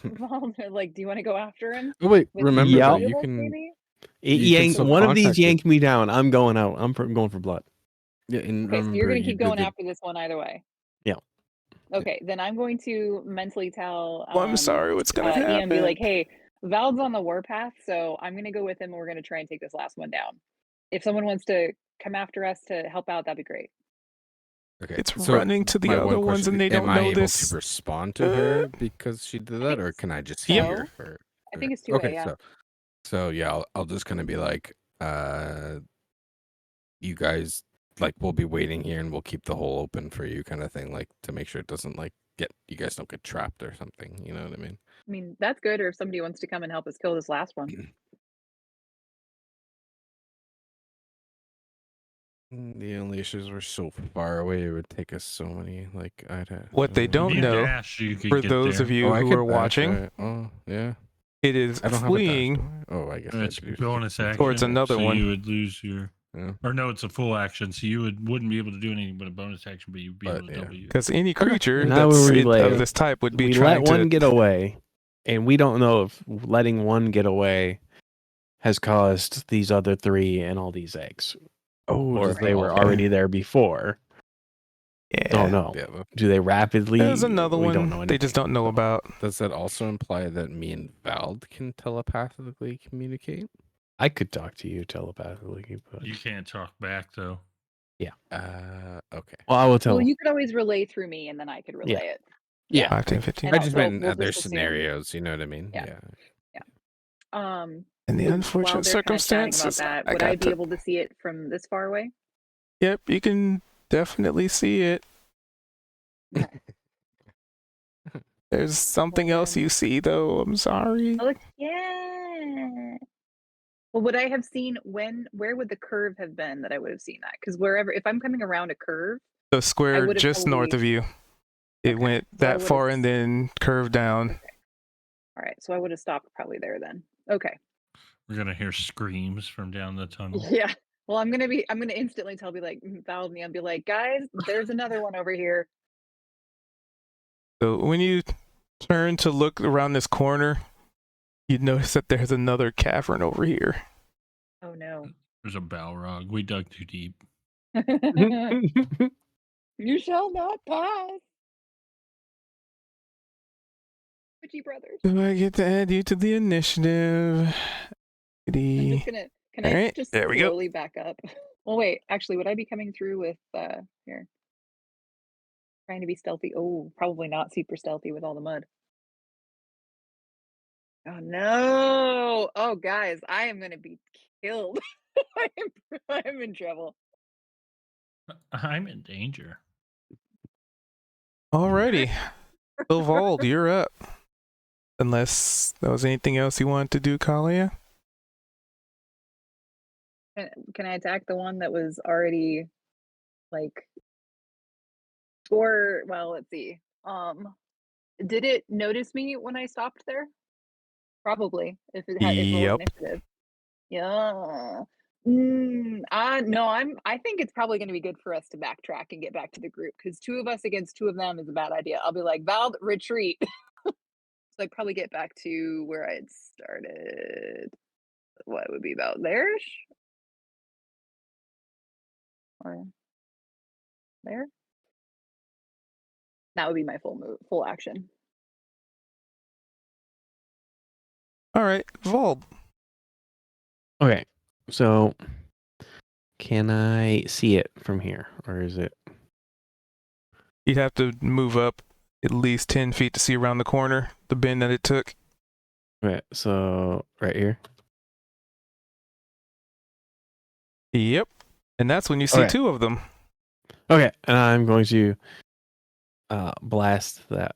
Vald, like, do you want to go after him? Oh, wait, With remember Yep. though, three you of us, can maybe? It You can yanked still one of these contact it. yanked me down. I'm going out. I'm going for blood. yeah, and Okay, so you're remember going to you keep did going the- after this one either way. Yeah. Okay, then I'm going to mentally tell Well, I'm sorry. What's gonna happen? Ian, be like, hey, Vald's on the warpath, so I'm going to go with him and we're going to try and take this last one down. If someone wants to come after us to help out, that'd be great. Okay, It's so running to the my other one ones question and they is, don't am I know able this. to respond to her because she did that, or can I just so. hear her? I think it's 2A, Okay, yeah. so yeah, I'll just kind of be like, you guys, like, we'll be waiting here and we'll keep the hole open for you, kind of thing, like, to make sure it doesn't like you guys don't get trapped or something. You know what I mean? I mean, that's good, or if somebody wants to come and help us kill this last one. The only issues were so far away; it would take us so many. Like, What they don't You know, dash, you could for get those there. of you I who could are dash, watching, right? Oh, yeah. it is I don't fleeing have a dash, do I? Oh, I guess I It's do. bonus action. towards another so one. You would lose your. Yeah. Or no, it's a full action, so you wouldn't be able to do anything but a bonus action, but you'd be But, able to yeah. double you. because any creature Now that's we relay. of this type would be We trying let one to. get away, and we don't know if letting one get away has caused these other 3 and all these eggs, Oh, or does if they were okay. already there before. Yeah. Don't know. Yeah, well, Do they rapidly? There's another we one Don't know they just don't know about. does that also imply that me and Vald can telepathically communicate? I could talk to you telepathically, but You can't talk back though. Okay. well, I will tell. Well, you could always relay through me, and then I could relay it. Yeah. 5, 10, 15. And I just we'll- meant we'll other just assume- scenarios. You know what I mean? Yeah. Yeah. In the while unfortunate they're kinda chatting circumstances, about that, I would got I be to. able to see it from this far away? Yep, you can definitely see it. There's something else you see, though. I'm sorry. Oh, look, yeah. Well, would I have seen where would the curve have been that I would have seen that? Because if I'm coming around a curve, The square would've just north probably- of you. It Okay, went so I that would've far and then curved down. all right, so I would have stopped probably there then. Okay. We're gonna hear screams from down the tunnel. Yeah. Well, I'm gonna instantly be like, Val and me, I'll be like, guys, there's another one over here. So when you turn to look around this corner, you notice that there's another cavern over here. Oh no. There's a Balrog. We dug too deep. You shall not pass. Witchy brothers. Do I get to add you to the initiative? I'm just gonna can I Alright, just there we go. slowly back up? Well, wait, actually, would I be coming through with here? Trying to be stealthy. Oh, probably not super stealthy with all the mud. Oh no. Oh guys, I am gonna be killed. I'm in trouble. I'm in danger. Alrighty. Silvald, you're up. Unless there was anything else you wanted to do, Kalia? Can I attack the one that was already like or well, let's see. Did it notice me when I stopped there? Probably. If it had Yep. initiative. Yeah. No, I think it's probably going to be good for us to backtrack and get back to the group because 2 of us against 2 of them is a bad idea. I'll be like, Val, retreat. So I'd probably get back to where I had started. What would be about there-ish? Or there? That would be my full action. All right, Vald. Okay, so can I see it from here, or is it? You'd have to move up at least 10 feet to see around the corner, the bend that it took. Right, so right here. Yep. And that's when you see Okay. two of them. Okay, and I'm going to blast that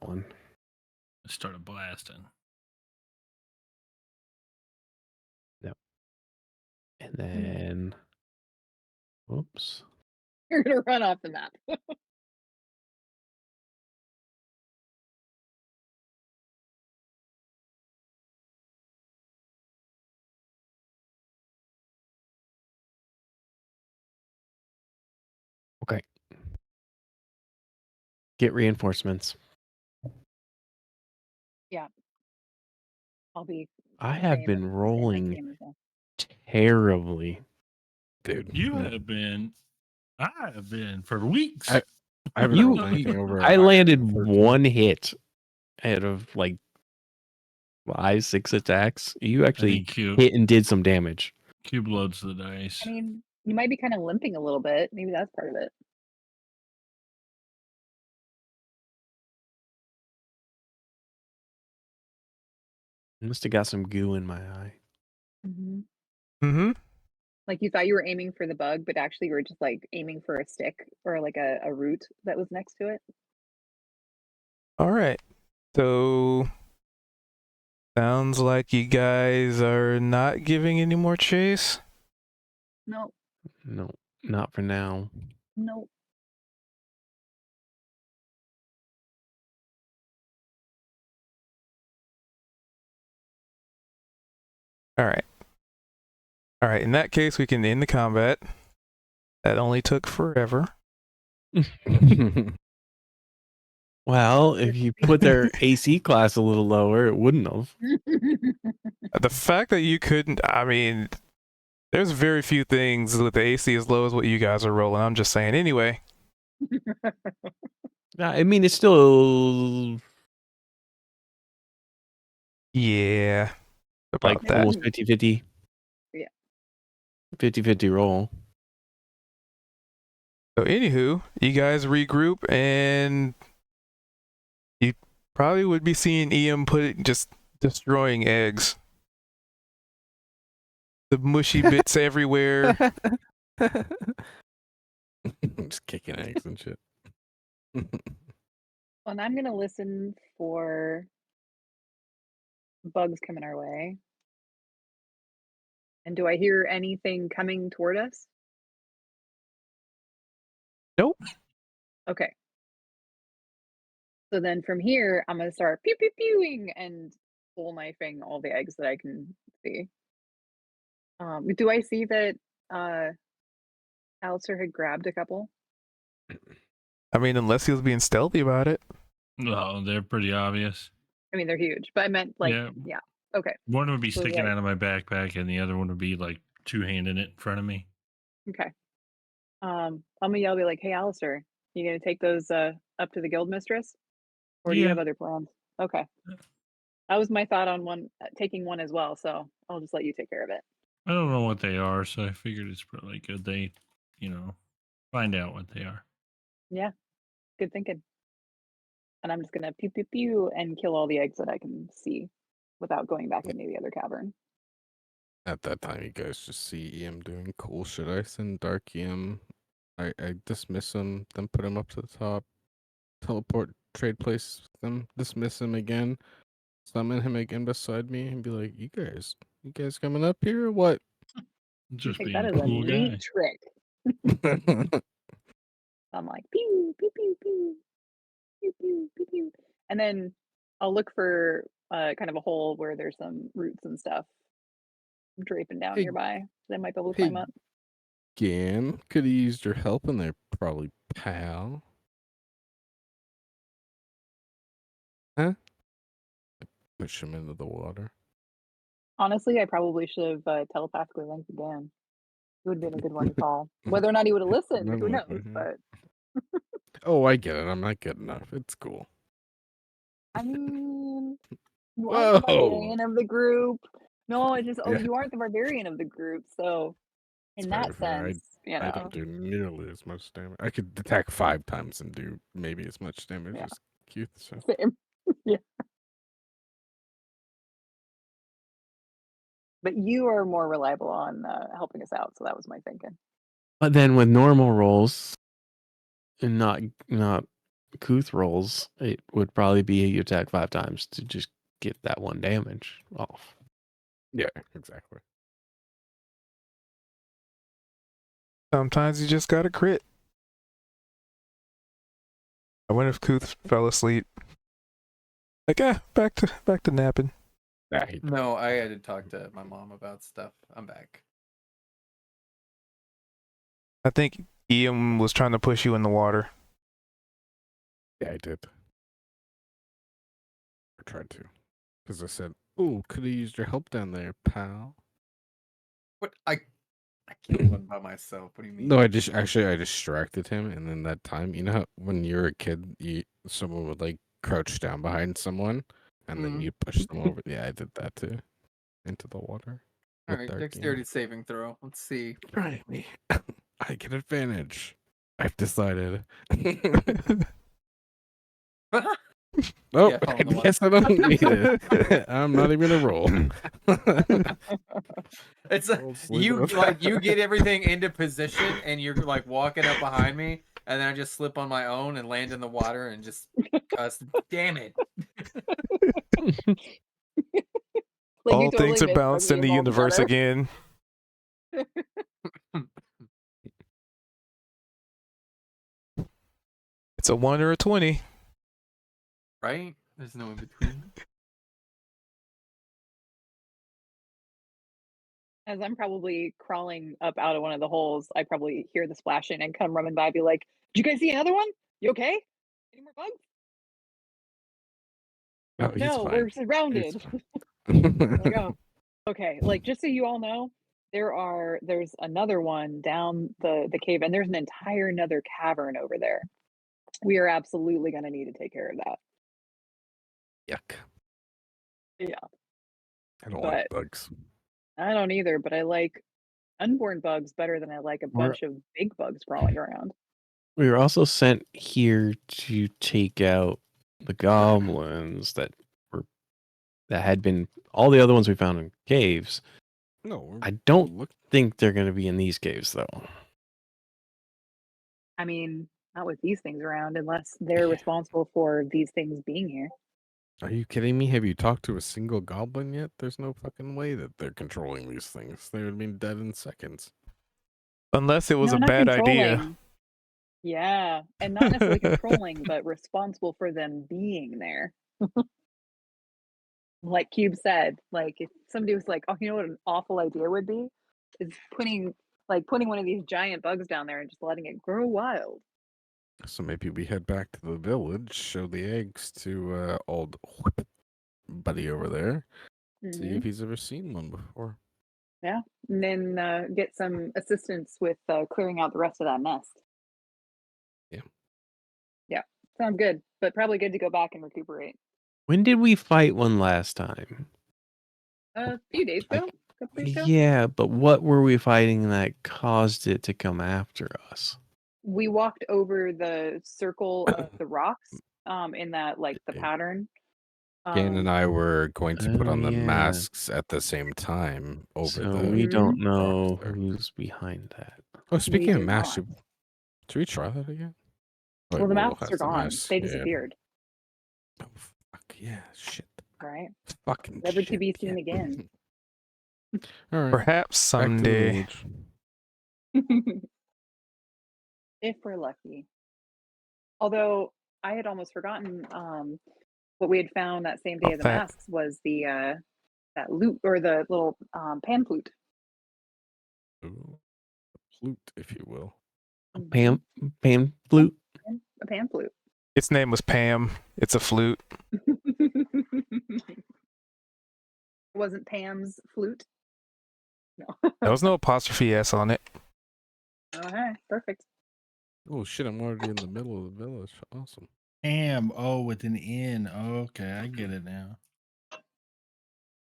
one. Started blasting. And then, whoops. You're gonna run off the map. Okay. Get reinforcements. I'll be. I I'll have say been that- say my rolling team as well. terribly. Dude, You no, have been. I have been for weeks. I haven't You- rolled anything over. I landed 13. one hit out of like 5-6 attacks. You I actually think Cube, hit and did some damage. Cube loads the dice. I mean, you might be kind of limping a little bit. Maybe that's part of it. Must have got some goo in my eye. Mm-hmm. Mm-hmm. Like you thought you were aiming for the bug, but actually you were just like aiming for a stick or like a root that was next to it. All right. So sounds like you guys are not giving any more chase. No, No, not for now. no. All right. All right. In that case, we can end the combat. That only took forever. Well, if you put their AC class a little lower, it wouldn't have. The fact that you couldn't, I mean, there's very few things with the AC as low as what you guys are rolling. I'm just saying. Anyway, I mean, it's still yeah. About like that. almost 50-50. Yeah. 50-50 roll. So, anywho, you guys regroup, and you probably would be seeing EM just destroying eggs. The mushy bits everywhere. Just kicking eggs and shit. And I'm gonna listen for bugs coming our way. And do I hear anything coming toward us? Nope. Okay. So then from here, I'm gonna start pew pew pewing and full knifing all the eggs that I can see. Do I see that Alistair had grabbed a couple? I mean, unless he was being stealthy about it. No, they're pretty obvious. I mean, they're huge, but I meant like, Yeah. yeah. Okay. One would be So, sticking like- out of my backpack, and the other one would be like two-handing it in front of me. Okay. I'm gonna yell, be like, "Hey, Alistair, you gonna take those up to the guild mistress, or do you Yeah. have other plans?" Okay. That was my thought on one taking one as well. So I'll just let you take care of it. I don't know what they are, so I figured it's probably good they, find out what they are. Yeah. Good thinking. And I'm just gonna pew pew pew and kill all the eggs that I can see without going back into the other cavern. At that time, you guys just see EM doing cool shit. I send Dark EM. I dismiss him, then put him up to the top. Teleport, trade place them, dismiss him again. Summon him again beside me and be like, you guys coming up here or what? Just Like, being that a is a cool neat guy. trick. I'm like pew pew pew pew pew pew pew pew, and then I'll look for kind of a hole where there's some roots and stuff draping down Hey- nearby. That I might be able to hey, climb up. Again, could have used your help in there, probably, pal. Huh? Push him into the water. Honestly, I probably should have telepathically linked with Dan. He would have been a good one to call. Whether or not he would have listened, who knows? But Oh, I get it. I'm not good enough. It's cool. I mean, you aren't the Whoa. barbarian of the group. No, it just Yeah. you aren't the barbarian of the group. So in It's that fair. sense, you I know, don't do nearly as much damage. I could attack 5 times and do maybe as much damage Yeah. as Keith. So. same. Yeah. But you are more reliable on helping us out, so that was my thinking. But then with normal rolls and not Kuth rolls, it would probably be you attack 5 times to just get that 1 damage off. Yeah, exactly. Sometimes you just gotta crit. I wonder if Kuth fell asleep. Like, back to napping. Nah, No, I had to talk to my mom about stuff. I'm back. I think Ian was trying to push you in the water. Yeah, I did. I tried to. Because I said, oh, could have used your help down there, pal. What? I can't run by myself. What do you mean? No, I distracted him, and then that time, you know how when you're a kid, someone would like crouch down behind someone, and then Mhm. you push them over. Yeah, I did that too, into the water. All with right, Dark dexterity saving throw. Let's see. Right, me. I get advantage. I've decided. Oh, Yeah, fall I in the water. guess I don't need it. I'm not even gonna roll. It's I'll sleep you with like that. you get everything into position, and you're like walking up behind me, and then I just slip on my own and land in the water and just cuss. Damn it! Like, you All totally things are missed balanced in the Buggy universe altogether. again. It's a 1 or a 20. Right? There's no in between. As I'm probably crawling up out of one of the holes, I probably hear the splashing and come running by, be like, "Did you guys see another one? You okay? Any more bugs?" Oh, he's No, fine. we're He's surrounded. fine. Like, oh, okay. Like, just so you all know, there's another one down the cave, and there's an entire another cavern over there. We are absolutely going to need to take care of that. Yuck. Yeah, I don't but like bugs. I don't either. But I like unborn bugs better than I like a We're- bunch of big bugs crawling around. We were also sent here to take out the goblins that had been all the other ones we found in caves. No, I don't look. think they're going to be in these caves though. I mean, not with these things around, unless they're Yeah. responsible for these things being here. Are you kidding me? Have you talked to a single goblin yet? There's no fucking way that they're controlling these things. They would have been dead in seconds. Unless it was No, a not bad idea. controlling. Yeah, and not necessarily controlling, but responsible for them being there. Like Cube said, like if somebody was like, "Oh, you know what an awful idea would be? Is putting one of these giant bugs down there and just letting it grow wild." So maybe we head back to the village, show the eggs to old buddy over there, see Mhm. if he's ever seen one before. Yeah, and then get some assistance with clearing out the rest of that nest. Yeah. Yeah, sounds good, but probably good to go back and recuperate. When did we fight one last time? A few days ago, a couple days ago. Yeah, but what were we fighting that caused it to come after us? We walked over the circle of the rocks, in that like the Yeah. pattern. Dan and I were going to put Oh, on the yeah. masks at the same time over So the. we don't Mhm. know rocks there. who's behind that. Oh, speaking of do masks, not. should we try that again? Oh, Well, the Will masks has are the gone. mask, They yeah. disappeared, Oh, fuck yeah, shit. right? Fucking Never to shit, be seen yeah. again. All right, Perhaps back to the someday. village. If we're lucky. Although I had almost forgotten, what we had found that same day of the that. masks was the that lute or the little pan flute. Ooh, a flute, if you will. Mhm. Pan flute. A pan flute. Its name was Pam. It's a flute. It wasn't Pam's flute. No. There was no apostrophe S on it. Okay, perfect. Oh shit! I'm already in the middle of the village. Awesome. Am, oh, with an N. Okay, I get it now.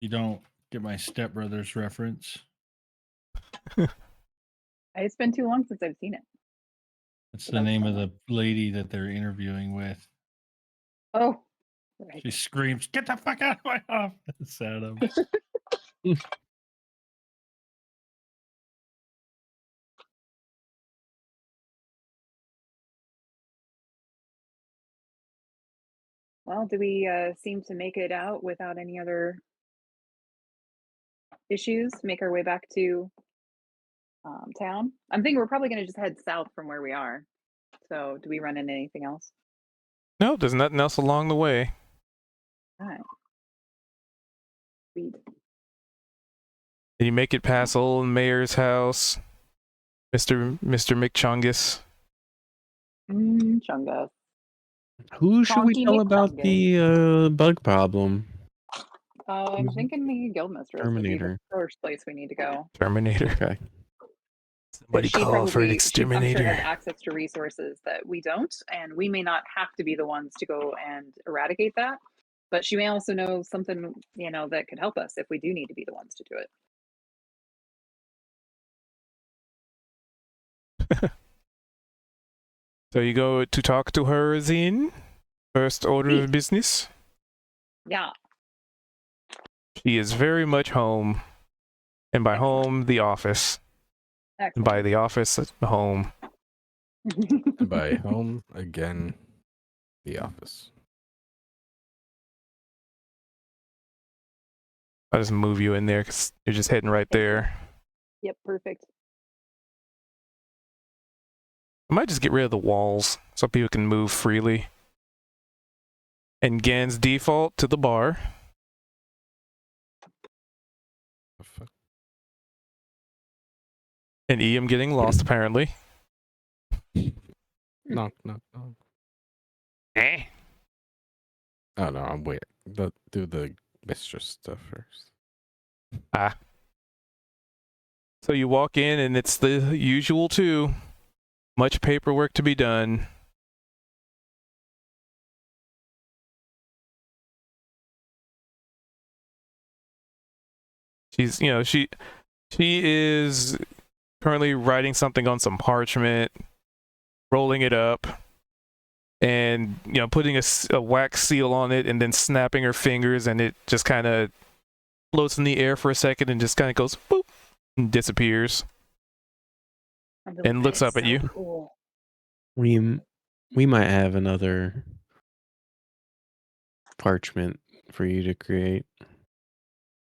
You don't get my stepbrother's reference. It's been too long since I've seen it. That's So the that's name of fun. the lady that they're interviewing with. Oh, right. She screams, "Get the fuck out of my office, Adam." Well, do we seem to make it out without any other issues? Make our way back to town? I'm thinking we're probably going to just head south from where we are. So, do we run into anything else? No, there's nothing else along the way. All right. Sweet. And you make it past old mayor's house, Mr. McChungus. Chunga. Who should we Chonky tell about the bug problem? I'm Mhm. thinking the Guildmistress would be the Terminator. first place we need to go. Terminator. Okay. Somebody She call for an I'm sure exterminator. has access to resources that we don't, and we may not have to be the ones to go and eradicate that. But she may also know something, that could help us if we do need to be the ones to do it. So you go to talk to her, Zine? First order of business? Yeah. She is very much home. And by Excellent. home, the office. And Excellent. by the office, home. And by home again, the office. I'll just move you in there because you're just heading right there. Yep, perfect. I might just get rid of the walls so people can move freely. And Gan's default to the bar. The fuck? And Iam getting lost, apparently. Knock, knock, knock. Eh? Oh no, I'm waiting. Do the mistress stuff first. Ah. So you walk in and it's the usual too. Much paperwork to be done. She's, she is currently writing something on some parchment, rolling it up, and, putting a wax seal on it and then snapping her fingers, and it just kind of floats in the air for a second and just kind of goes boop and disappears. And looks up at you. Cool. We might have another parchment for you to create.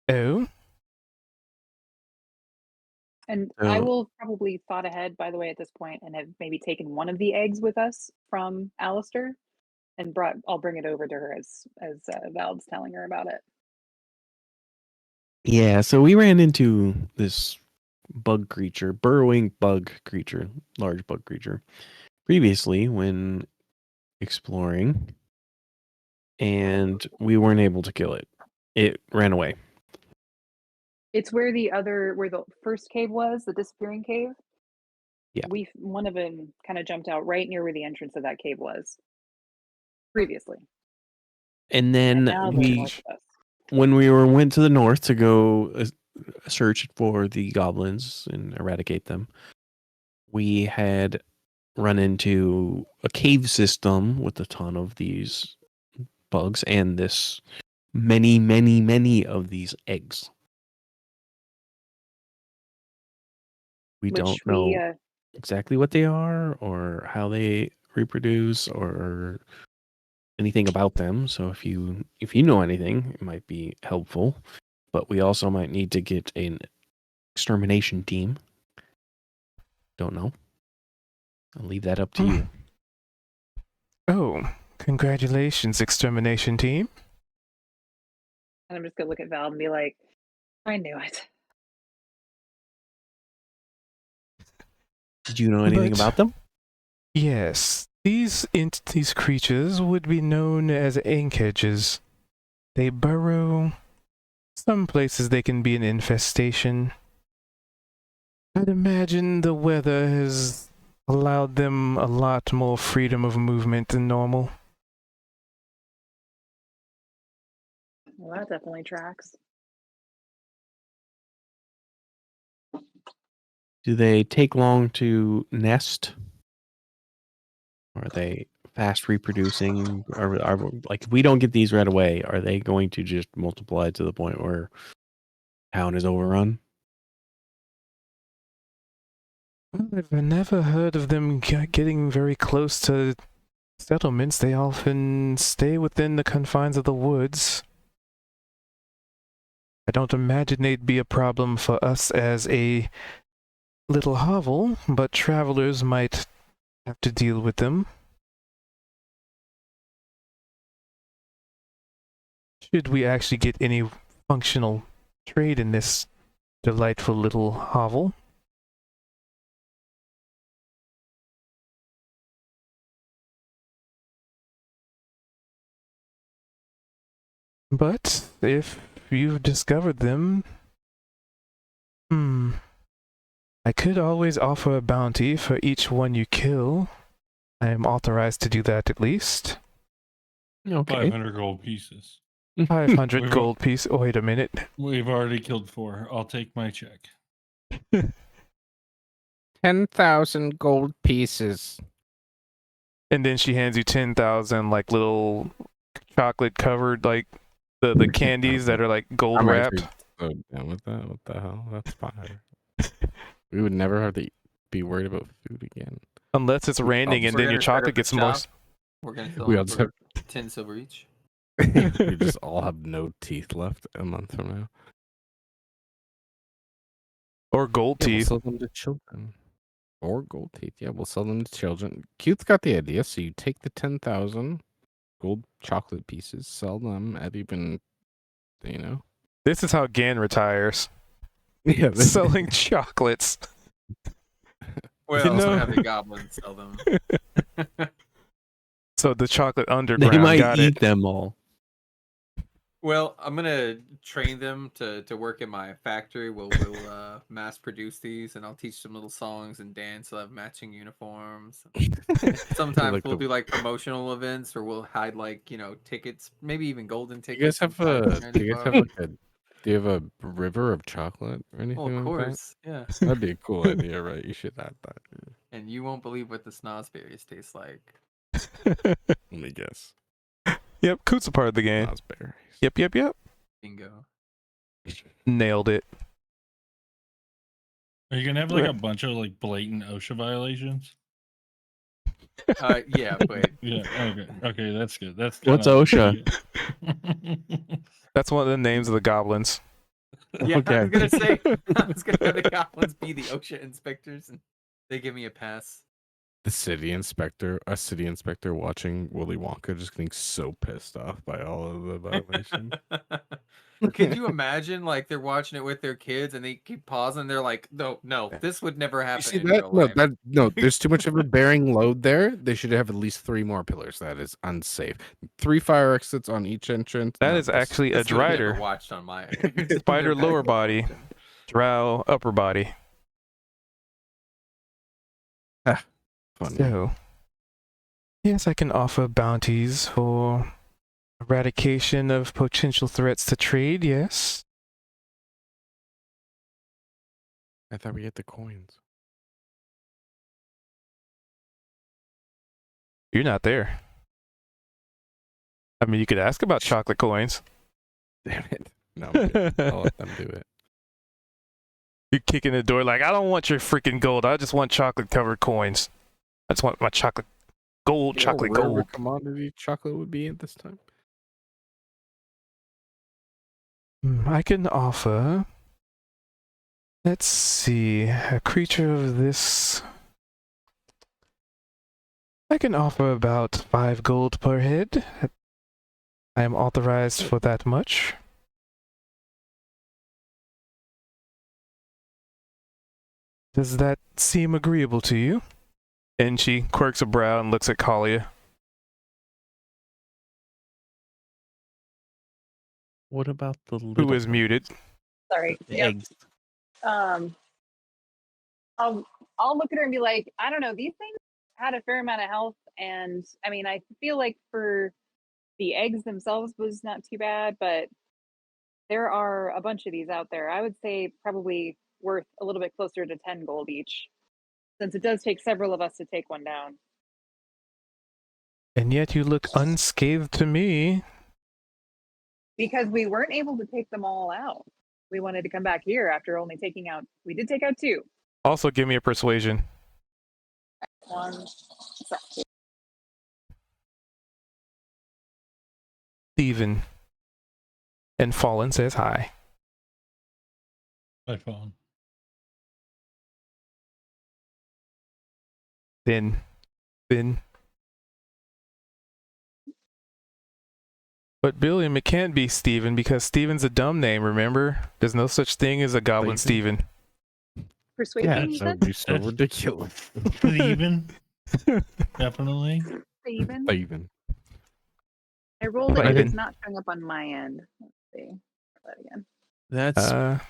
Oh? And I So- will probably thought ahead, by the way, at this point, and have maybe taken one of the eggs with us from Alistair, and I'll bring it over to her as Vald's telling her about it. Yeah, so we ran into this bug creature, burrowing bug creature, large bug creature, previously when exploring, and we weren't able to kill it. It ran away. It's where the first cave was, the disappearing cave. Yeah. One of them kind of jumped out right near where the entrance of that cave was previously. And then Now they're north of us. when we went to the north to go search for the goblins and eradicate them, we had run into a cave system with a ton of these bugs and this many of these eggs. We don't know exactly what they are or how they reproduce or anything about them. So if you know anything, it might be helpful. But we also might need to get an extermination team. Don't know. I'll leave that up to you. Oh, congratulations, extermination team. And I'm just gonna look at Val and be like, I knew it. Did you know anything But- about them? Yes, these creatures would be known as ankedges. They burrow Some places they can be an infestation. I'd imagine the weather has allowed them a lot more freedom of movement than normal. Well, that definitely tracks. Do they take long to nest? Are they fast reproducing? Are like if we don't get these right away, are they going to just multiply to the point where town is overrun? Well, I've never heard of them getting very close to settlements. They often stay within the confines of the woods. I don't imagine they'd be a problem for us as a little hovel, but travelers might have to deal with them. Should we actually get any functional trade in this delightful little hovel? But if you've discovered them, I could always offer a bounty for each one you kill. I am authorized to do that at least. Okay. 500 gold pieces. 500 We've gold piece. Oh, wait a minute. We've already killed 4. I'll take my check. 10,000 gold pieces. And then she hands you 10,000 like little chocolate covered like the candies that are like gold I'm wrapped. actually so down with that. What the hell? That's fine. We would never have to be worried about food again. Unless it's raining and We're then your gonna start chocolate up a gets shop. moist. We're gonna fill We them all just for 10 silver each. we just all have no teeth left a month from now. Or gold Yeah, we'll teeth. sell them to children. Or gold teeth. Yeah, we'll sell them to children. Cute's got the idea. So you take the 10,000 gold chocolate pieces, sell them at even, you know. This is how Gan retires. Yeah, this- Selling chocolates. Well, You I'm know- gonna have the goblins sell them. So the chocolate They underground might got eat it. them all. Well, I'm gonna train them to work in my factory. We'll mass produce these, and I'll teach them little songs and dance. They'll have matching uniforms. Sometimes Like we'll the- do like promotional events, or we'll hide like tickets, maybe even golden Do you guys tickets. have inside do you guys have $95. like a do you have a river of chocolate or anything Oh, of like course, yeah. that? That'd be a cool idea, right? You should add that. And you won't believe what the snozberries taste like. Let me guess. Yep, Coot's a part of the game. Raspberries. Yep. Bingo. Nailed it. Are you gonna have like a bunch of like blatant OSHA violations? Yeah, but Yeah. Okay. That's good. That's What's kinda- OSHA? That's one of the names of the goblins. yeah, I Okay. was gonna say I was gonna have the goblins be the OSHA inspectors, and they give me a pass. A city inspector watching Willy Wonka just getting so pissed off by all of the violations. Can you imagine like they're watching it with their kids and they keep pausing? They're like, no, this would never You happen see in that? real No, life. there's too much of a bearing load there. They should have at least 3 more pillars. That is unsafe. 3 fire exits on each entrance. That No, is this- actually a This was never drider. watched on my Spider never lower body. watched. Drow upper body. funny. So, yes, I can offer bounties for eradication of potential threats to trade, yes. I thought we had the coins. You're not there. I mean, you could ask about chocolate coins. Damn it. No, I'm good. I'll let them do it. You're kicking the door like, I don't want your freaking gold. I just want chocolate covered coins. I just want my chocolate gold, You know chocolate what rare gold. commodity chocolate would be at this time. I can offer. Let's see. A creature of this. I can offer about 5 gold per head. I am authorized for that much. Does that seem agreeable to you? And she quirks a brow and looks at Kalia. What about the little Who is muted? Sorry. the Yep. eggs? I'll look at her and be like, I don't know, these things had a fair amount of health, and I mean, I feel like for the eggs themselves was not too bad, but there are a bunch of these out there. I would say probably worth a little bit closer to 10 gold each, since it does take several of us to take one down. And yet you look unscathed to me. Because we weren't able to take them all out. We wanted to come back here after only taking out, we did take out 2. Also, give me a persuasion. 1. Steven. And Fallen says hi. My phone. Then. But Billiam, it can't be Steven because Steven's a dumb name, remember? There's no such thing as a goblin Steven. Persuasion, Yeah, you That would said? be so ridiculous. Even. Definitely. Steven? Even. I rolled it, but Steven. it's not showing up on my end. Let's see. Try that again. That's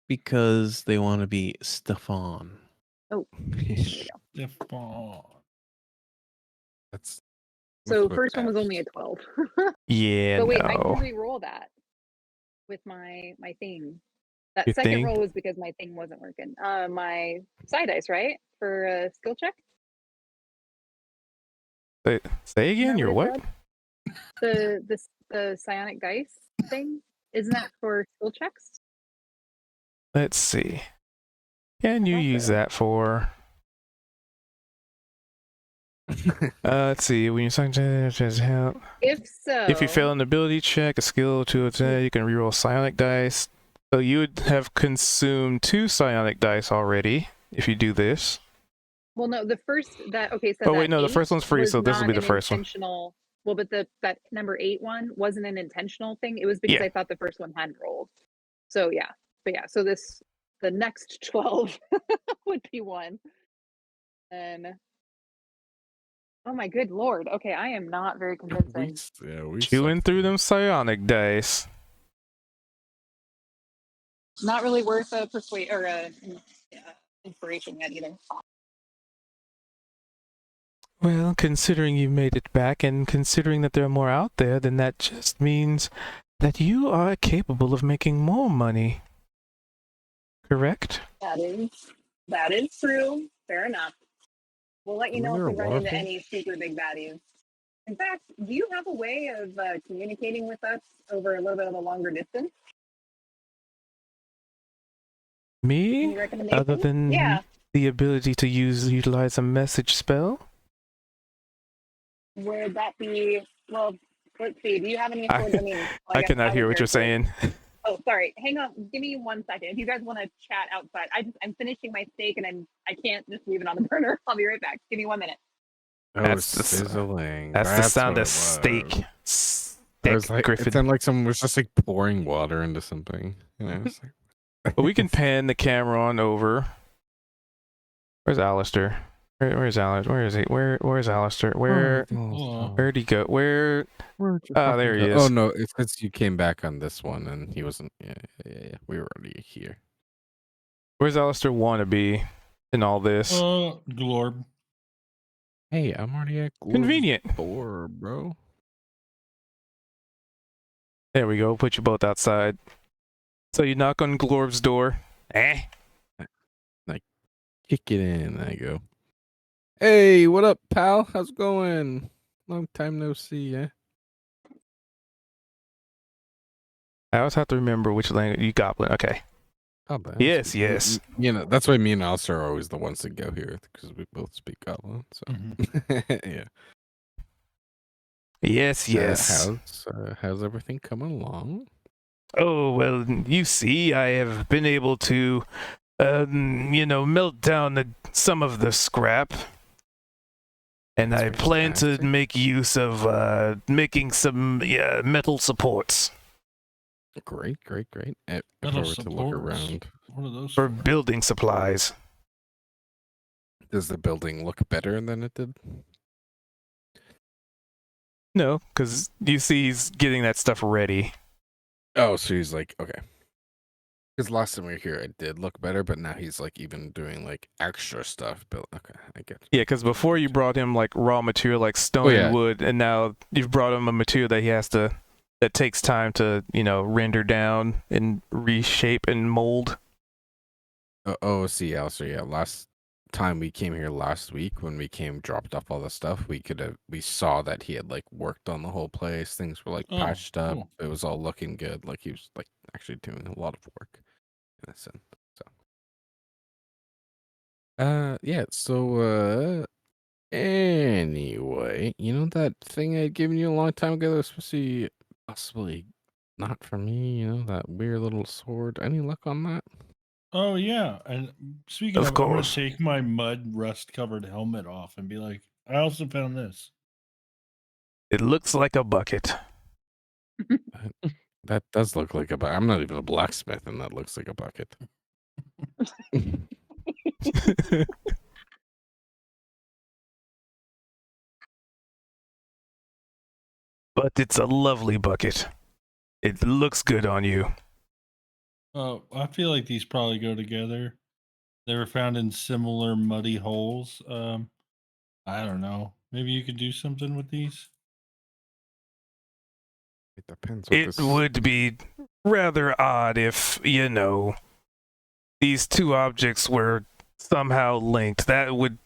because they want to be Stefan. Oh, there we go. Stefan. That's So with first one was Fs. only a 12. yeah, But wait, I no. can re-roll that with my thing. That Your second thing? roll was because my thing wasn't working. My side dice, right? For a skill check? Say again, Isn't that your what what? it said? The psionic dice thing? Isn't that for skill checks? Let's see. Can you use Okay. that for... let's see. When you help. If so, If you fail an ability check, a skill to attack, you can reroll psionic dice. So you would have consumed 2 psionic dice already if you do this. well, no, the first that okay. So Oh, wait, that no, the 8 first one's free, was so this will not be the an first one. intentional. Well, but that number 8 one wasn't an intentional thing. It was because Yeah. I thought the first one had rolled. So yeah, but yeah. So the next 12 would be 1. And oh my good lord. Okay, I am not very convincing. we Chewing suck. through them psionic dice. Not really worth a persuade or a inspiration yet either. Well, considering you made it back and considering that there are more out there, then that just means that you are capable of making more money. Correct? That is true. Fair enough. We'll let you Isn't know if there we a run into waterfall? any super big baddies. In fact, do you have a way of communicating with us over a little bit of a longer distance? Any Me? recommendations? Other than Yeah. the ability to utilize a message spell? Would that be well? Let's see. Do you have any? I- Sort of, I mean, I cannot hear what you're saying. Oh, sorry. Hang on. Give me 1 second. If you guys want to chat outside, I'm finishing my steak and I can't just leave it on the burner. I'll be right back. Give me 1 minute. Oh, That's the s- sizzling. That's the sound what of it steak. was. I Steak, was like, Griffin. it sounded like someone was just like pouring water into something. You know, it's like, But we can pan the camera on over. Where's Alistair? Where's Alistair? Where is he? Where's Alistair? Where'd he go? Where'd you there he go? is. Oh no, it's because you came back on this one and he wasn't. Yeah. We were already here. Where's Alistair wanna be in all this? Glorb. Hey, I'm already at Convenient. 4, bro. There we go. Put you both outside. So you knock on Glorb's door. Eh? Kick it in. I go. Hey, what up, pal? How's it going? Long time no see, yeah. I always have to remember which language you goblin. Okay. Oh, but Yes, yes. You know, that's why me and Alistair are always the ones that go here because we both speak Goblin. So yeah. Yes. How's everything coming along? Oh, well, you see, I have been able to, melt down some of the scrap. And That's I plan to fantastic. make use of making some metal supports Great. If I Metal were to look supports. around, What are those for building supplies. does the building look better than it did? No, because you see he's getting that stuff ready. Oh, so he's like, okay. Because last time we were here, it did look better, but now he's like even doing like extra stuff. But okay, I get. Yeah, because before you brought him like raw material like stone Oh, yeah. and wood, and now you've brought him a material that that takes time to, render down and reshape and mold. See, also, yeah. Last time we came here last week, when we dropped off all the stuff, we saw that he had like worked on the whole place. Things were like Oh, patched up. cool. It was all looking good. Like he was like actually doing a lot of work in a sense. So, yeah. So, anyway, you know that thing I'd given you a long time ago that was supposed to be possibly not for me. You know that weird little sword. Any luck on that? Oh yeah, and speaking Of of, I'm gonna course. take my mud rust covered helmet off and be like, I also found this. It looks like a bucket. That does look like a bucket. I'm not even a blacksmith, and that looks like a bucket. But it's a lovely bucket. It looks good on you. Oh, I feel like these probably go together. They were found in similar muddy holes. I don't know. Maybe you could do something with these. It depends what It this. would be rather odd if, these two objects were somehow linked. That would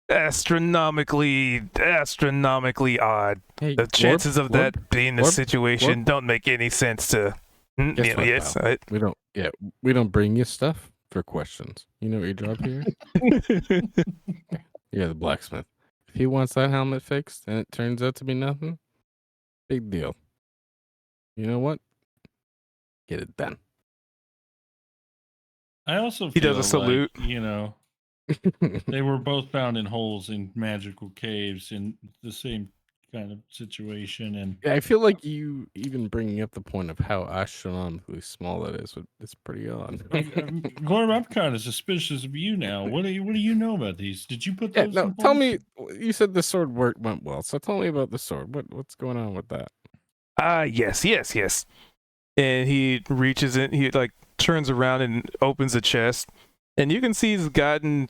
astronomically odd. Hey, The chances of that being the Glorb, situation don't make any sense to. Guess what, Yes. pal? We don't. Yeah, we don't bring you stuff for questions. You know what your job here? You're the blacksmith. If he wants that helmet fixed and it turns out to be nothing, big deal. You know what? Get it done. I also He feel does a salute. like, they were both found in holes in magical caves in the same kind of situation, and Yeah, I feel like you even bringing up the point of how astronomically small that is. It's pretty odd. Glorb, I'm kind of suspicious of you now. What do you know about these? Did you put Yeah, those? no. in Tell holes? me. You said the sword went well, so tell me about the sword. What's going on with that? Yes. And he reaches in, he like turns around and opens the chest, and you can see he's gotten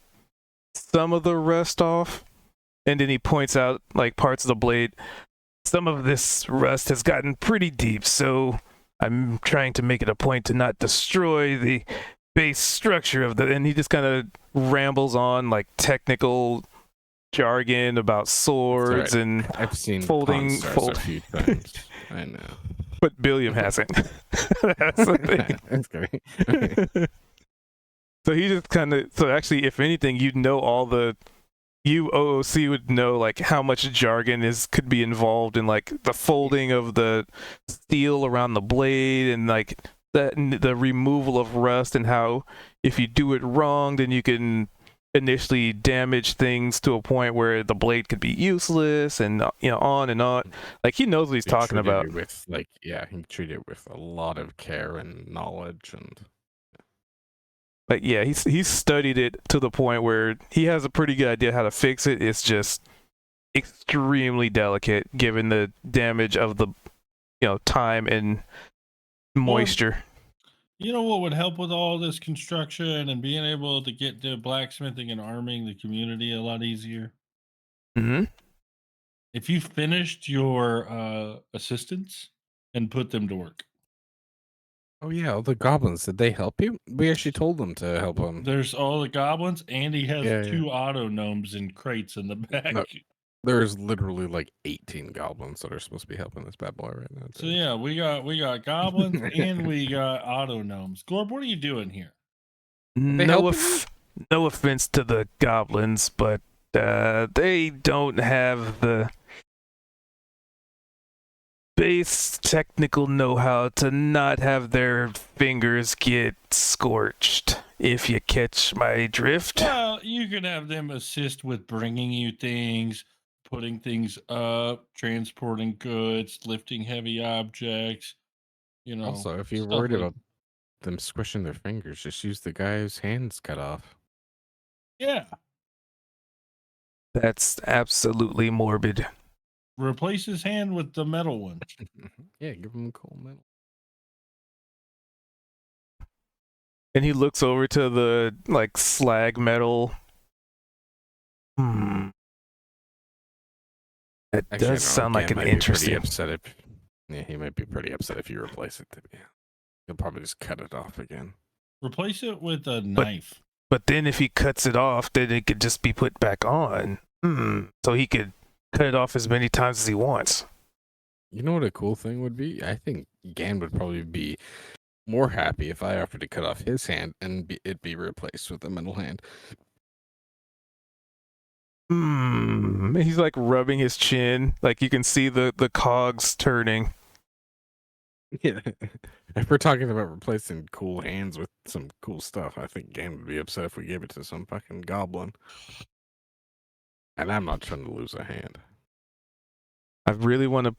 some of the rust off, and then he points out like parts of the blade. Some of this rust has gotten pretty deep, so I'm trying to make it a point to not destroy the base structure of and he just kind of rambles on like technical jargon about swords right. and I've seen folding a few times. I know. but Billiam hasn't. That's the thing. That's great. Okay. So he just kind of, so actually, if anything, you OOC would know like how much jargon could be involved in like the folding of the steel around the blade and like the removal of rust, and how if you do it wrong, then you can initially damage things to a point where the blade could be useless, and on and on. Like he knows what he's He talking treated about. it with he treated it with a lot of care and knowledge, and Like yeah, he's studied it to the point where he has a pretty good idea how to fix it. It's just extremely delicate given the damage of the time and moisture. You know what would help with all this construction and being able to get to blacksmithing and arming the community a lot easier? Mm-hmm. If you finished your assistants and put them to work. oh yeah, all the goblins, did they help you? We actually told them to help him. There's all the goblins, and he has Yeah, 2 auto gnomes in crates in the back. No. There's literally like 18 goblins that are supposed to be helping this bad boy right now. So yeah, we got goblins and we got auto gnomes. Glorb, what are you doing here? they No, helping you? no offense to the goblins, but they don't have the base technical know-how to not have their fingers get scorched, if you catch my drift. Well, you can have them assist with bringing you things, putting things up, transporting goods, lifting heavy objects. Also, if you're stuff worried like- about them squishing their fingers, just use the guy whose hands cut off. Yeah, That's absolutely morbid. replace his hand with the metal one. Yeah, give him a cool metal. And he looks over to the like slag metal. That Actually, I don't does know, sound like Gan an might be pretty interesting. upset if. Yeah, he might be pretty upset if you replace it. He'll probably just cut it off again. Replace it with a knife. But then if he cuts it off, then it could just be put back on. So he could cut it off as many times as he wants. You know what a cool thing would be? I think Gan would probably be more happy if I offered to cut off his hand and it be replaced with a metal hand. He's like rubbing his chin. Like you can see the cogs turning. Yeah. If we're talking about replacing cool hands with some cool stuff, I think Gan would be upset if we gave it to some fucking goblin. And I'm not trying to lose a hand. I really want to,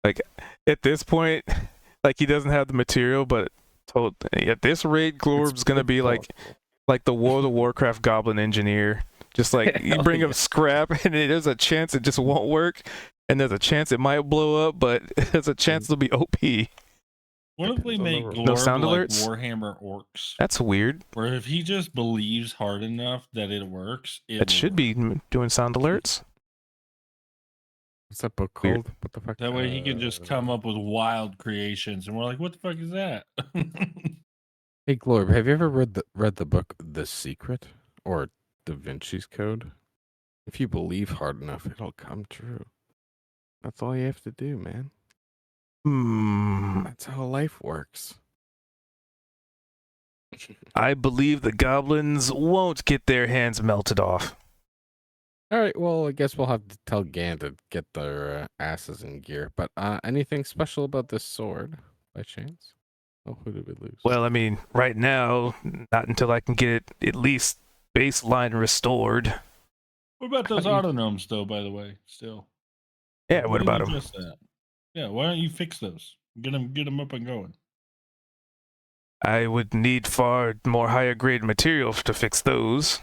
like, at this point, like he doesn't have the material, but at this rate, Glorb's gonna be like the World of Warcraft goblin engineer. Just like you bring him scrap, and there's a chance it just won't work, and there's a chance it might blow up, but there's a chance it'll be OP. What if we make No Glorb sound like alerts? Warhammer Orcs? That's weird. Where if he just believes hard enough that it works, It should be doing sound alerts. What's that book Weird. called? What the fuck? That way he can just come up with wild creations, and we're like, "What the fuck is that?" Hey, Glorb, have you ever read the book The Secret or Da Vinci's Code? If you believe hard enough, it'll come true. That's all you have to do, man. That's how life works. I believe the goblins won't get their hands melted off. All right, well, I guess we'll have to tell Gan to get their asses in gear. But anything special about this sword, by chance? Oh, who did we lose? Well, I mean, right now, not until I can get it at least baseline restored. What about those autonomes, though? By the way, still. Yeah, what Why about didn't them? you address that? Yeah, why don't you fix those? Get them up and going. I would need far more higher grade material to fix those.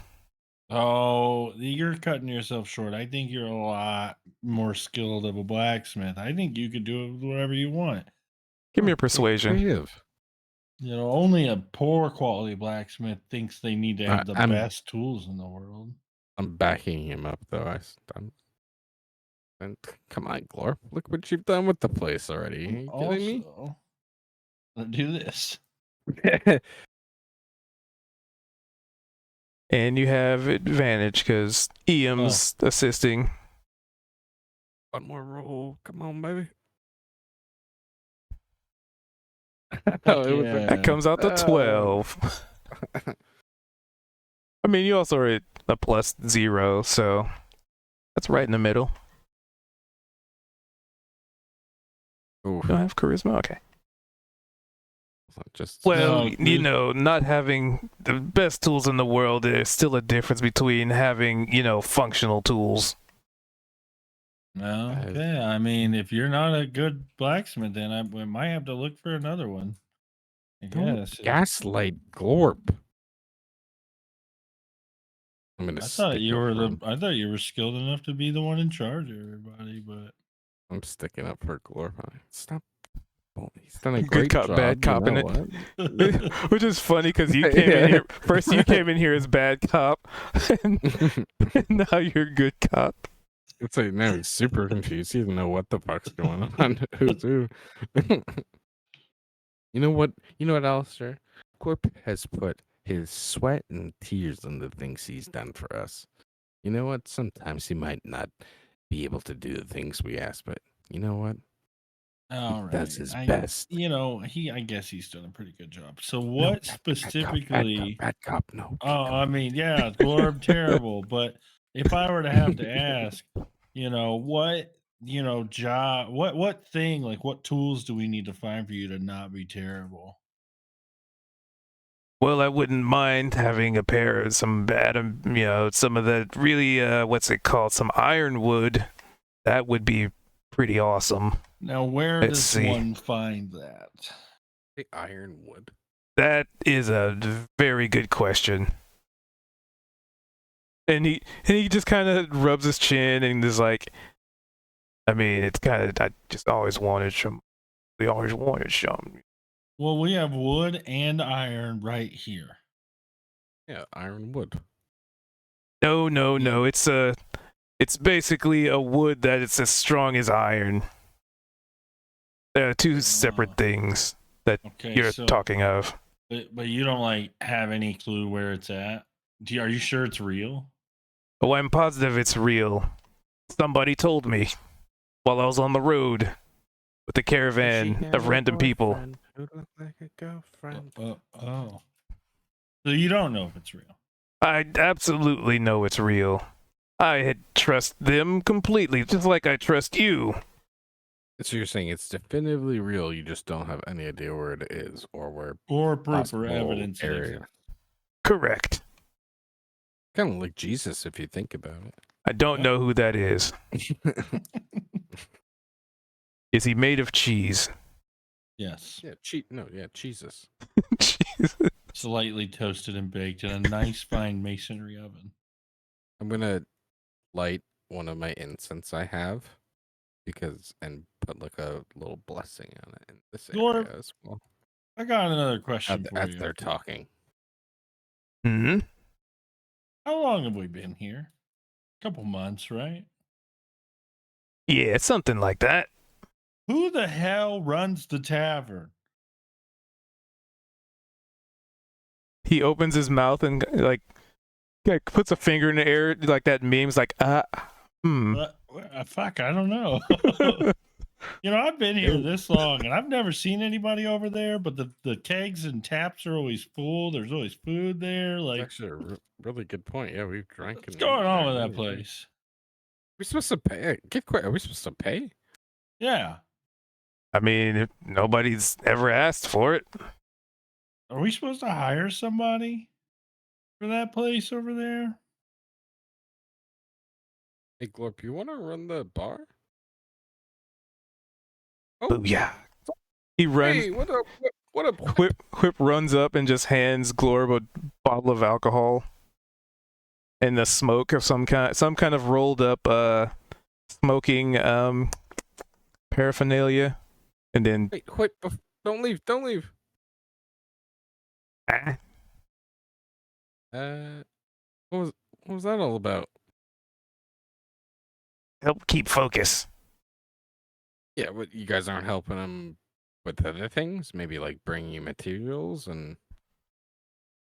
Oh, you're cutting yourself short. I think you're a lot more skilled of a blacksmith. I think you could do whatever you want. Give me a persuasion. Creative. You know, only a poor quality blacksmith thinks they need to have the I'm- best tools in the world. I'm backing him up, though. And come on, Glorp. Look what you've done with the place already. Are you kidding me? Also, let's do this. And you have advantage because Iam's assisting. One more roll. Come on, baby. Fuck it was yeah. That comes out to 12. I mean, you also are at a +0, so that's right in the middle. Oof. You don't have charisma? Okay. Just Well, No, you know, not having the best tools in the world, there's still a difference between having, functional tools. No, okay. I mean, if you're not a good blacksmith, then we might have to look for another one. I don't guess. gaslight Glorp. I'm gonna. I thought you were the. I thought you were skilled enough to be the one in charge of everybody, but I'm sticking up for Glorp. Stop. He's done a Good great cop, job. bad cop, you know innit? what? Which is funny because you came in here first. You came in here as bad cop, and now you're good cop. It's like now he's super confused. He doesn't know what the fuck's going on. Who's who? You know what, Alistair? Glorp has put his sweat and tears into the things he's done for us. You know what? Sometimes he might not be able to do the things we ask, but you know what? all right. Does his best. I guess he's done a pretty good job. So what specifically? Bad cop, no. Oh, I mean, yeah, Glorb terrible. But if I were to have to ask, what job, what thing, like what tools do we need to find for you to not be terrible? Well, I wouldn't mind having a pair of some Adam, some of the really, what's it called? Some ironwood. That would be pretty awesome. Now, where Let's does see. one find that? The ironwood. That is a very good question. And he just kind of rubs his chin and is like, I mean, it's kind of, I just always wanted some. We always wanted some. Well, we have wood and iron right here. Yeah, iron wood. No. It's basically a wood that it's as strong as iron. They're two separate things that Okay, you're so talking of. but you don't like have any clue where it's at. Are you sure it's real? Oh, I'm positive it's real. Somebody told me while I was on the road with a caravan of random people. Who looked like a girlfriend? Oh. So you don't know if it's real. I absolutely know it's real. I trust them completely, just like I trust you. So you're saying it's definitively real, you just don't have any idea where it is or where Or proof or possible evidence. area. Correct. Kind of like Jesus if you think about I don't know who that is. it. Is he made of cheese? Yes. Yeah, Jesus. Jesus. Slightly toasted and baked in a nice fine masonry oven. I'm gonna light one of my incense I have and put like a little blessing on it in this Lord, area as well. I got another question for As you. they're talking. Hmm? How long have we been here? A couple months, right? Yeah, it's something like that. Who the hell runs the tavern? He opens his mouth and like puts a finger in the air like that meme's like, Fuck, I don't know. I've been here this long and I've never seen anybody over there, but the kegs and taps are always full. There's always food there. That's Like, actually a really good point. Yeah, we've drank. what's going on with that place? We're supposed to pay. Get quick. Are we supposed to pay? Yeah. I mean, nobody's ever asked for it. Are we supposed to hire somebody for that place over there? Hey, Glorp, you want to run the bar? Booyah. He runs. Hey, what up? What up? Whip runs up and just hands Glorb a bottle of alcohol and the smoke of some kind of rolled up smoking paraphernalia, and then Wait, don't leave. What was that all about? help keep focus. Yeah, but you guys aren't helping him with other things. Maybe like bringing you materials and.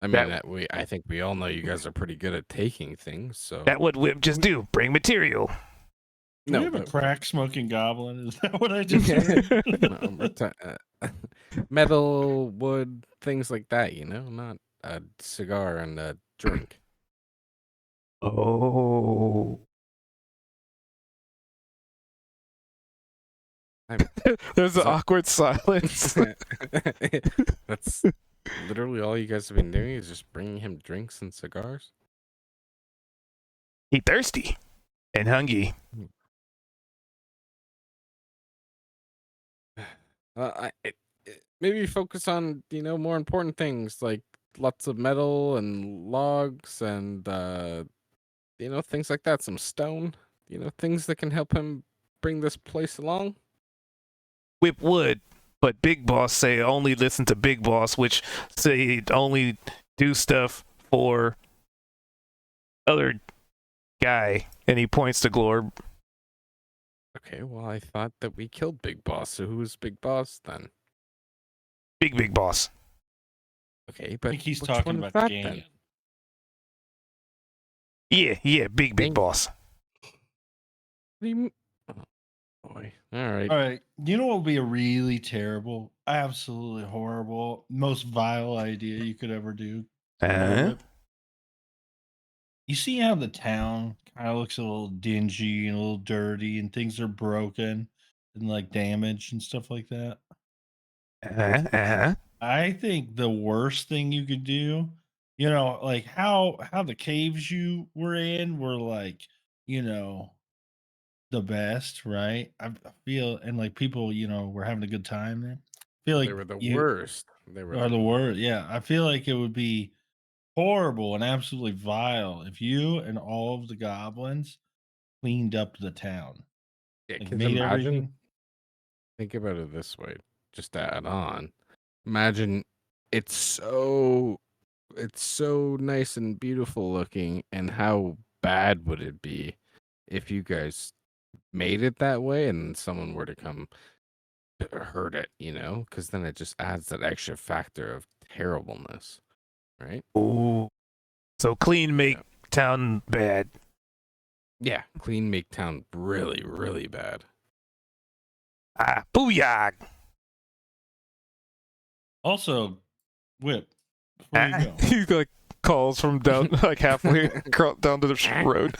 I mean, I think we all know you guys are pretty good at taking things. So That what Whip just do? Bring material. Do we have a crack smoking goblin? Is that what I just heard? Metal, wood, things like that. Not a cigar and a drink. Oh. There's an awkward silence. That's literally all you guys have been doing is just bringing him drinks and cigars. He thirsty and hungry. Maybe focus on more important things like lots of metal and logs and things like that. Some stone, things that can help him bring this place along. Whip would, but Big Boss say only listen to Big Boss, which say he'd only do stuff for other guy, and he points to Glorb. Okay, well, I thought that we killed Big Boss, so who's Big Boss then? Big Boss. Okay, but I think he's which talking one is about that then? Gannon. Yeah, Big Boss. What do you mean? Oh, boy. All right. All right. You know what would be a really terrible, absolutely horrible, most vile idea you could ever do? You see how the town kind of looks a little dingy and a little dirty and things are broken and like damaged and stuff like that? I think the worst thing you could do, like how the caves you were in were like, the best, right? I feel, and like people, were having a good time there. I feel like They were the you worst. They were are the worst. Yeah, I feel like it would be horrible and absolutely vile if you and all of the goblins cleaned up the town. Yeah, Like can you made imagine? everything. Think about it this way, just to add on. Imagine it's so nice and beautiful looking, and how bad would it be if you guys made it that way and someone were to come hurt it, because then it just adds that extra factor of terribleness, right? Ooh. So clean make Yeah. town bad. Yeah, clean make town really, really bad. Ah, booyah! Also, Whip, before you go, He like calls from down like halfway down to the road.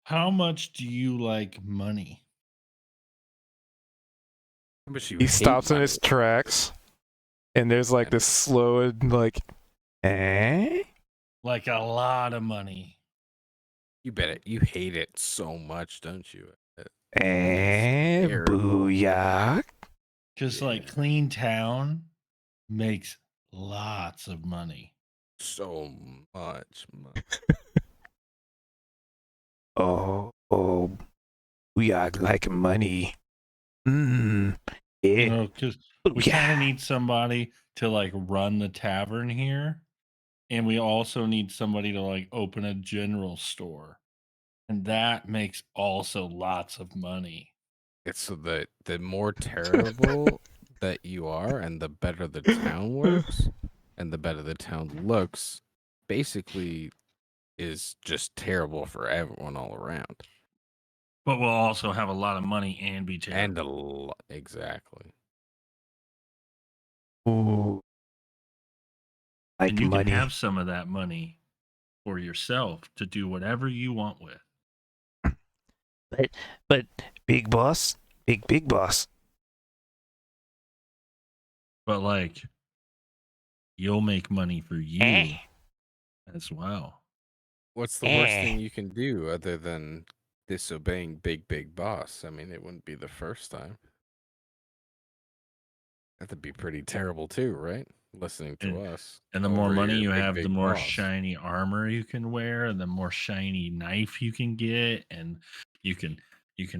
how much do you like money? How much you He hate stops in his money. tracks, and there's like And- this slow like, eh? Like a lot of money. You bet it. You hate it so much, don't you? Eh? terrible. Booyah! Because like Yeah. Clean Town makes lots of money. So much money. Oh, booyah! Like money. You Yeah. know, because we kind Booyah! of need somebody to like run the tavern here. And we also need somebody to like open a general store. And that makes also lots of money. It's so the more terrible that you are, and the better the town works, and the better the town looks, basically is just terrible for everyone all around. But we'll also have a lot of money and be terrible. And exactly. Ooh. Like And you money. can have some of that money for yourself to do whatever you want with. But big boss, big boss. But like, you'll make money for you Eh. as well. What's the worst Eh. thing you can do other than disobeying big boss? I mean, it wouldn't be the first time. That'd be pretty terrible too, right? Listening to us. And the more over money your you have, the big more boss. shiny armor you can wear, and the more shiny knife you can get, and you can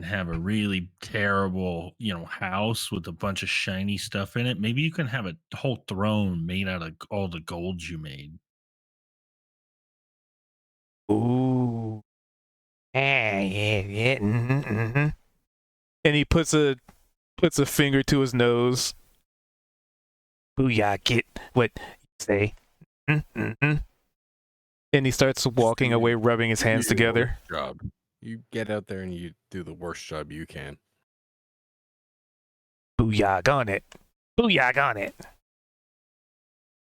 have a really terrible, house with a bunch of shiny stuff in it. Maybe you can have a whole throne made out of all the gold you made. Ooh. Yeah. Mm-hmm. And he puts a finger to his nose. Booyah! Get what you say. Mm-hmm. And he starts walking away, rubbing his hands Do your together. worst job. You get out there and you do the worst job you can. Booyah on it. Booyah on it. I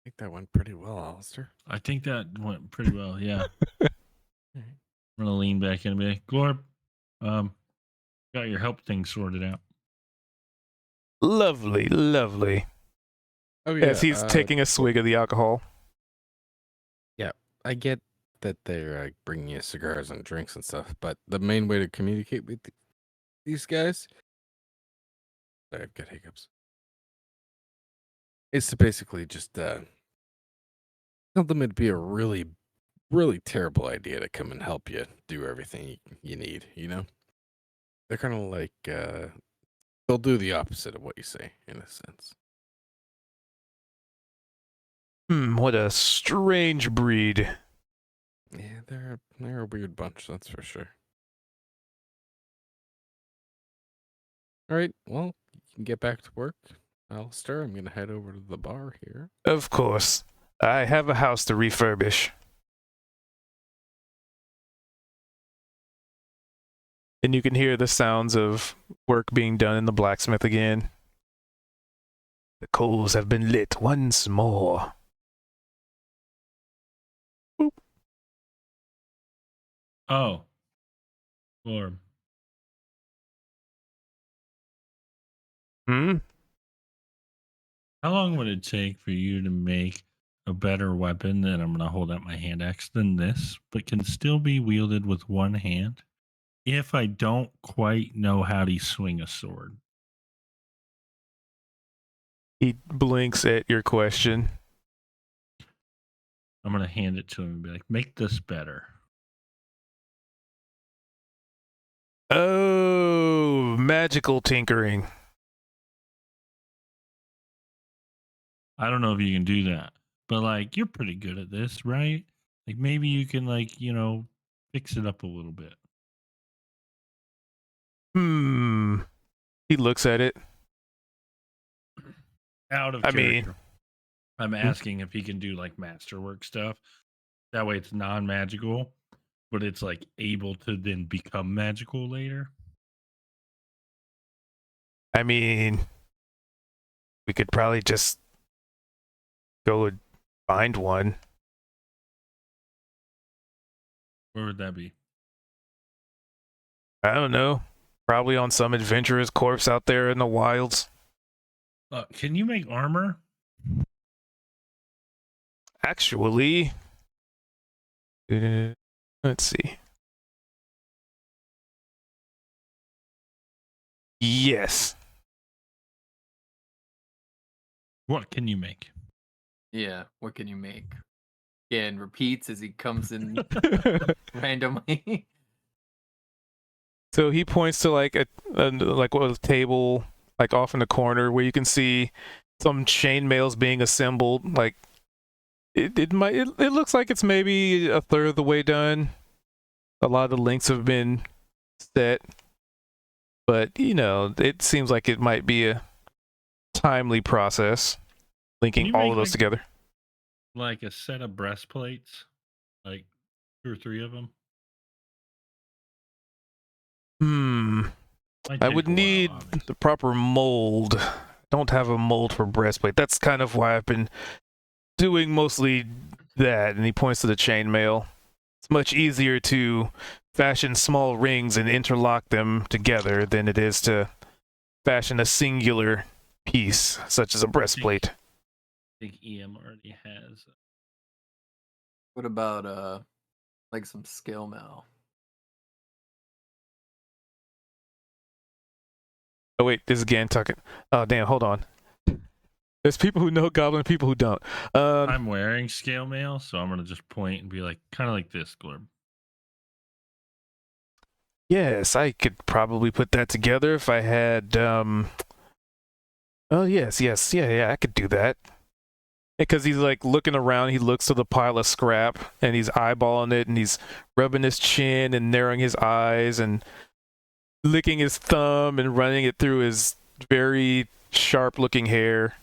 think that went pretty well, Alistair. I think that went pretty well. Yeah. I'm gonna lean back in and be like, Glorp, got your help thing sorted out. Lovely. Oh yeah. As he's taking a swig of the alcohol. I get that they're bringing you cigars and drinks and stuff, but the main way to communicate with these guys, sorry, I've got hiccups, is to basically just tell them it'd be a really, really terrible idea to come and help you do everything you need. They're kind of like they'll do the opposite of what you say, in a sense. What a strange breed. Yeah, they're a weird bunch, that's for sure. All right, well, you can get back to work, Alistair. I'm gonna head over to the bar here. Of course. I have a house to refurbish. And you can hear the sounds of work being done in the blacksmith again. The coals have been lit once more. Oh. Glorp. How long would it take for you to make a better weapon that I'm going to hold out my hand axe than this, but can still be wielded with one hand if I don't quite know how to swing a sword? He blinks at your question. I'm going to hand it to him and be like, make this better. Oh, magical tinkering. I don't know if you can do that, but like you're pretty good at this, right? Like maybe you can like, fix it up a little bit. He looks at it. Out of I character. mean, I'm asking if he can do like masterwork stuff. That way it's non-magical, but it's like able to then become magical later. I mean, we could probably just go and find one. Where would that be? I don't know. Probably on some adventurer's corpse out there in the wilds. Can you make armor? Actually, let's see. Yes. What can you make? Yeah, what can you make? Yeah, and repeats as he comes in randomly. So he points to like a table like off in the corner where you can see some chainmails being assembled. Like it looks like it's maybe a third of the way done. A lot of the links have been set, but it seems like it might be a timely process linking you all make, of those like- together. Like a set of breastplates, like 2 or 3 of them. Might I take would a while, need obviously. the proper mold. Don't have a mold for breastplate. That's kind of why I've been doing mostly that. And he points to the chainmail. It's much easier to fashion small rings and interlock them together than it is to fashion a singular piece, such as a breastplate. I think EM already has. What about like some scale mail? Oh wait, this is again talking. Oh damn, hold on. There's people who know Goblin, people who don't. I'm wearing scale mail, so I'm gonna just point and be like, kind of like this, Glorb. Yes, I could probably put that together if I had. Oh yes, yeah, I could do that. Because he's like looking around, he looks to the pile of scrap and he's eyeballing it and he's rubbing his chin and narrowing his eyes and licking his thumb and running it through his very sharp looking hair.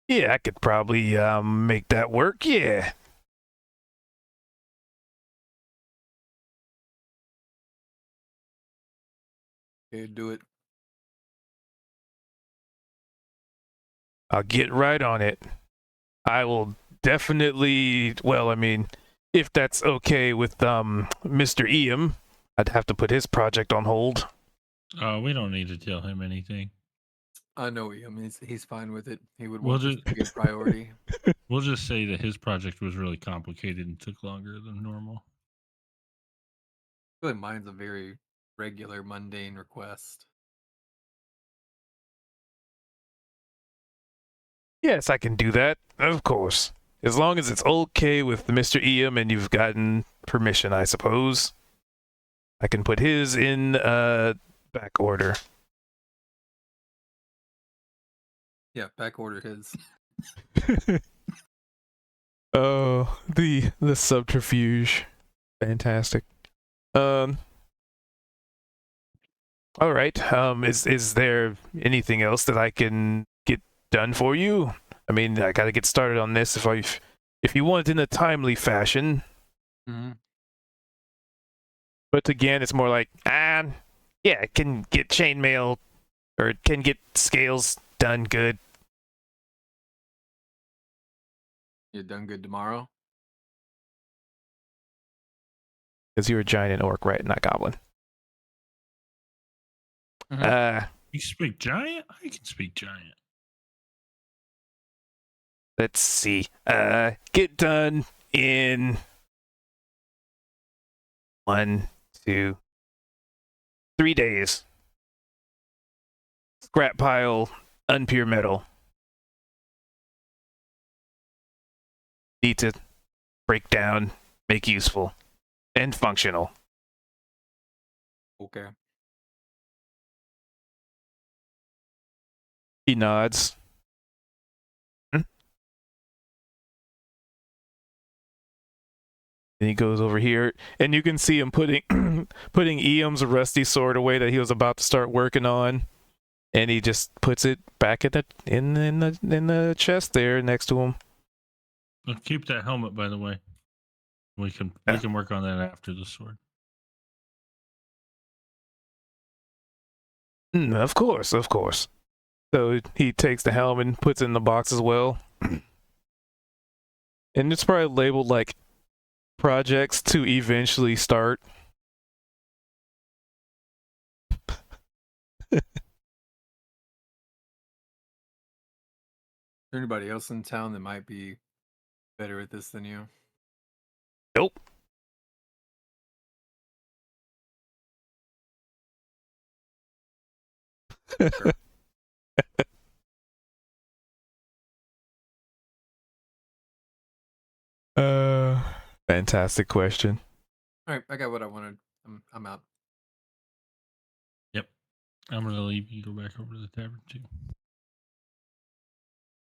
Yeah, I could probably make that work, yeah. Okay, do it. I'll get right on it. I will definitely, well, I mean, if that's okay with Mr. Eam, I'd have to put his project on hold. We don't need to tell him anything. I know him. He's fine with it. He would We'll want this just- to be a priority. We'll just say that his project was really complicated and took longer than normal. I feel like mine's a very regular, mundane request. Yes, I can do that, of course. As long as it's okay with Mr. Eam and you've gotten permission, I suppose. I can put his in back order. Yeah, back order his. Oh, the subterfuge. Fantastic. All right. Is there anything else that I can get done for you? I mean, I gotta get started on this if you want it in a timely fashion. Mm-hmm. But again, it's more like, yeah, it can get chainmail or it can get scales done good. You done good tomorrow? Because you're a giant and orc, right? Not goblin. Mhm. You speak giant? I can speak giant. Let's see. Get done in 1, 2, 3 days. Scrap pile, unpure metal. Need to break down, make useful, and functional. Okay. He nods. And he goes over here, and you can see him putting putting Eam's rusty sword away that he was about to start working on, and he just puts it back in the chest there next to him. Well, keep that helmet, by the way. We can work on that after the sword. Of course, of course. So he takes the helmet and puts it in the box as well, and it's probably labeled like projects to eventually start. Is there anybody else in town that might be better at this than you? Nope. Fantastic question. All right, I got what I wanted. I'm out. Yep. I'm gonna leave you. Go back over to the tavern too.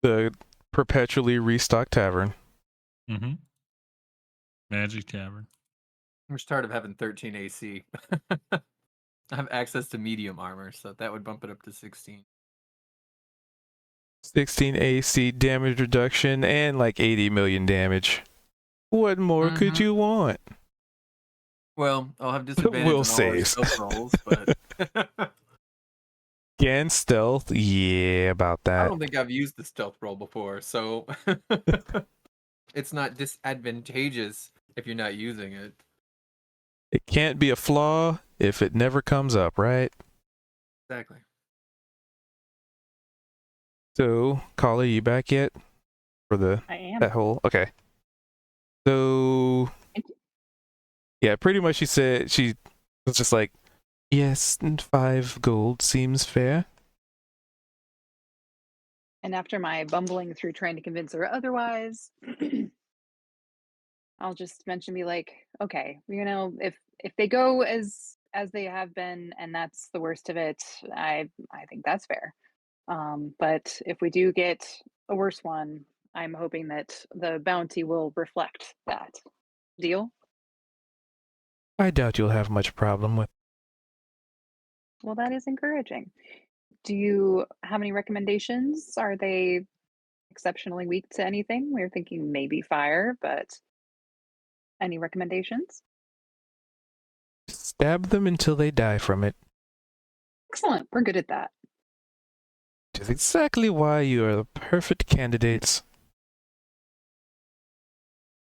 The perpetually restocked tavern. Mm-hmm. Magic Tavern. I'm just tired of having 13 AC. I have access to medium armor, so that would bump it up to 16. 16 AC damage reduction and like 80 million damage. What more could you want? Well, I'll have disadvantage Will on all our saves. stealth rolls, but Again, stealth. Yeah, about I that. don't think I've used the stealth roll before, so it's not disadvantageous if you're not using it. It can't be a flaw if it never comes up, right? Exactly. So, Kali, you back yet? For I am. that whole okay. So Thank you. yeah, pretty much she said she was just like, yes, and 5 gold seems fair. And after my bumbling through trying to convince her otherwise, I'll just mention, be like, okay, if they go as they have been, and that's the worst of it, I think that's fair. But if we do get a worse one, I'm hoping that the bounty will reflect that. Deal? I doubt you'll have much problem with. Well, that is encouraging. Do you have any recommendations? Are they exceptionally weak to anything? We were thinking maybe fire, but any recommendations? Stab them until they die from it. Excellent. We're good at that. Which is exactly why you are the perfect candidates.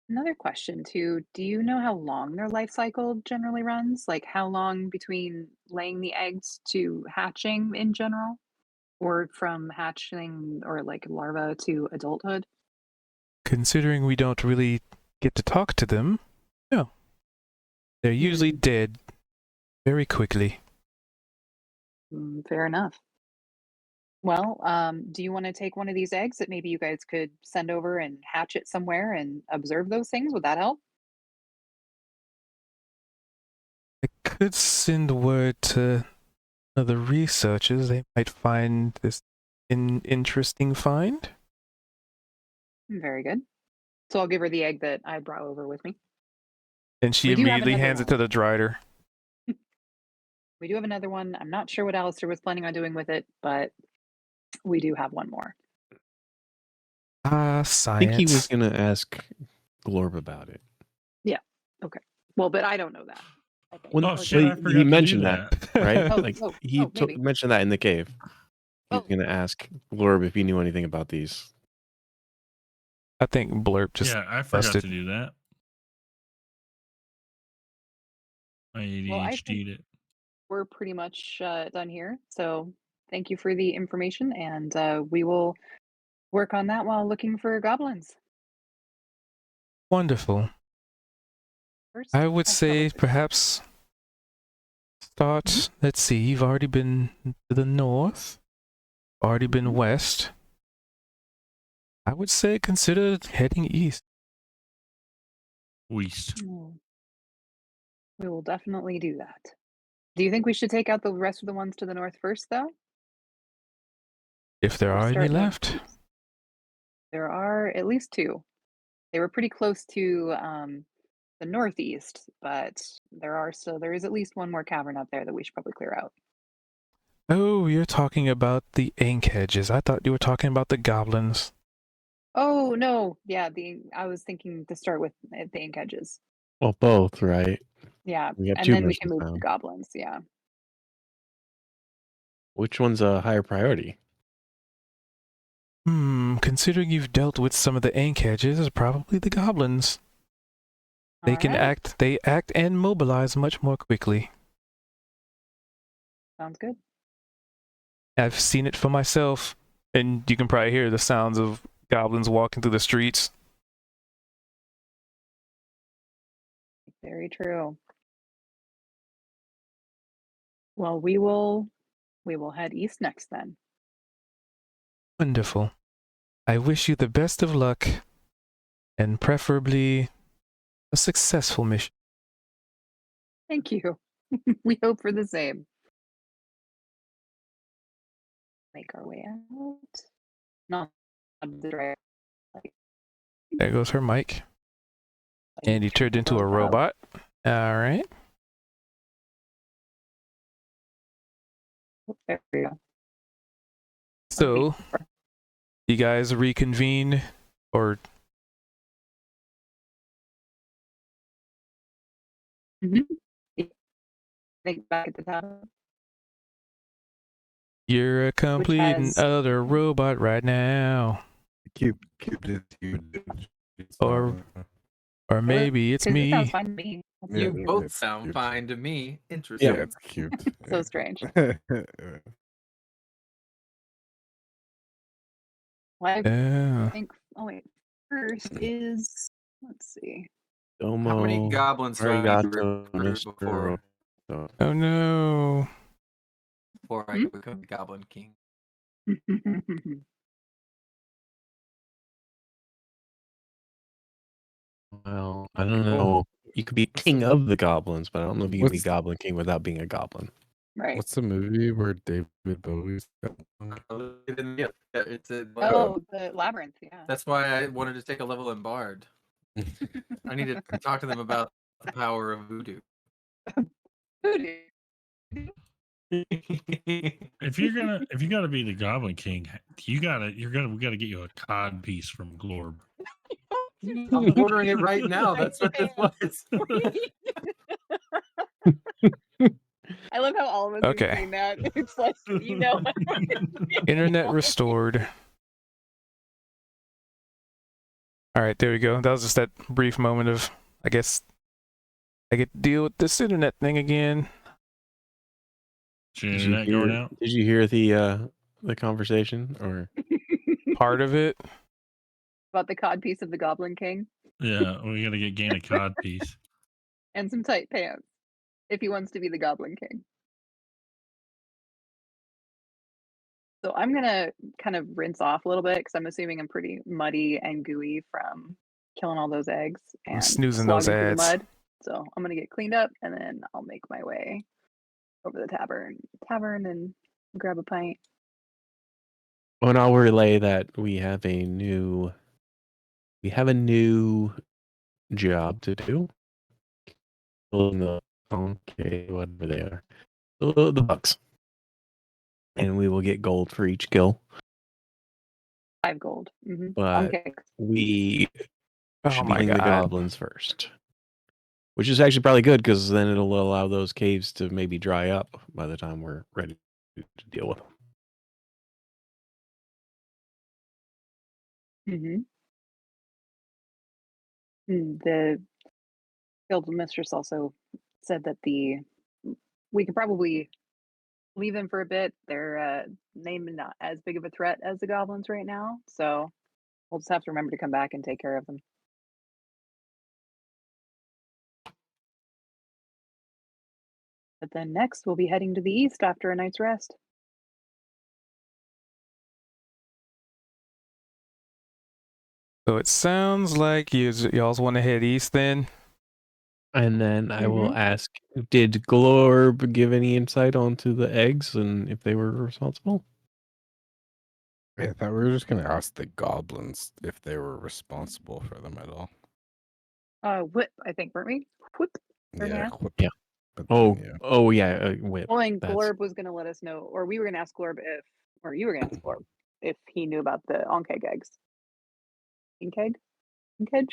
Another question too, do you know how long their life cycle generally runs? Like how long between laying the eggs to hatching in general? Or from hatching or like larva to adulthood? Considering we don't really get to talk to them, no. They're usually dead very quickly. Fair enough. Well, do you want to take one of these eggs that maybe you guys could send over and hatch it somewhere and observe those things? Would that help? I could send word to the researchers. They might find this an interesting find. Very good. So I'll give her the egg that I brought over with me. And she We do have immediately another hands it one. to the drider. We do have another one. I'm not sure what Alistair was planning on doing with it, but we do have one more. Science. I think he was going to ask Glorb about it. Yeah. Okay. Well, but I don't know that. I think. Well, Oh, Or shit, I did- forgot he to mentioned do that, right? Oh, Like oh, he oh, maybe. mentioned that in the cave. He was Oh. going to ask Glorb if he knew anything about these. I think Blurp just Yeah, I forgot busted. to do that. I Well, I ADHD'd think it. we're pretty much done here. So thank you for the information, and we will work on that while looking for goblins. Wonderful. First, I would say television. perhaps start. Let's see. You've already been to the north. Already been west. I would say consider heading east. Weast. We will definitely do that. Do you think we should take out the rest of the ones to the north first, though? If there We're are any starting with left. keeps. There are at least 2. They were pretty close to the northeast, but there is at least one more cavern up there that we should probably clear out. Oh, you're talking about the ink hedges. I thought you were talking about the goblins. Oh no, yeah, I was thinking to start with the ink edges. Well, both, right? Yeah, We have and 2 then we can missions move to now. the goblins. Yeah. Which one's a higher priority? Considering you've dealt with some of the ink hedges, it's probably the goblins. They can Alright, act and mobilize much more quickly. sounds good. I've seen it for myself, and you can probably hear the sounds of goblins walking through the streets. Very true. Well, we will head east next then. Wonderful. I wish you the best of luck, and preferably a successful mission. Thank you. We hope for the same. Make our way out. Not the right. There goes her mic. And he turned into a robot. All right. There we go. So, you guys reconvene, or Think back at the top. you're a complete has- other robot right now. Cube did you. Or maybe it's It me. sounds fine to me. That's Yeah, You so weird. both it's sound cute. fine to me. Interesting. Yeah, it's cute. So strange. Well, I Yeah. think. Oh wait. First is. Let's see. Domo. How many goblins already have got you to recruited Mr. before Oh no. I could become the Goblin King? Well, I don't know. You could be king of the goblins, but I don't know if you can be What's- goblin king without being a goblin. Right. What's the movie where David Bowie's got one? Yeah, it's a, Oh, the labyrinth. Yeah. That's why I wanted to take a level in Bard. I need to talk to them about the power of voodoo. Voodoo. If you gotta be the Goblin King, we gotta get you a cod piece from Glorb. I'm ordering it right now. That's what this was. I love how all of us Okay. are saying that. It's like, you know. Internet restored. All right, there we go. That was just that brief moment of, I guess, I get to deal with this internet thing again. Is your internet going out? Did you hear the conversation or Part of it. About the cod piece of the Goblin King Yeah, we gotta gain a cod piece. and some tight pants if he wants to be the Goblin King. So I'm gonna kind of rinse off a little bit because I'm assuming I'm pretty muddy and gooey from killing all those eggs and Snoozing those slogging through the ads. mud. So I'm gonna get cleaned up and then I'll make my way over the tavern and grab a pint. Well, and I'll relay that we have a new job to do. Okay, whatever they are. The bucks. And we will get gold for each kill. 5 gold. But Okay. we Oh should be my hitting the god. goblins first. Which is actually probably good because then it'll allow those caves to maybe dry up by the time we're ready to deal with them. The guild mistress also said that we could probably leave them for a bit. They're not as big of a threat as the goblins right now, so we'll just have to remember to come back and take care of them. But then next we'll be heading to the east after a night's rest. So it sounds like y'all want to head east then. And then I will ask, did Glorb give any insight onto the eggs and if they were responsible? I thought we were just gonna ask the goblins if they were responsible for them at all. Whip, I think, weren't we? Whip. Or Yeah, Matt? whip. Yeah. But Oh, then, yeah. oh yeah, whip. Well, and That's- Glorb was going to let us know, or we were going to ask Glorb if, or you were going to ask Glorb if he knew about the Onkeg eggs. Inkeg? Inkeg?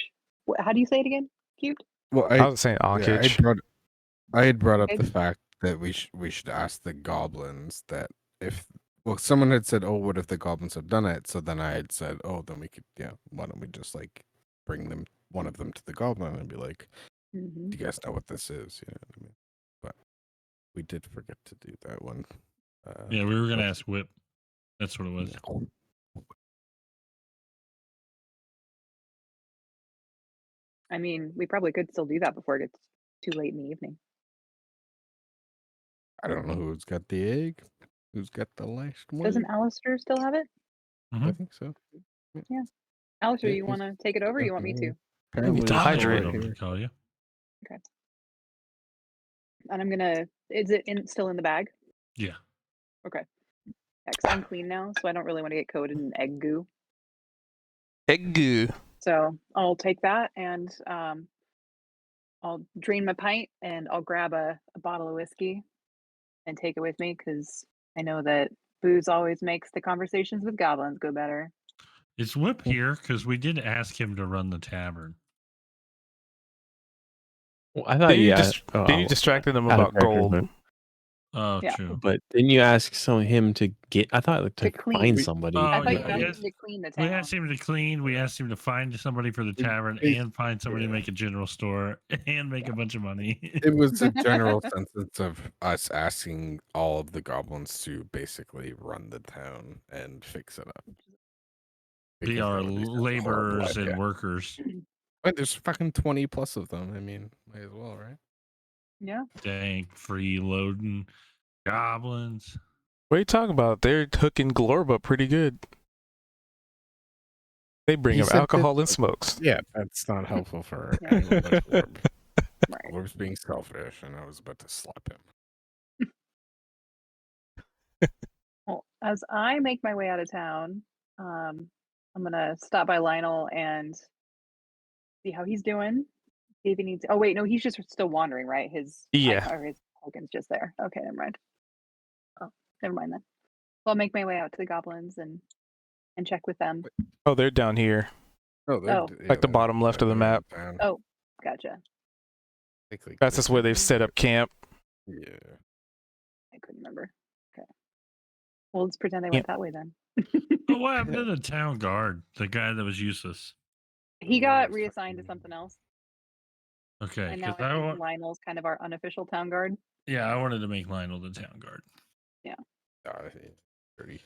How do you say it again? Cubed? Well, I was saying yeah, Onkage. I had brought up Okay. the fact that we should ask the goblins that if someone had said, oh, what if the goblins have done it? So then I had said, oh, then we could, why don't we just like bring one of them to the goblin and be like, Mm-hmm. do you guys know what this is? You know what I mean? But we did forget to do that one. Yeah, we were gonna let's- ask Whip. That's what it was. I mean, we probably could still do that before it gets too late in the evening. I don't know who's got the egg. Who's got the last one? Doesn't Alistair still have it? I think so. Alistair, Yeah, you want to take it over? Or you want me to? Apparently, to it's hydrate. right Over here. to call you. And I'm gonna. Is it still in the bag? Yeah. Okay. Yeah, 'cause I'm clean now, so I don't really want to get coated in egg goo. Egg goo. So I'll take that and I'll drain my pint and I'll grab a bottle of whiskey and take it with me because I know that booze always makes the conversations with goblins go better. Is Whip here? Because we did ask him to run the tavern. Well, I thought Then you, oh, then you distracted them out of about character, gold. but- Oh, Yeah. true. But didn't you ask him to get? I thought to To clean. find somebody. Oh, I thought you yeah, asked yes. him to clean the We town. asked him to clean. We asked him to find somebody for the tavern it- and find somebody to yeah. make a general store and make a bunch of money. It was a general sentence of us asking all of the goblins to basically run the town and fix it up. They Because are that would be such a horrible laborers and idea. workers. But there's fucking 20 plus of them. I mean, might as well, right? Yeah. Dang, freeloading goblins. What are you talking about? They're hooking Glorb up pretty good. They bring He him said that- alcohol and smokes. Yeah, that's not helpful for Yeah. anyone but Glorb. Right. Glorb's being selfish, and I was about to slap him. Well, as I make my way out of town, I'm gonna stop by Lionel and see how he's doing. See if he needs. Oh wait, no, he's just still wandering, right? His Yeah. icon, or his token's just there. Okay, never mind. Oh, never mind then. Well, I'll make my way out to the goblins and check with them. Oh, they're down here. Oh, Oh. Like the bottom left of the map. Oh, gotcha. That's just where they've set up camp. Yeah. I couldn't remember. Okay. Well, let's pretend I went that way then. But what happened to the town guard? The guy that was useless. He got Lionel's reassigned to fucking- something else, Okay, and now because I think Lionel's kind of our unofficial town guard. I wanted to make Lionel the town guard. Dirty.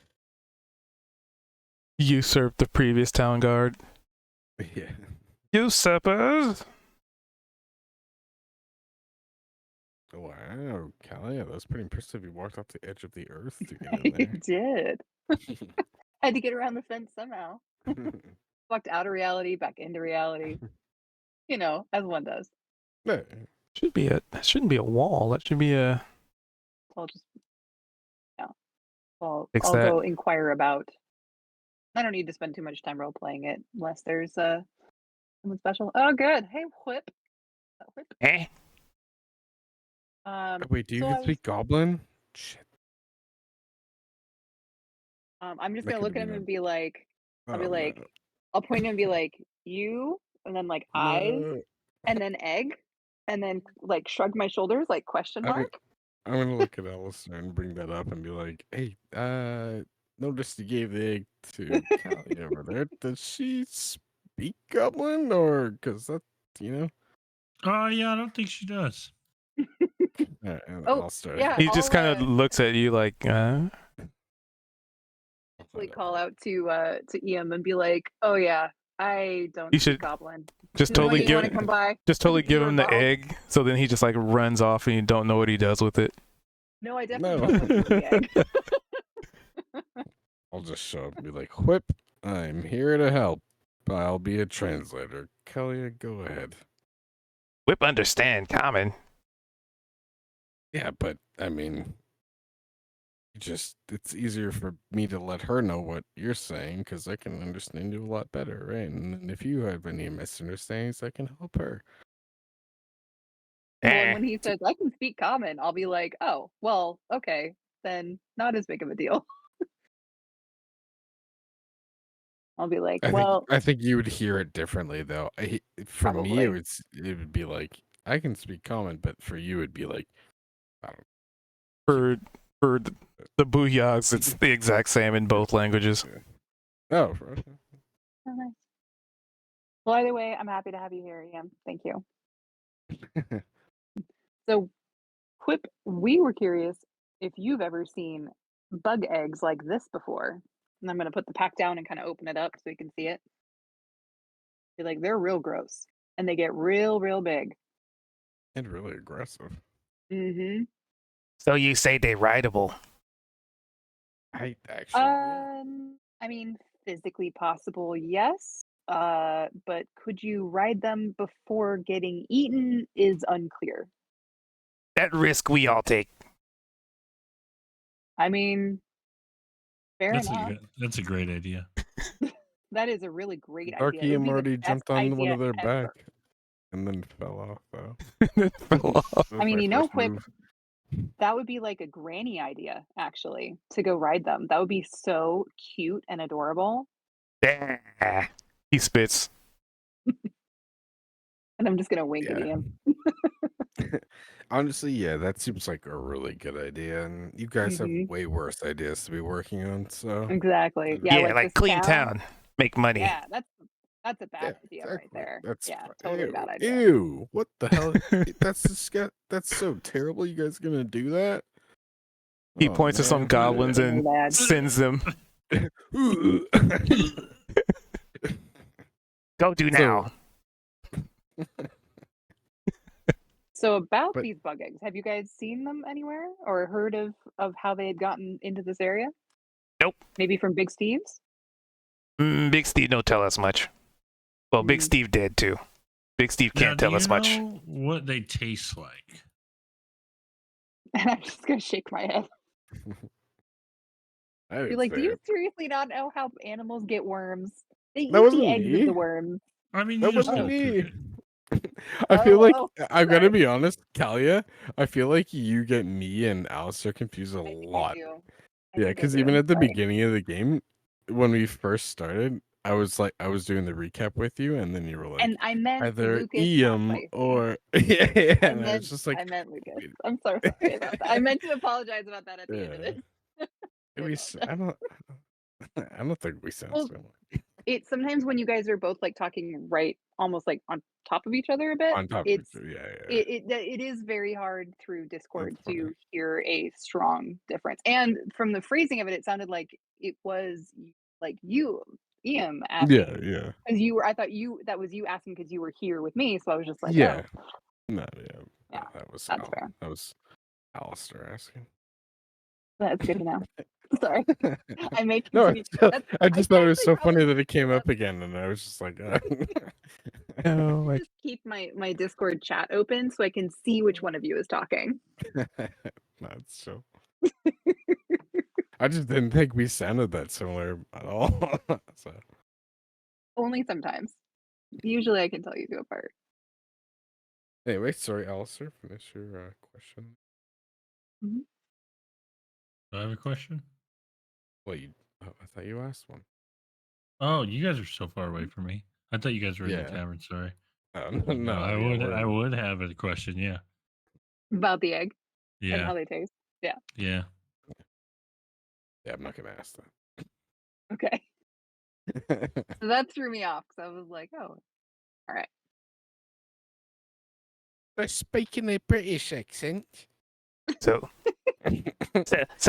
Usurped the previous town guard. Yeah. Usurpers! Wow, Callie, that was pretty impressive. You walked off the edge of the earth to I get in did. Had to get around the fence somehow. there. Walked out of reality, back into reality. You know, as one does. Yeah. That shouldn't be a wall. That should be a. So I'll just, yeah. Well, Fix I'll that. go inquire about. I don't need to spend too much time role playing it unless there's someone special. Oh, good. Hey, Whip. Whip. Eh? Wait, do you so I even was- speak Goblin? Shit. I'm just That gonna could look be at him no- and be like, I'll be Oh, like, no. I'll point and be like, you, and then like eyes, No. and then egg, and then like shrug my shoulders, like question I mean- mark. I'm gonna look at Alistair and bring that up and be like, "Hey, noticed you gave the egg to Callie over there. Does she speak Goblin, or because that, you know?" Oh, yeah, I don't think she does. And Oh, Alistair, yeah. He just I'll, kind of looks at you like, Like call out to Em and be like, "Oh yeah, I don't You speak should Goblin. just Do you totally want to give come by?" just totally you give were him the involved? egg. So then he just like runs off and you don't know what he does with it. No, I definitely No. don't want to eat the egg. I'll just show up and be like, "Whip, I'm here to help. I'll be a translator. Kelly, go ahead." Whip understand common. Yeah, but I mean, it's easier for me to let her know what you're saying because I can understand you a lot better, right? And then if you have any misunderstandings, I can help her. Well, and when he says I can speak common, I'll be like, oh, well, okay, then not as big of a deal. I'll be like, well, I think you would hear it differently though. For me, probably. it would be like I can speak common, but for you, it'd be like I don't. For the Booyags, it's the exact same in both languages. Oh, Oh, nice. Well, either way, I'm happy to have you here, Ian. Thank you. So, Quip, we were curious if you've ever seen bug eggs like this before. And I'm going to put the pack down and kind of open it up so you can see it. You're like, they're real gross. And they get real, real big. and really aggressive. Mm-hmm. So you say they're rideable? I actually. I mean, physically possible, yes. But could you ride them before getting eaten is unclear. That risk we all take. I mean, fair enough. That's a great idea. That is a really great idea. It Darky would and be the Marty best jumped on one idea of their ever. back and then fell off though. Fell off. That I was mean, my you know, first Quip, move. that would be like a granny idea, actually, to go ride them. That would be so cute and adorable. Ah, he spits. And I'm just gonna wink at Yeah. Ian. Honestly, yeah, that seems like a really good idea, and you guys have Mhm. way worse ideas to be working on. So Exactly. Yeah, Yeah, like like the clean sound. town, make money. Yeah, that's a bad yeah, idea right exactly. there. That's Yeah, fu- totally ew, bad idea. ew. What the hell? That's so terrible. You guys gonna do that? He Oh, points to some man. goblins Really and bad. sends them. Go do now. So about But- these bug eggs, have you guys seen them anywhere or heard of how they had gotten into this area? Nope. Maybe from Big Steve's? Big Steve don't tell us much. Well, Big Mm. Steve did too. Big Steve Now, can't do tell you us much. know what they taste like? And I'm just gonna shake my head. I You're didn't like, say do you it. seriously not know how animals get worms? They That eat wasn't the eggs me. of the worms. I mean, That you just wasn't don't me. cook it. I feel like Oh, I'm gonna sorry. be honest, Kalia. I feel like you get me and Alistair confused a I think I lot. do. Yeah, think I because do. even at the Sorry. beginning of the game, when we first started, I was doing the recap with you, and then you were like, And I meant either Lucas, not Iam Feisty. or yeah, I and I meant was just like, I meant Lucas. wait. I'm so sorry about that. I meant to apologize about that at the end of Yeah. it. I we, s- I don't, I don't think we sound Well, similar. It's sometimes when you guys are both like talking right almost like on top of each other a bit, On top of it's each other, yeah. it is very hard through Discord That's funny. to hear a strong difference. And from the phrasing of it, it sounded like it was like you, Ian, asking. Yeah. Because I thought that was you asking because you were here with me. So I was just like, Yeah. oh, No, Yeah, that was that's fair. That was Alistair asking. That's good to know. Sorry. I may No, continue. I just thought it was so funny probably that it came up again, and I was just like, No, just keep my Discord chat open so I can see which one of you is talking. not so. I just didn't think we sounded that similar at all. So Only sometimes. Usually I can tell you two apart. anyway, sorry, Alistair, finish your question. Do I have a question? Well, I thought you asked one. Oh, you guys are so far away from me. I thought you guys were in Yeah. the tavern. Sorry. No, I yeah, I would have a question. Yeah. About the egg and how Yeah. they taste. Yeah. Yeah, I'm not gonna ask Okay. that. So that threw me off because I was like, oh, all right. They're speaking a British accent. So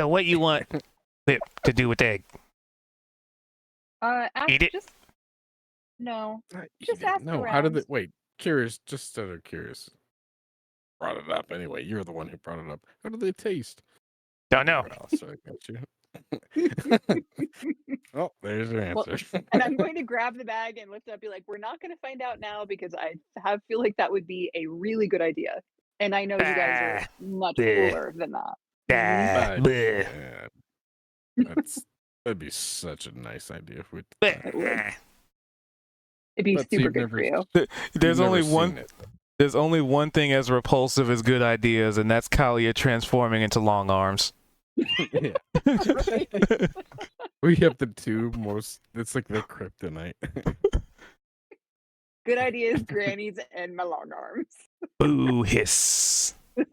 what you want Whip to do with the egg? Eat it? Just no. Not Just eat it. ask No, how did around. it? Wait, curious. Just out of curious. Brought it up anyway. You're the one who brought it up. How do they taste? Don't know. Whatever else, I got you. Oh, there's your Well, answer. and I'm going to grab the bag and lift it up, be like, we're not going to find out now because I feel like that would be a really good idea. And I know you guys are much bleh. cooler than that. Ah, But, bleh. yeah, That'd be such a nice idea if we did that. It would. It'd be But super you've good never for you. There's You've only never one. seen it. There's only one thing as repulsive as good ideas, and that's Kalia transforming into long arms. Yeah. Right. We have the two most. It's like the kryptonite. Good ideas, grannies, and my long arms. Boo hiss. All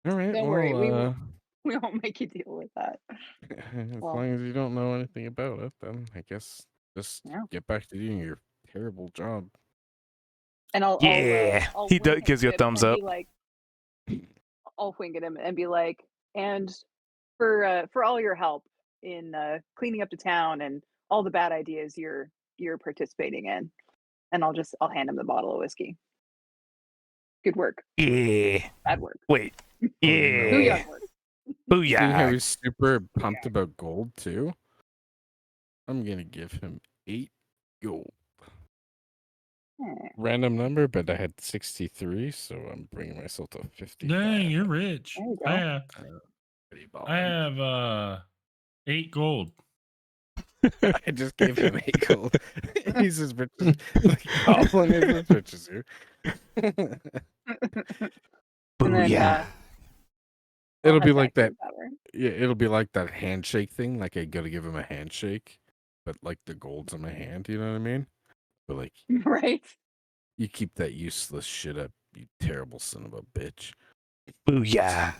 right. Don't worry, well, we won't make you deal with that. as Well- long as you don't know anything about it, then I guess just Yeah. get back to doing your terrible job. And I'll Yeah, I'll he wink does- at gives you a Pip thumbs and up. be like, I'll wink at him and be like, and for all your help in cleaning up the town and all the bad ideas you're participating in, and I'll hand him the bottle of whiskey. Good work, Yeah. bad work, Wait. Yeah. booyah work. See how Booyah. he's super pumped about gold too? I'm gonna give him 8 gold. Eh, Random number, but I had 63, so I'm bringing myself to 50. Dang, you're rich. There you I go. have, Pretty I ballin'. have 8 gold. I just gave him 8 gold. He's as rich as Goblin is as rich as you. and then Booyah. It'll I'll be have like that. taxes way. Yeah, it'll be like that handshake thing. Like I gotta give him a handshake, but like the gold's in my hand. You know what I mean? But like Right? you keep that useless shit up, you terrible son of a bitch. Booyah.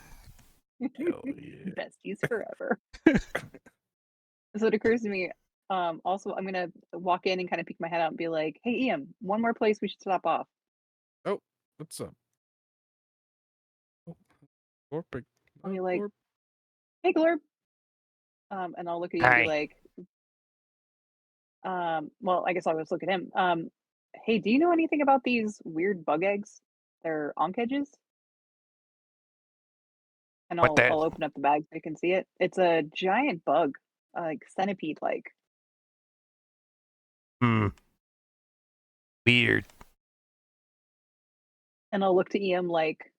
Hell yeah. Besties forever. So it occurs to me, also I'm gonna walk in and kind of peek my head out and be like, "Hey, Ian, one more place we should stop off." What's up? Orpik. I'll be like, "Hey, Glorb," and I'll look at you Hi. and be like, well, I guess I'll just look at him. Hey, do you know anything about these weird bug eggs? They're onk edges. And What the- I'll open up the bag so you can see it. It's a giant bug, like centipede like. Weird. And I'll look to EM like,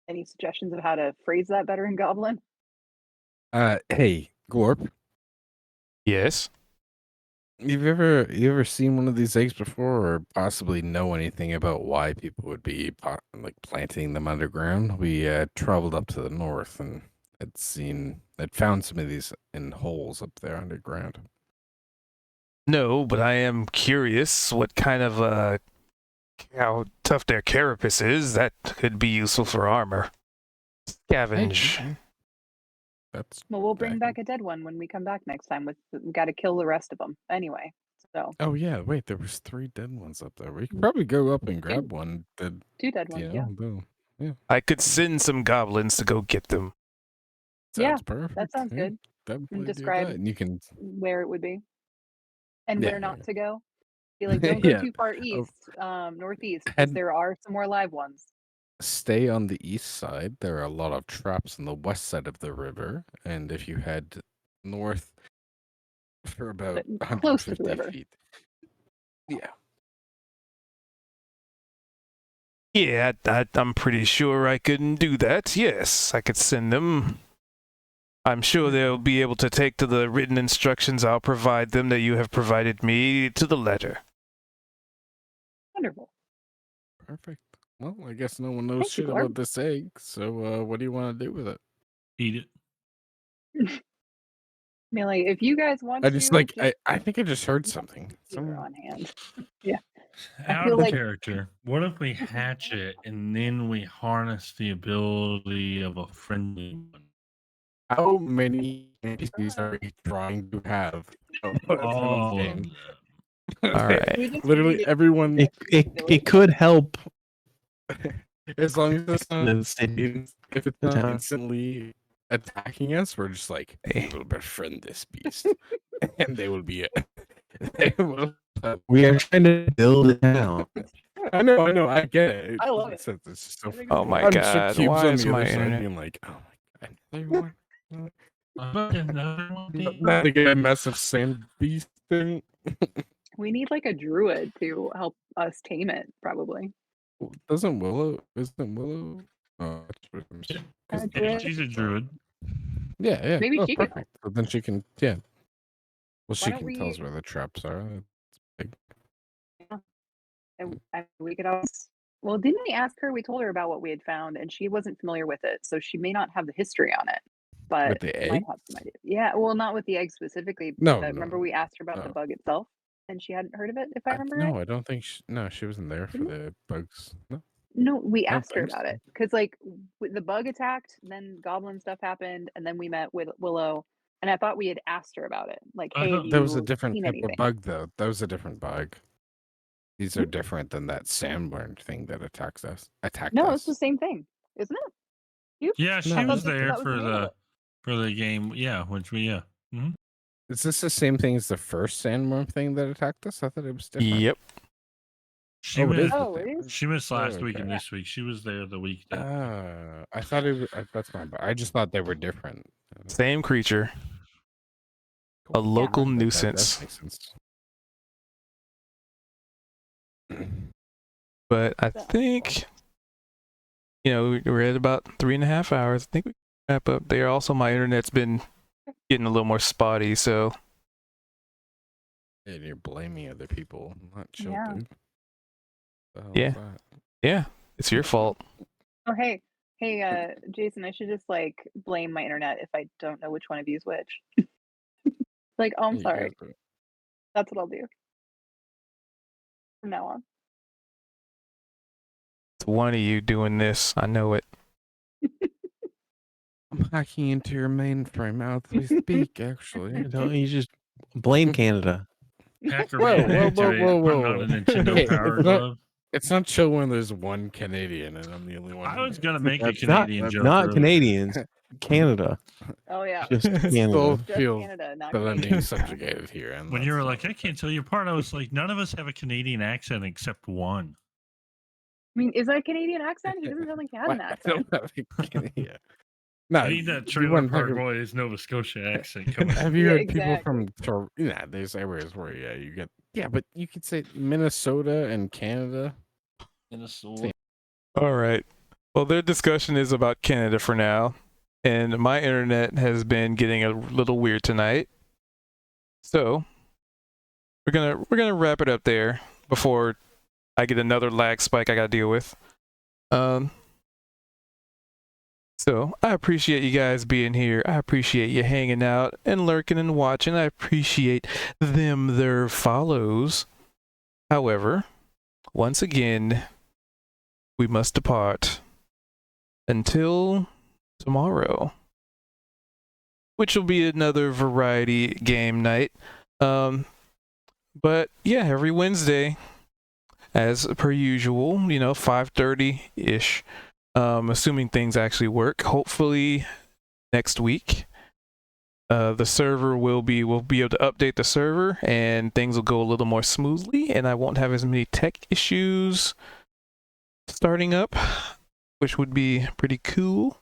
any suggestions of how to phrase that better in Goblin? Hey, Glorp. Yes. You ever seen one of these eggs before, or possibly know anything about why people would be like planting them underground? We traveled up to the north and had found some of these in holes up there underground. No, but I am curious what kind of how tough their carapace is. That could be useful for armor. Scavenge. Hey, that's Well, we'll bring I back a dead one when we come back next time. We got to kill the rest of them anyway. So Oh yeah, wait, there was 3 dead ones up there. We could probably go up and grab one. That 2 dead ones, yeah. I could send some goblins to go get them. Yeah, sounds perfect. That sounds good. Definitely describe- do that. And you can Where it would be, and Yeah, where not yeah. to go. Be like, don't go Yeah. too far east, northeast, because Had- there are some more live ones. stay on the east side. There are a lot of traps on the west side of the river, and if you head north for about But close to the 150 river. feet. Yeah. Yeah, I'm pretty sure I can do that. Yes, I could send them. I'm sure they'll be able to take to the written instructions I'll provide them that you have provided me to the letter. Wonderful. Perfect. Well, I guess no one knows Thank you, shit Clark. about this egg. So, what do you want to do with it? Eat it. I mean, like, if you guys want I to, just like I think I just heard something. you're Someone- on hand. Out feel of like- character. What if we hatch it and then we harness the ability of a friendly one? How many NPCs are we trying to have? All of them. All right. We just Literally need everyone. It could help. As long as it's not The if it's not town. instantly attacking us, we're just like, we will befriend this beast, and they will be. They will, We are trying to build it now. I know, I get it. I love it. It's just so I think funny. Oh my I'm sure God, Cube's why on is the my other side internet- being like, oh my god, another one. Another one, Pete? Not to get a massive sand beast thing. We need like a druid to help us tame it, probably. Isn't Willow? Oh, that's wisdom. druid. She's a druid. Yeah. Maybe Oh, she could perfect. So then she can. Yeah. Well, she don't can tell us we- where the traps are. And we could always. Well, didn't we ask her? We told her about what we had found, and she wasn't familiar with it, so she may not have the history on it. But With the might egg? have some idea. Yeah, well, not with the egg specifically. No, But no, remember we asked her about the no. bug itself, and she hadn't heard of it. If I remember No, right. I don't think. No, she wasn't there for Didn't the bugs. No. No, we I don't asked her think about so. it because, like, the bug attacked, then goblin stuff happened, and then we met with Willow, and I thought we had asked her about it. Like, I hey, thought have That was a you different seen type anything? of bug, though. That was a different bug. These are different than that sandworm thing that attacked us. No, it's the same thing, isn't it? Yeah, she No. was that there was the for name of it. the game. Yeah, which we Mhm. Is this the same thing as the first sandworm thing that attacked us? I thought it was different. Yep. She Oh, it is missed. the Oh, same it one. is? She missed last Oh, week and okay. this week. She was there the week that. I thought it was. That's my bad. I just thought they were different. Same creature. A Cool. local That nuisance. makes sense. But I So- think, we're at about 3.5 hours. I think we can wrap up there. Also, my internet's been getting a little more spotty, so And you're blaming other people. Not chill, Yeah. dude. The hell Yeah. is that? yeah, it's your fault. Oh, hey, Jason, I should just like blame my internet if I don't know which one of you is which. Like, oh, I'm You sorry. guys are- That's what I'll do from now on. It's one of you doing this. I know it. I'm hacking into your mainframe as we speak, actually. Don't you just blame Canada? Hacker Whoa, man whoa, whoa, activate, whoa, putting whoa. on a Nintendo Hey, Power it's not- Glove. It's not chill when there's one Canadian and I'm the only one. I was gonna make a That's not- Canadian joke. Not earlier. Canadians, Canada. Oh yeah, Just Still Canada. just feels Canada, not that I'm Canadian. being subjugated here. And When you were that's- like, I can't tell you apart, I was like, none of us have a Canadian accent except one. I mean, is that a Canadian accent? He doesn't sound like he had an What? I accent. don't have a Canadian. No, I need that you Trailer wouldn't Park have- Boys Nova Scotia accent coming. Have you Yeah, heard people from exactly. there's areas where you get but you could say Minnesota and Canada. Minnesota. All right. Well, their discussion is about Canada for now, and my internet has been getting a little weird tonight. So we're gonna wrap it up there before I get another lag spike I gotta deal with. So I appreciate you guys being here. I appreciate you hanging out and lurking and watching. I appreciate their follows. However, once again, we must depart until tomorrow, which will be another variety game night. But yeah, every Wednesday, as per usual, 5:30-ish. Assuming things actually work. Hopefully next week, the server we'll be able to update the server and things will go a little more smoothly, and I won't have as many tech issues starting up, which would be pretty cool.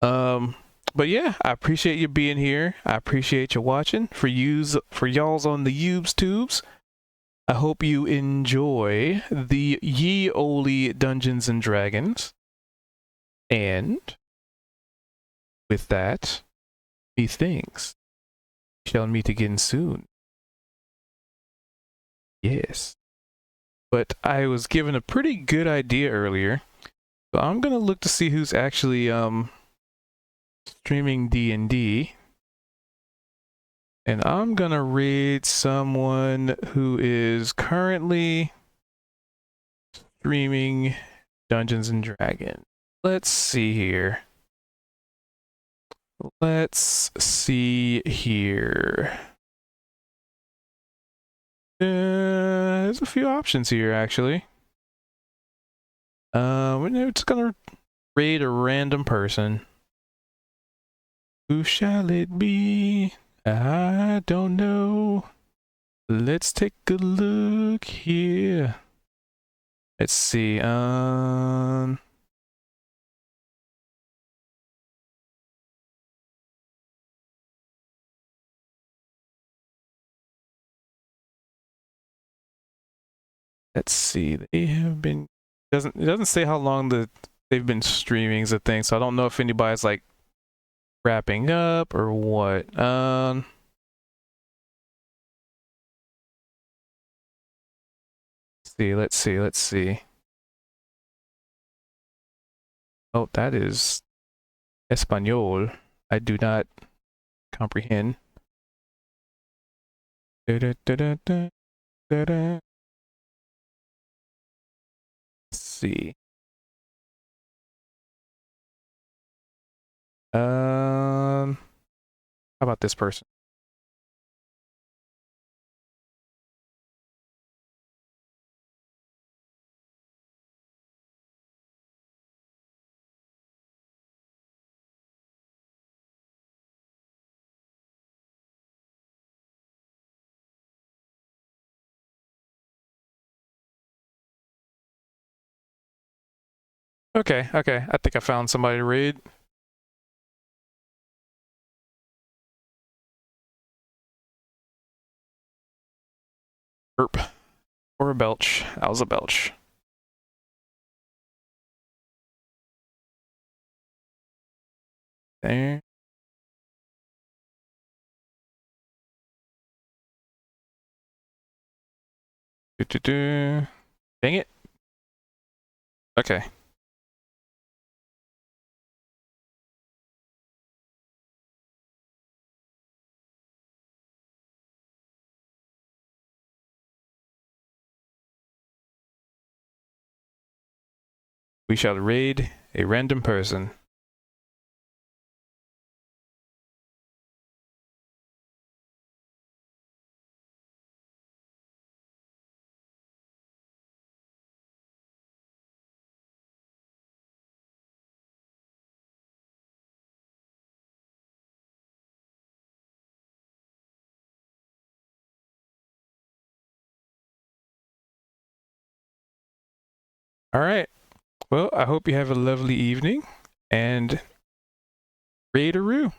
But yeah, I appreciate you being here. I appreciate you watching. For y'all's on the tubes, I hope you enjoy the Ye Olde Dungeons and Dragons. And with that, methinks we shall meet again soon. Yes. But I was given a pretty good idea earlier. So I'm gonna look to see who's actually streaming D&D. And I'm gonna raid someone who is currently streaming Dungeons and Dragons. Let's see here. There's a few options here, actually. We're just gonna raid a random person. Who shall it be? I don't know. Let's take a look here. Let's see. Let's see. They have been. It doesn't say how long the they've been streaming as a thing, so I don't know if anybody's like wrapping up or what. Let's see. Oh, that is Espanol. I do not comprehend. Da-da-da-da-da, da-da. Let's see. How about this person? Okay. I think I found somebody to raid. Burp. Or a belch. That was a belch. There. Do-do-do. Dang it. Okay. We shall raid a random person. All right. Well, I hope you have a lovely evening and raid-a-roo.